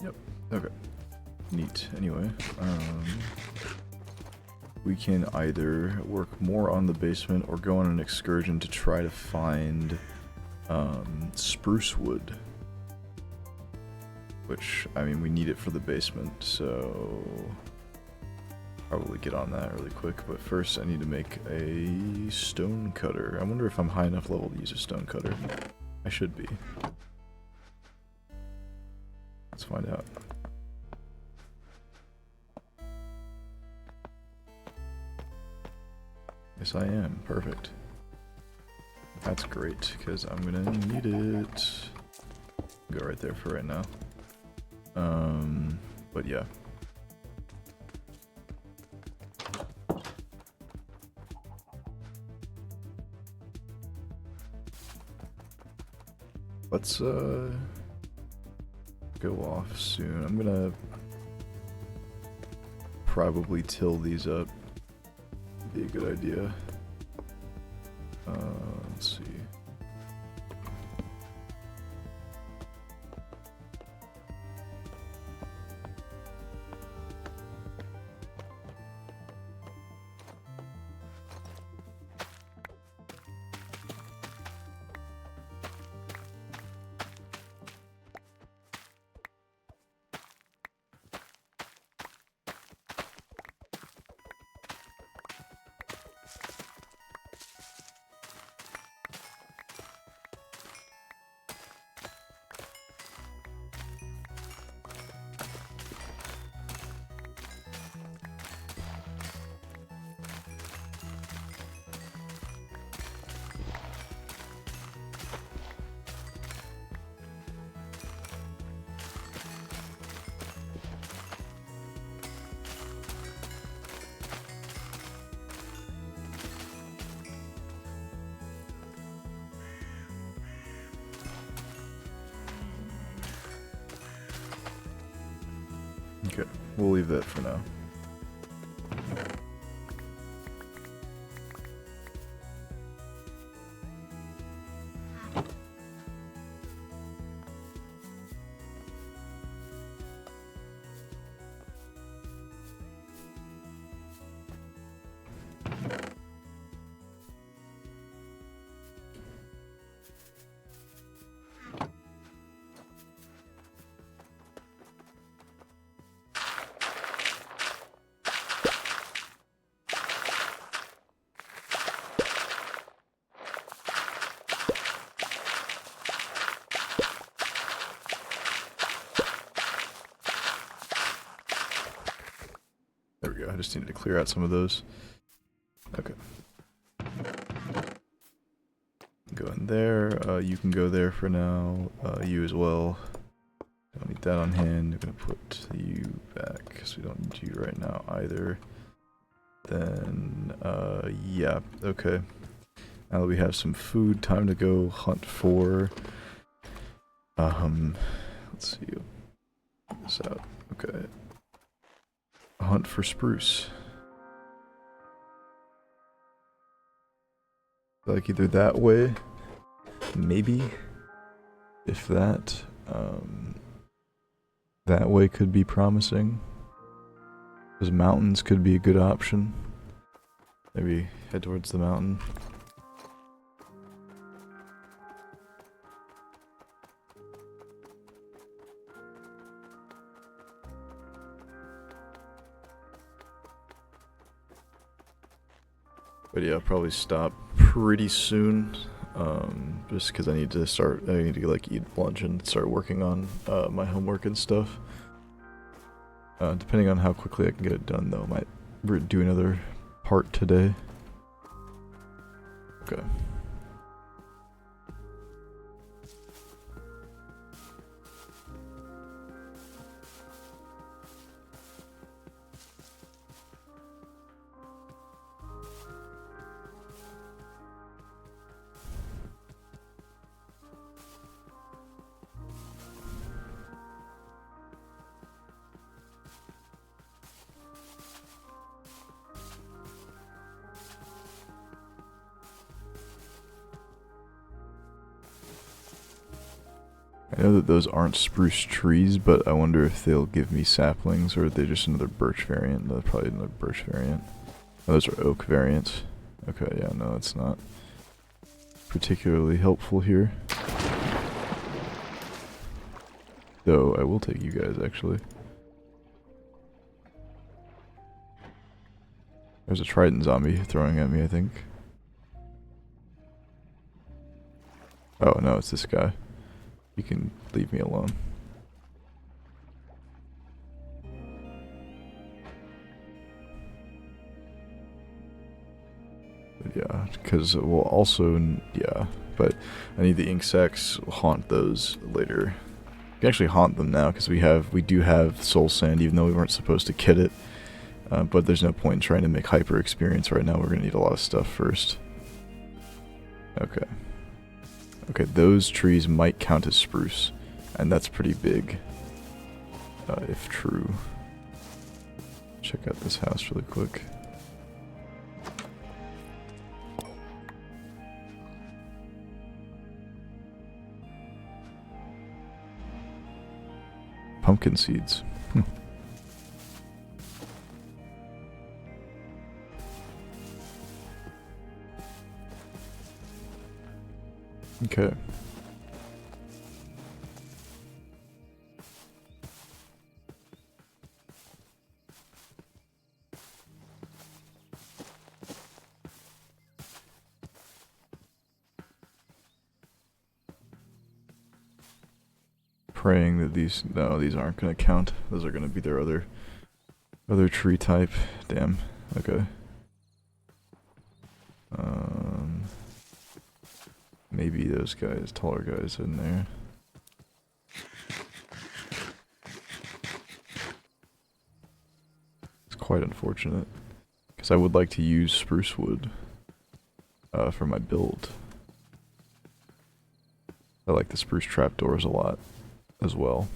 Yep. Okay. Neat. Anyway, we can either work more on the basement or go on an excursion to try to find spruce wood. Which, I mean, we need it for the basement, so probably get on that really quick. But first I need to make a stone cutter. I wonder if I'm high enough level to use a stone cutter. I should be. Let's find out. Yes, I am. Perfect. That's great, because I'm gonna need it. Go right there for right now. But yeah. Let's, go off soon. I'm gonna probably till these up. Be a good idea. Let's see. Okay, we'll leave that for now. There we go, I just needed to clear out some of those. Okay. Go in there, you can go there for now, you as well. Don't need that on hand, I'm gonna put you back, because we don't need you right now either. Then, yeah, okay. Now that we have some food, time to go hunt for, let's see, get this out, okay. Hunt for spruce. Like either that way, maybe, if that, that way could be promising. Those mountains could be a good option. Maybe head towards the mountain. But yeah, I'll probably stop pretty soon, just because I need to like eat lunch and start working on my homework and stuff. Depending on how quickly I can get it done though, I might do another part today. Okay. I know that those aren't spruce trees, but I wonder if they'll give me saplings or are they just another birch variant. No, probably another birch variant. Oh, those are oak variants. Okay, yeah, no, it's not particularly helpful here. Though, I will take you guys, actually. There's a trident zombie throwing at me, I think. Oh, no, it's this guy. You can leave me alone. But yeah, because we'll also, yeah, but I need the ink sacs. We'll haunt those later. We can actually haunt them now because we do have soul sand, even though we weren't supposed to get it. But there's no point in trying to make hyper experience right now. We're gonna need a lot of stuff first. Okay. Okay, those trees might count as spruce, and that's pretty big, if true. Check out this house really quick. Pumpkin seeds. Okay. Praying that these aren't gonna count. Those are gonna be their other tree type. Damn. Okay. Maybe those guys, taller guys in there. It's quite unfortunate. Because I would like to use spruce wood for my build. I like the spruce trapdoors a lot as well.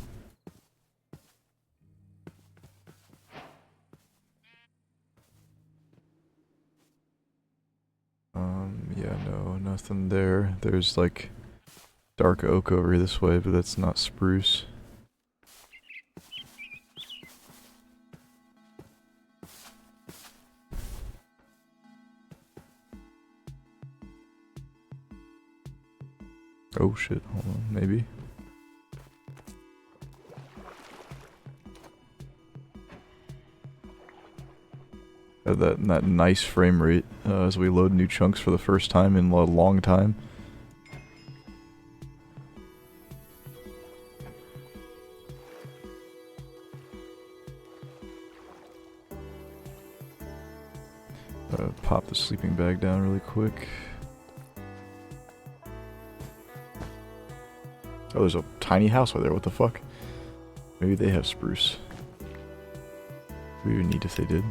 Yeah, no, nothing there. There's like dark oak over this way, but that's not spruce. Oh shit, hold on, maybe. That nice frame rate as we load new chunks for the first time in a long time. Pop the sleeping bag down really quick. Oh, there's a tiny house over there, what the fuck? Maybe they have spruce. We would need if they did.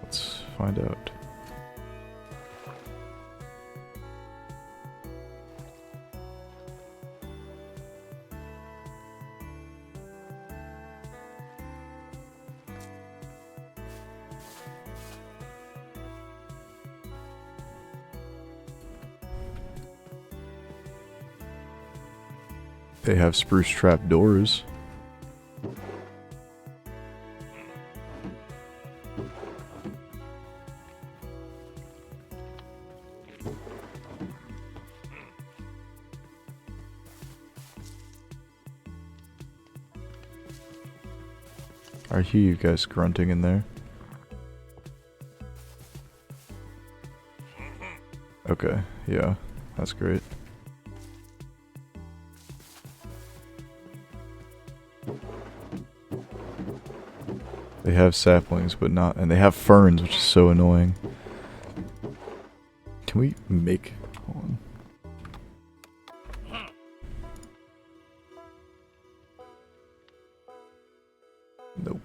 Let's find out. They have spruce trap doors. I hear you guys grunting in there. Okay, yeah, that's great. They have saplings, but not, and they have ferns, which is so annoying. Can we make, hold on. Nope.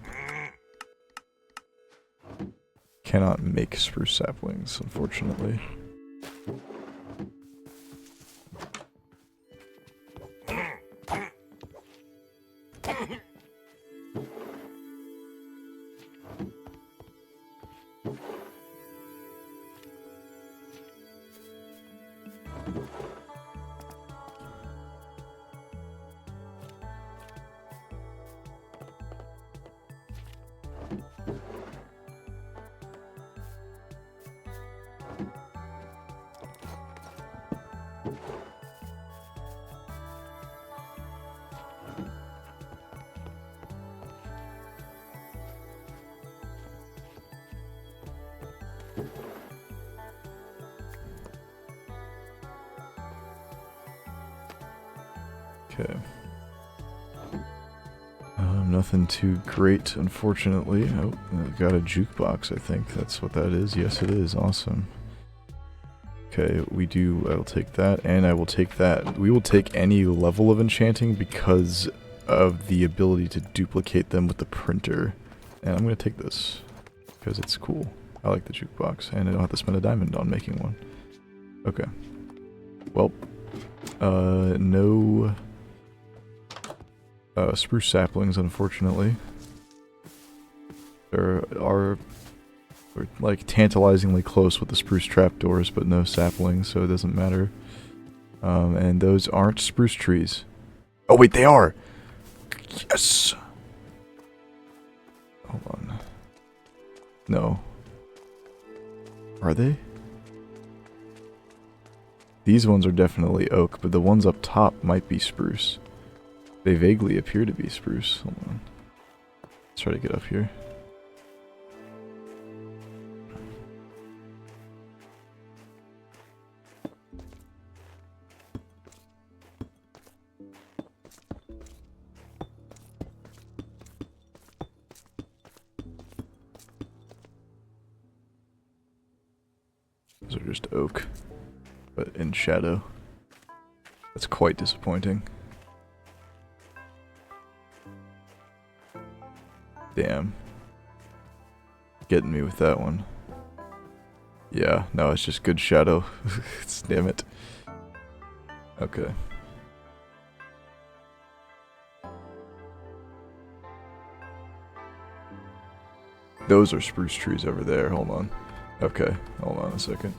Cannot make spruce saplings, unfortunately. Okay. Nothing too great, unfortunately. Oh, I got a jukebox, I think. That's what that is. Yes, it is. Awesome. Okay, I will take that, and I will take that. We will take any level of enchanting because of the ability to duplicate them with the printer. And I'm going to take this, because it's cool. I like the jukebox, and I don't have to spend a diamond on making one. Okay. Well, no spruce saplings, unfortunately. There are... We're like tantalizingly close with the spruce trapdoors, but no saplings, so it doesn't matter. And those aren't spruce trees. Oh wait, they are! Yes! Hold on. No. Are they? These ones are definitely oak, but the ones up top might be spruce. They vaguely appear to be spruce. Hold on. Let's try to get up here. Those are just oak, but in shadow. That's quite disappointing. Damn. Getting me with that one. Yeah, no, it's just good shadow. Damn it. Okay. Those are spruce trees over there, hold on. Okay, hold on a second.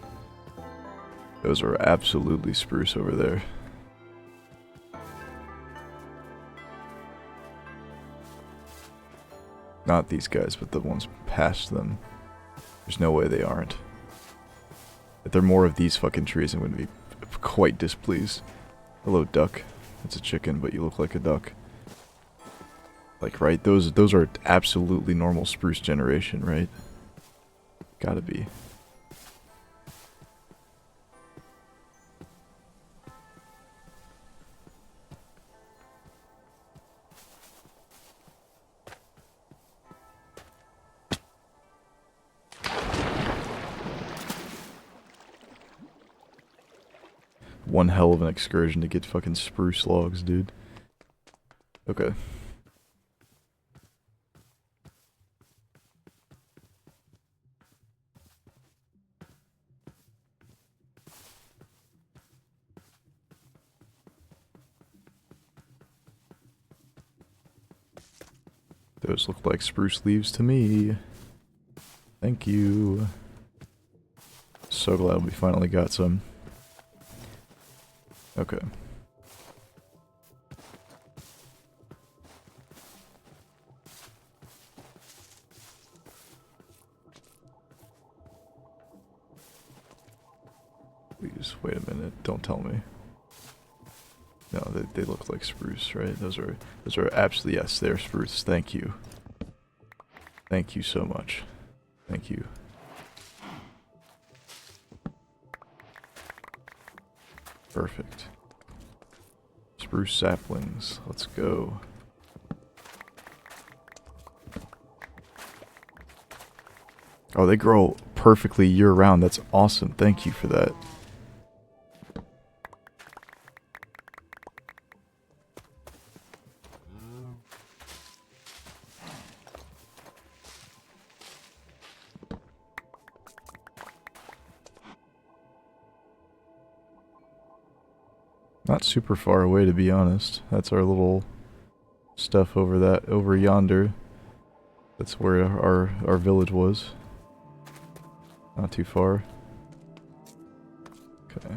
Those are absolutely spruce over there. Not these guys, but the ones past them. There's no way they aren't. If there are more of these fucking trees, I'm going to be quite displeased. Hello, duck. It's a chicken, but you look like a duck. Like, right? Those are absolutely normal spruce generation, right? Gotta be. One hell of an excursion to get fucking spruce logs, dude. Okay. Those look like spruce leaves to me. Thank you. So glad we finally got some. Okay. Please, wait a minute. Don't tell me. No, they look like spruce, right? Those are absolutely, yes, they're spruce. Thank you. Thank you so much. Thank you. Perfect. Spruce saplings. Let's go. Oh, they grow perfectly year-round. That's awesome. Thank you for that. Not super far away, to be honest. That's our little stuff over yonder. That's where our village was. Not too far. Okay.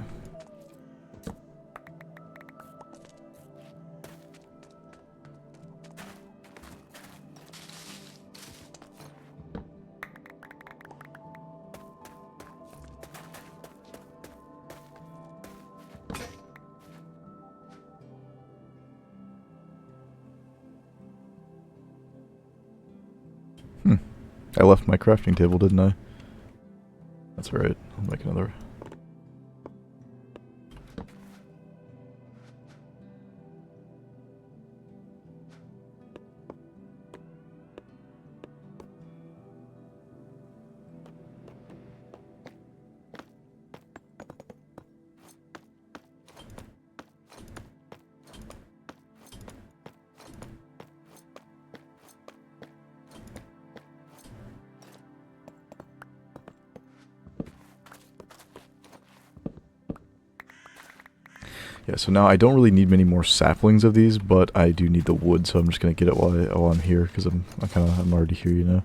I left my crafting table, didn't I? That's alright. I'll make another. Yeah, so now I don't really need many more saplings of these, but I do need the wood, so I'm just gonna get it while I'm here, because I'm already here, you know.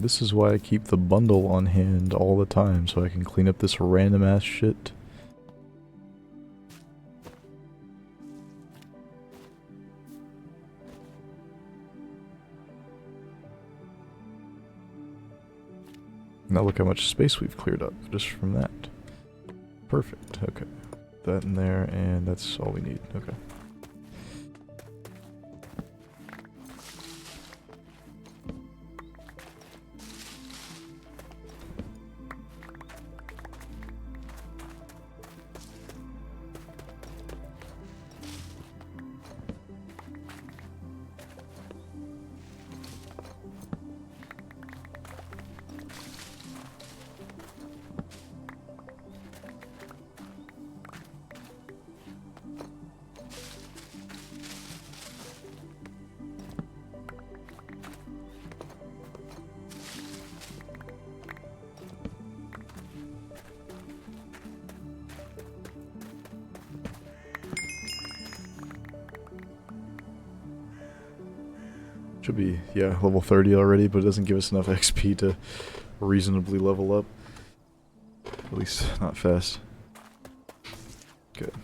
This is why I keep the bundle on hand all the time, so I can clean up this random ass shit. Now look how much space we've cleared up just from that. Perfect, okay. That in there, and that's all we need, okay. Should be, yeah, level 30 already, but it doesn't give us enough XP to reasonably level up. At least not fast. Good.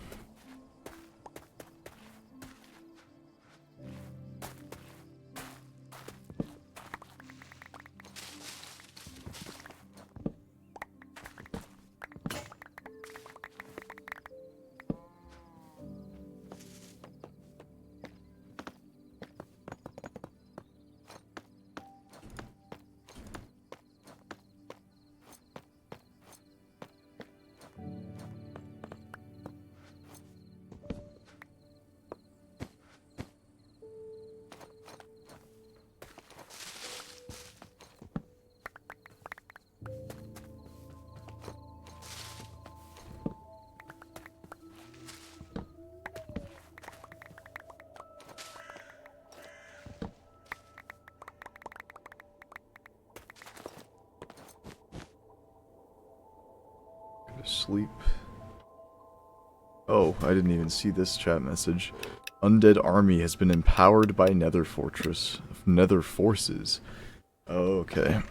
Sleep. Oh, I didn't even see this chat message. Undead army has been empowered by Nether forces. Oh, okay.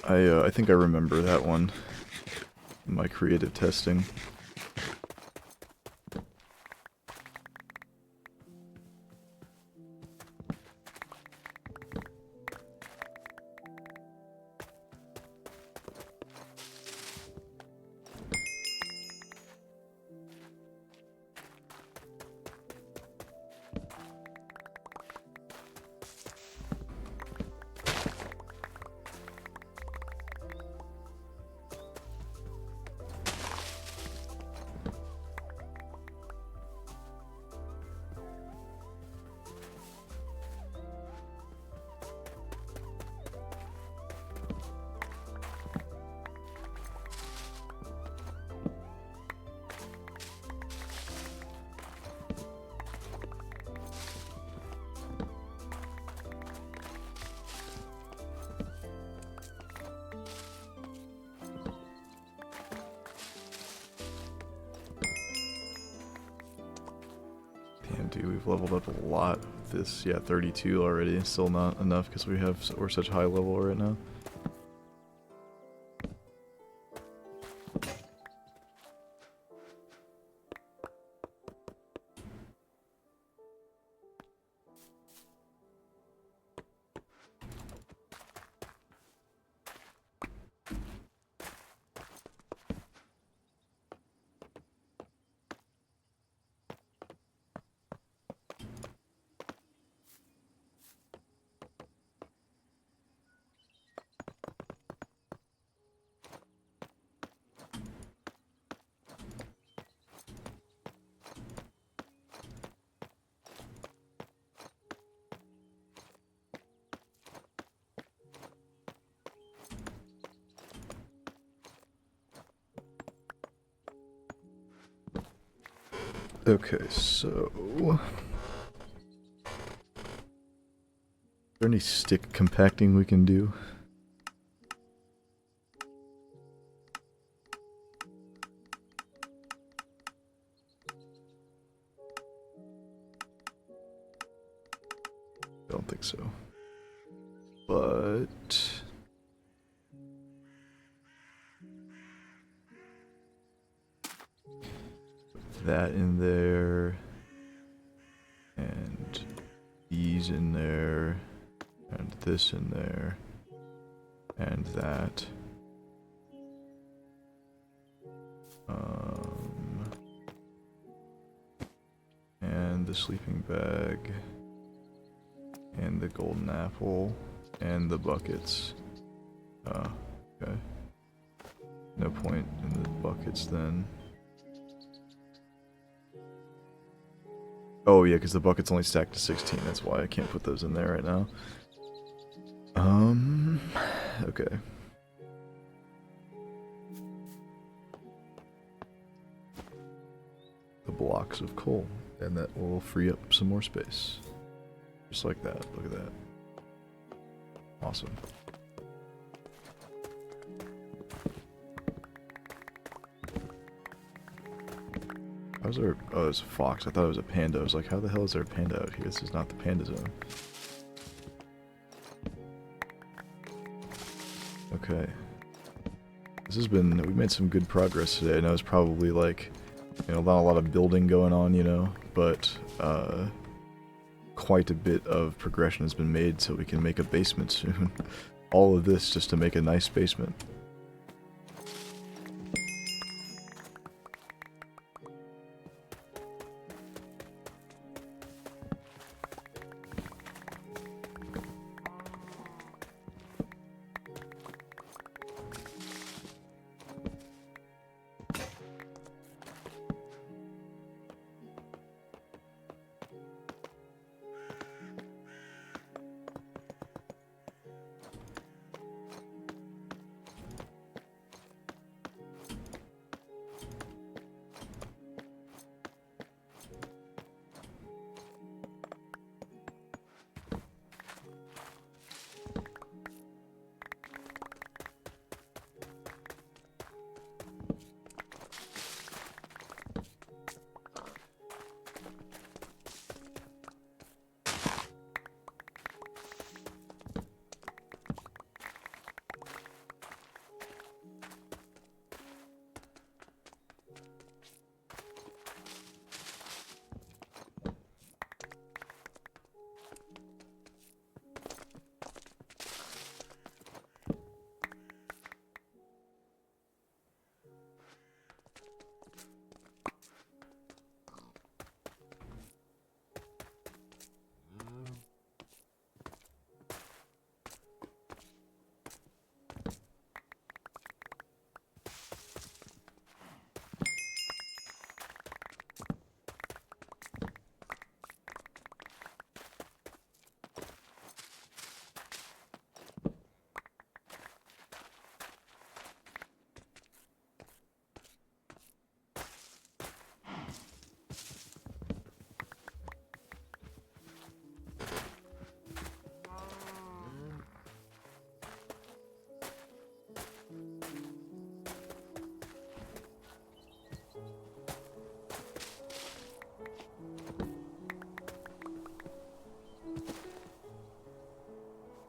I think I remember that one in my creative testing. Damn, dude, we've leveled up a lot with this. Yeah, 32 already. Still not enough because we're such high level right now. Okay, so... Is there any stick compacting we can do? I don't think so. But... put that in there. And these in there. And this in there. And that. And the sleeping bag. And the golden apple. And the buckets. Okay. No point in the buckets then. Oh yeah, because the bucket's only stacked to 16, that's why I can't put those in there right now. Okay. The blocks of coal, and that will free up some more space. Just like that, look at that. Awesome. How's there? Oh, it's a fox. I thought it was a panda. I was like, how the hell is there a panda out here? This is not the panda zone. Okay. This has been... we made some good progress today. I know it's probably like, you know, not a lot of building going on, you know, but quite a bit of progression has been made so we can make a basement soon. All of this just to make a nice basement.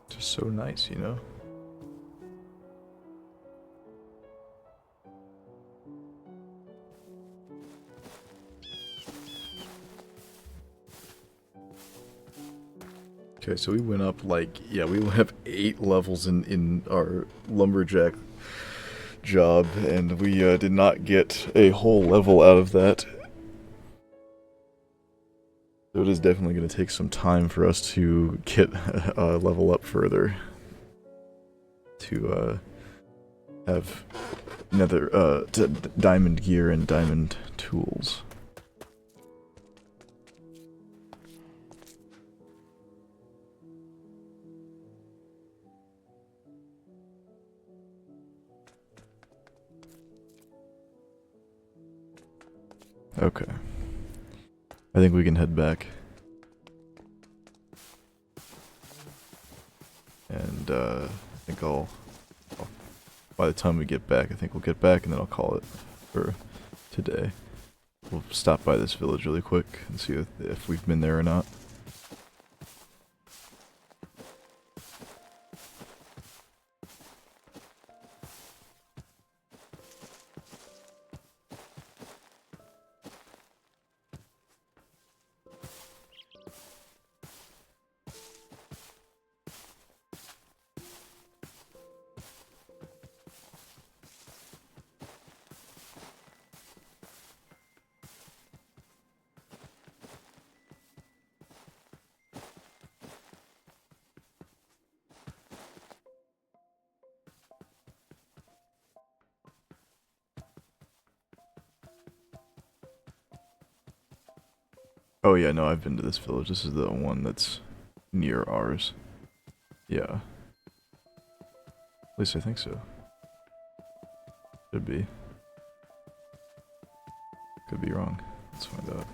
Just so nice, you know? Okay, so we went up like, yeah, we went up 8 levels in our lumberjack job, and we did not get a whole level out of that. So it is definitely going to take some time for us to get level up further. To have another diamond gear and diamond tools. Okay. I think we can head back. And I think by the time we get back, I think we'll get back and then I'll call it for today. We'll stop by this village really quick and see if we've been there or not. Oh yeah, no, I've been to this village. This is the one that's near ours. Yeah. At least I think so. Should be. Could be wrong. Let's find out.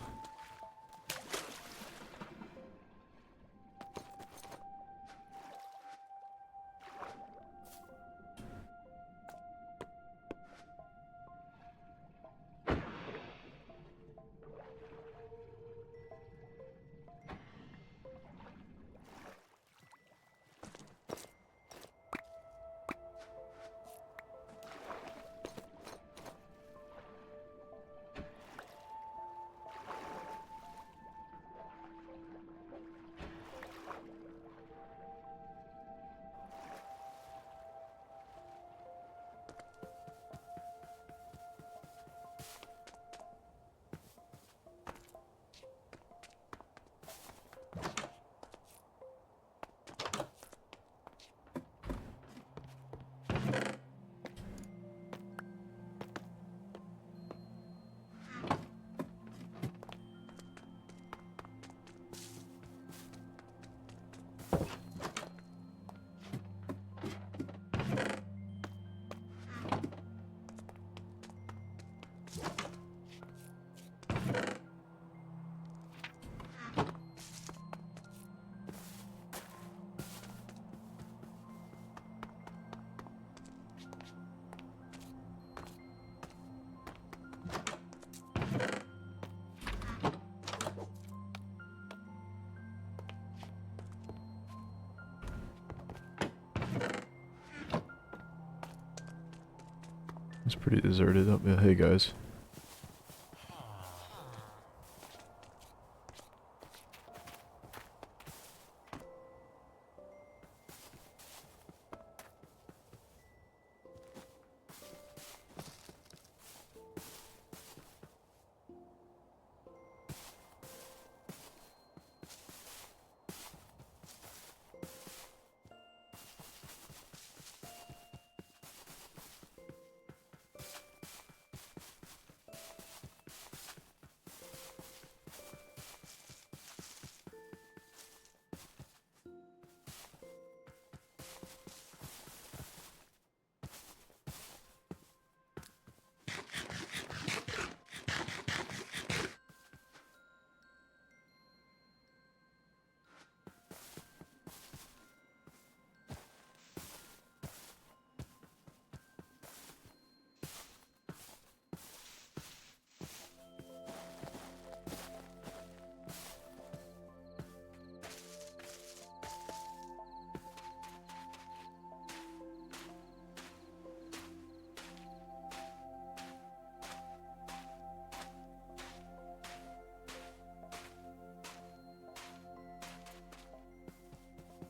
It's pretty deserted up there. Hey guys.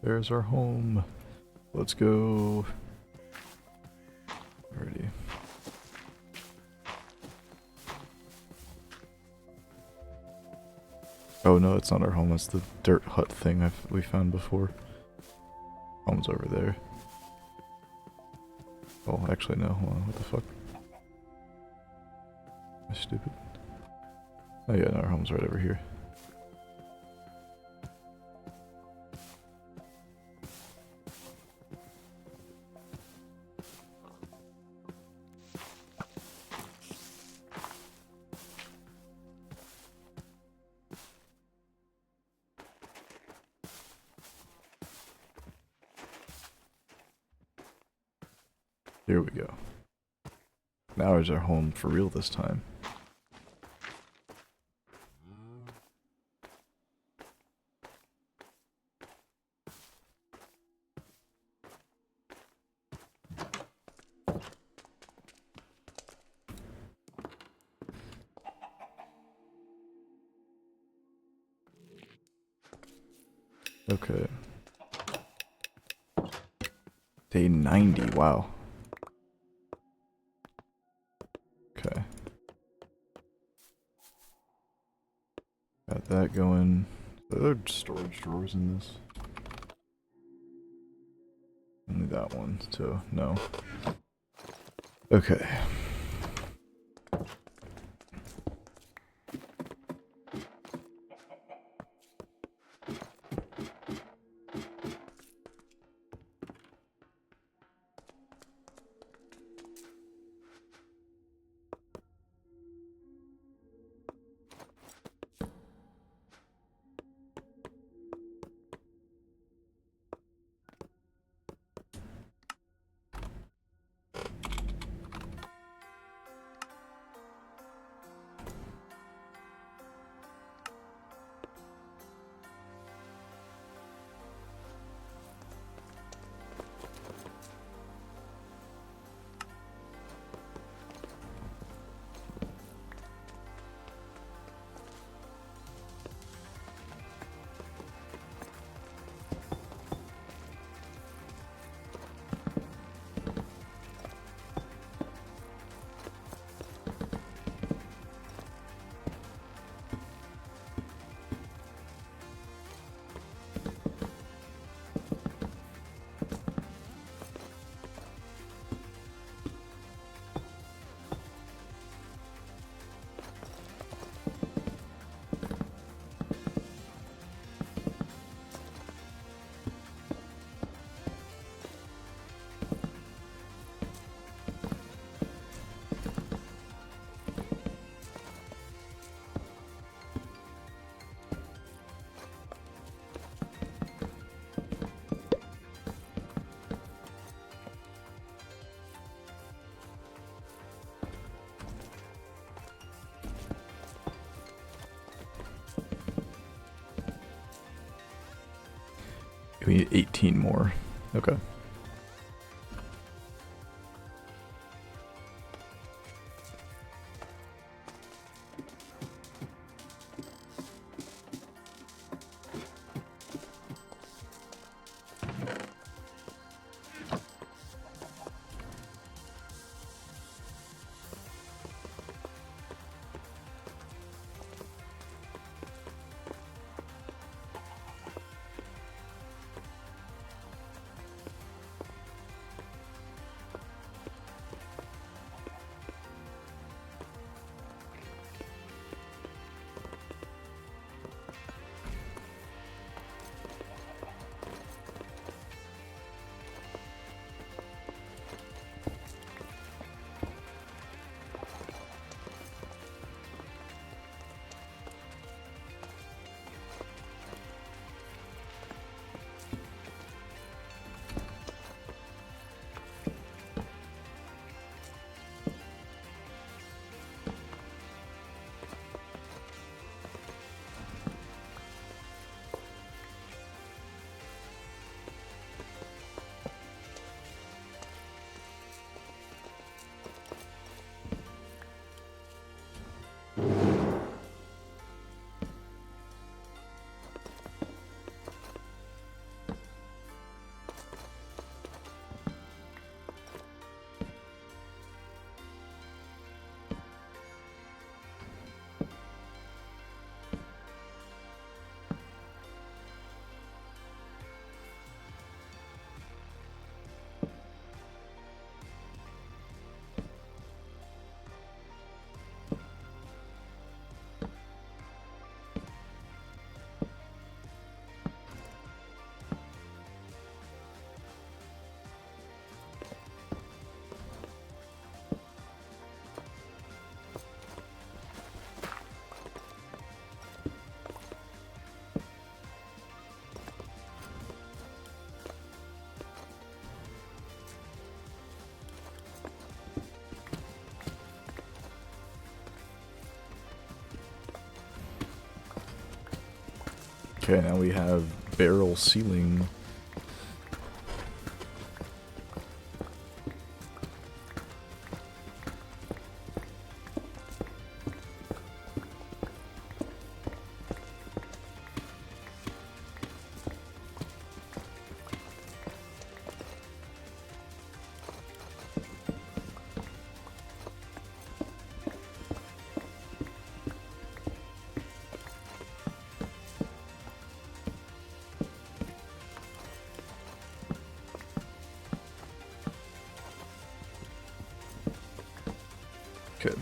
There's our home. Let's go. Alrighty. Oh no, it's not our home. That's the dirt hut thing we found before. Home's over there. Oh, actually no. Hold on. What the fuck? Am I stupid? Oh yeah, no, our home's right over here. Here we go. Now is our home for real this time. Okay. Day 90, wow. Okay. Got that going. Are there storage drawers in this? Only that one, so no. Okay. We need 18 more. Okay. Okay, now we have barrel sealing. Okay.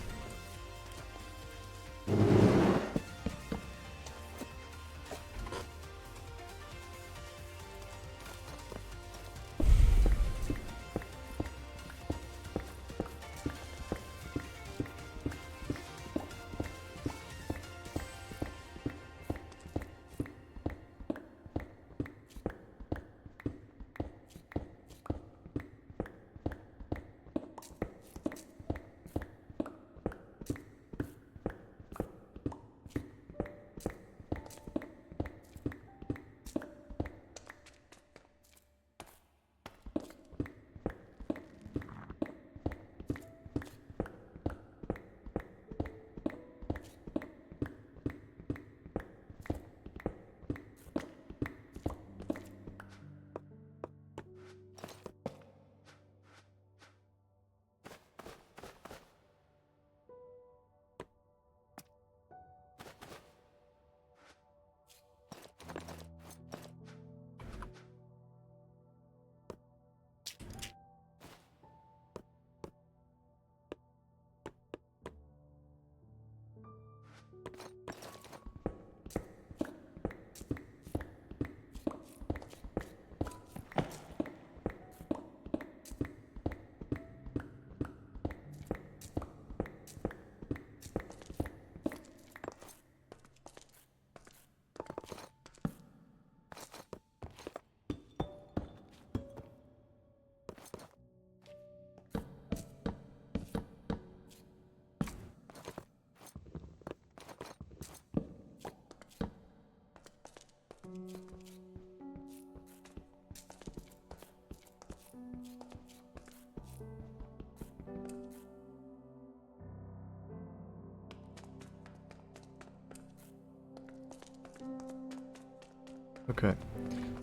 Okay,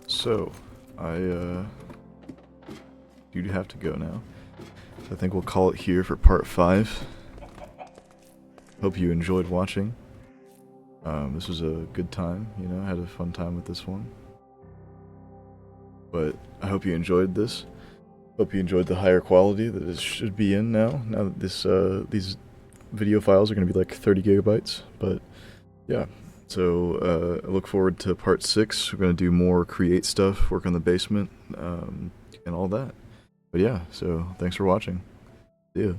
so I do have to go now. So I think we'll call it here for part 5. Hope you enjoyed watching. This was a good time, you know, I had a fun time with this one. But I hope you enjoyed this. Hope you enjoyed the higher quality that it should be in now. Now that this these video files are going to be like 30 gigabytes, but yeah. So I look forward to part 6. We're going to do more create stuff, work on the basement, and all that. But yeah, so thanks for watching. See ya.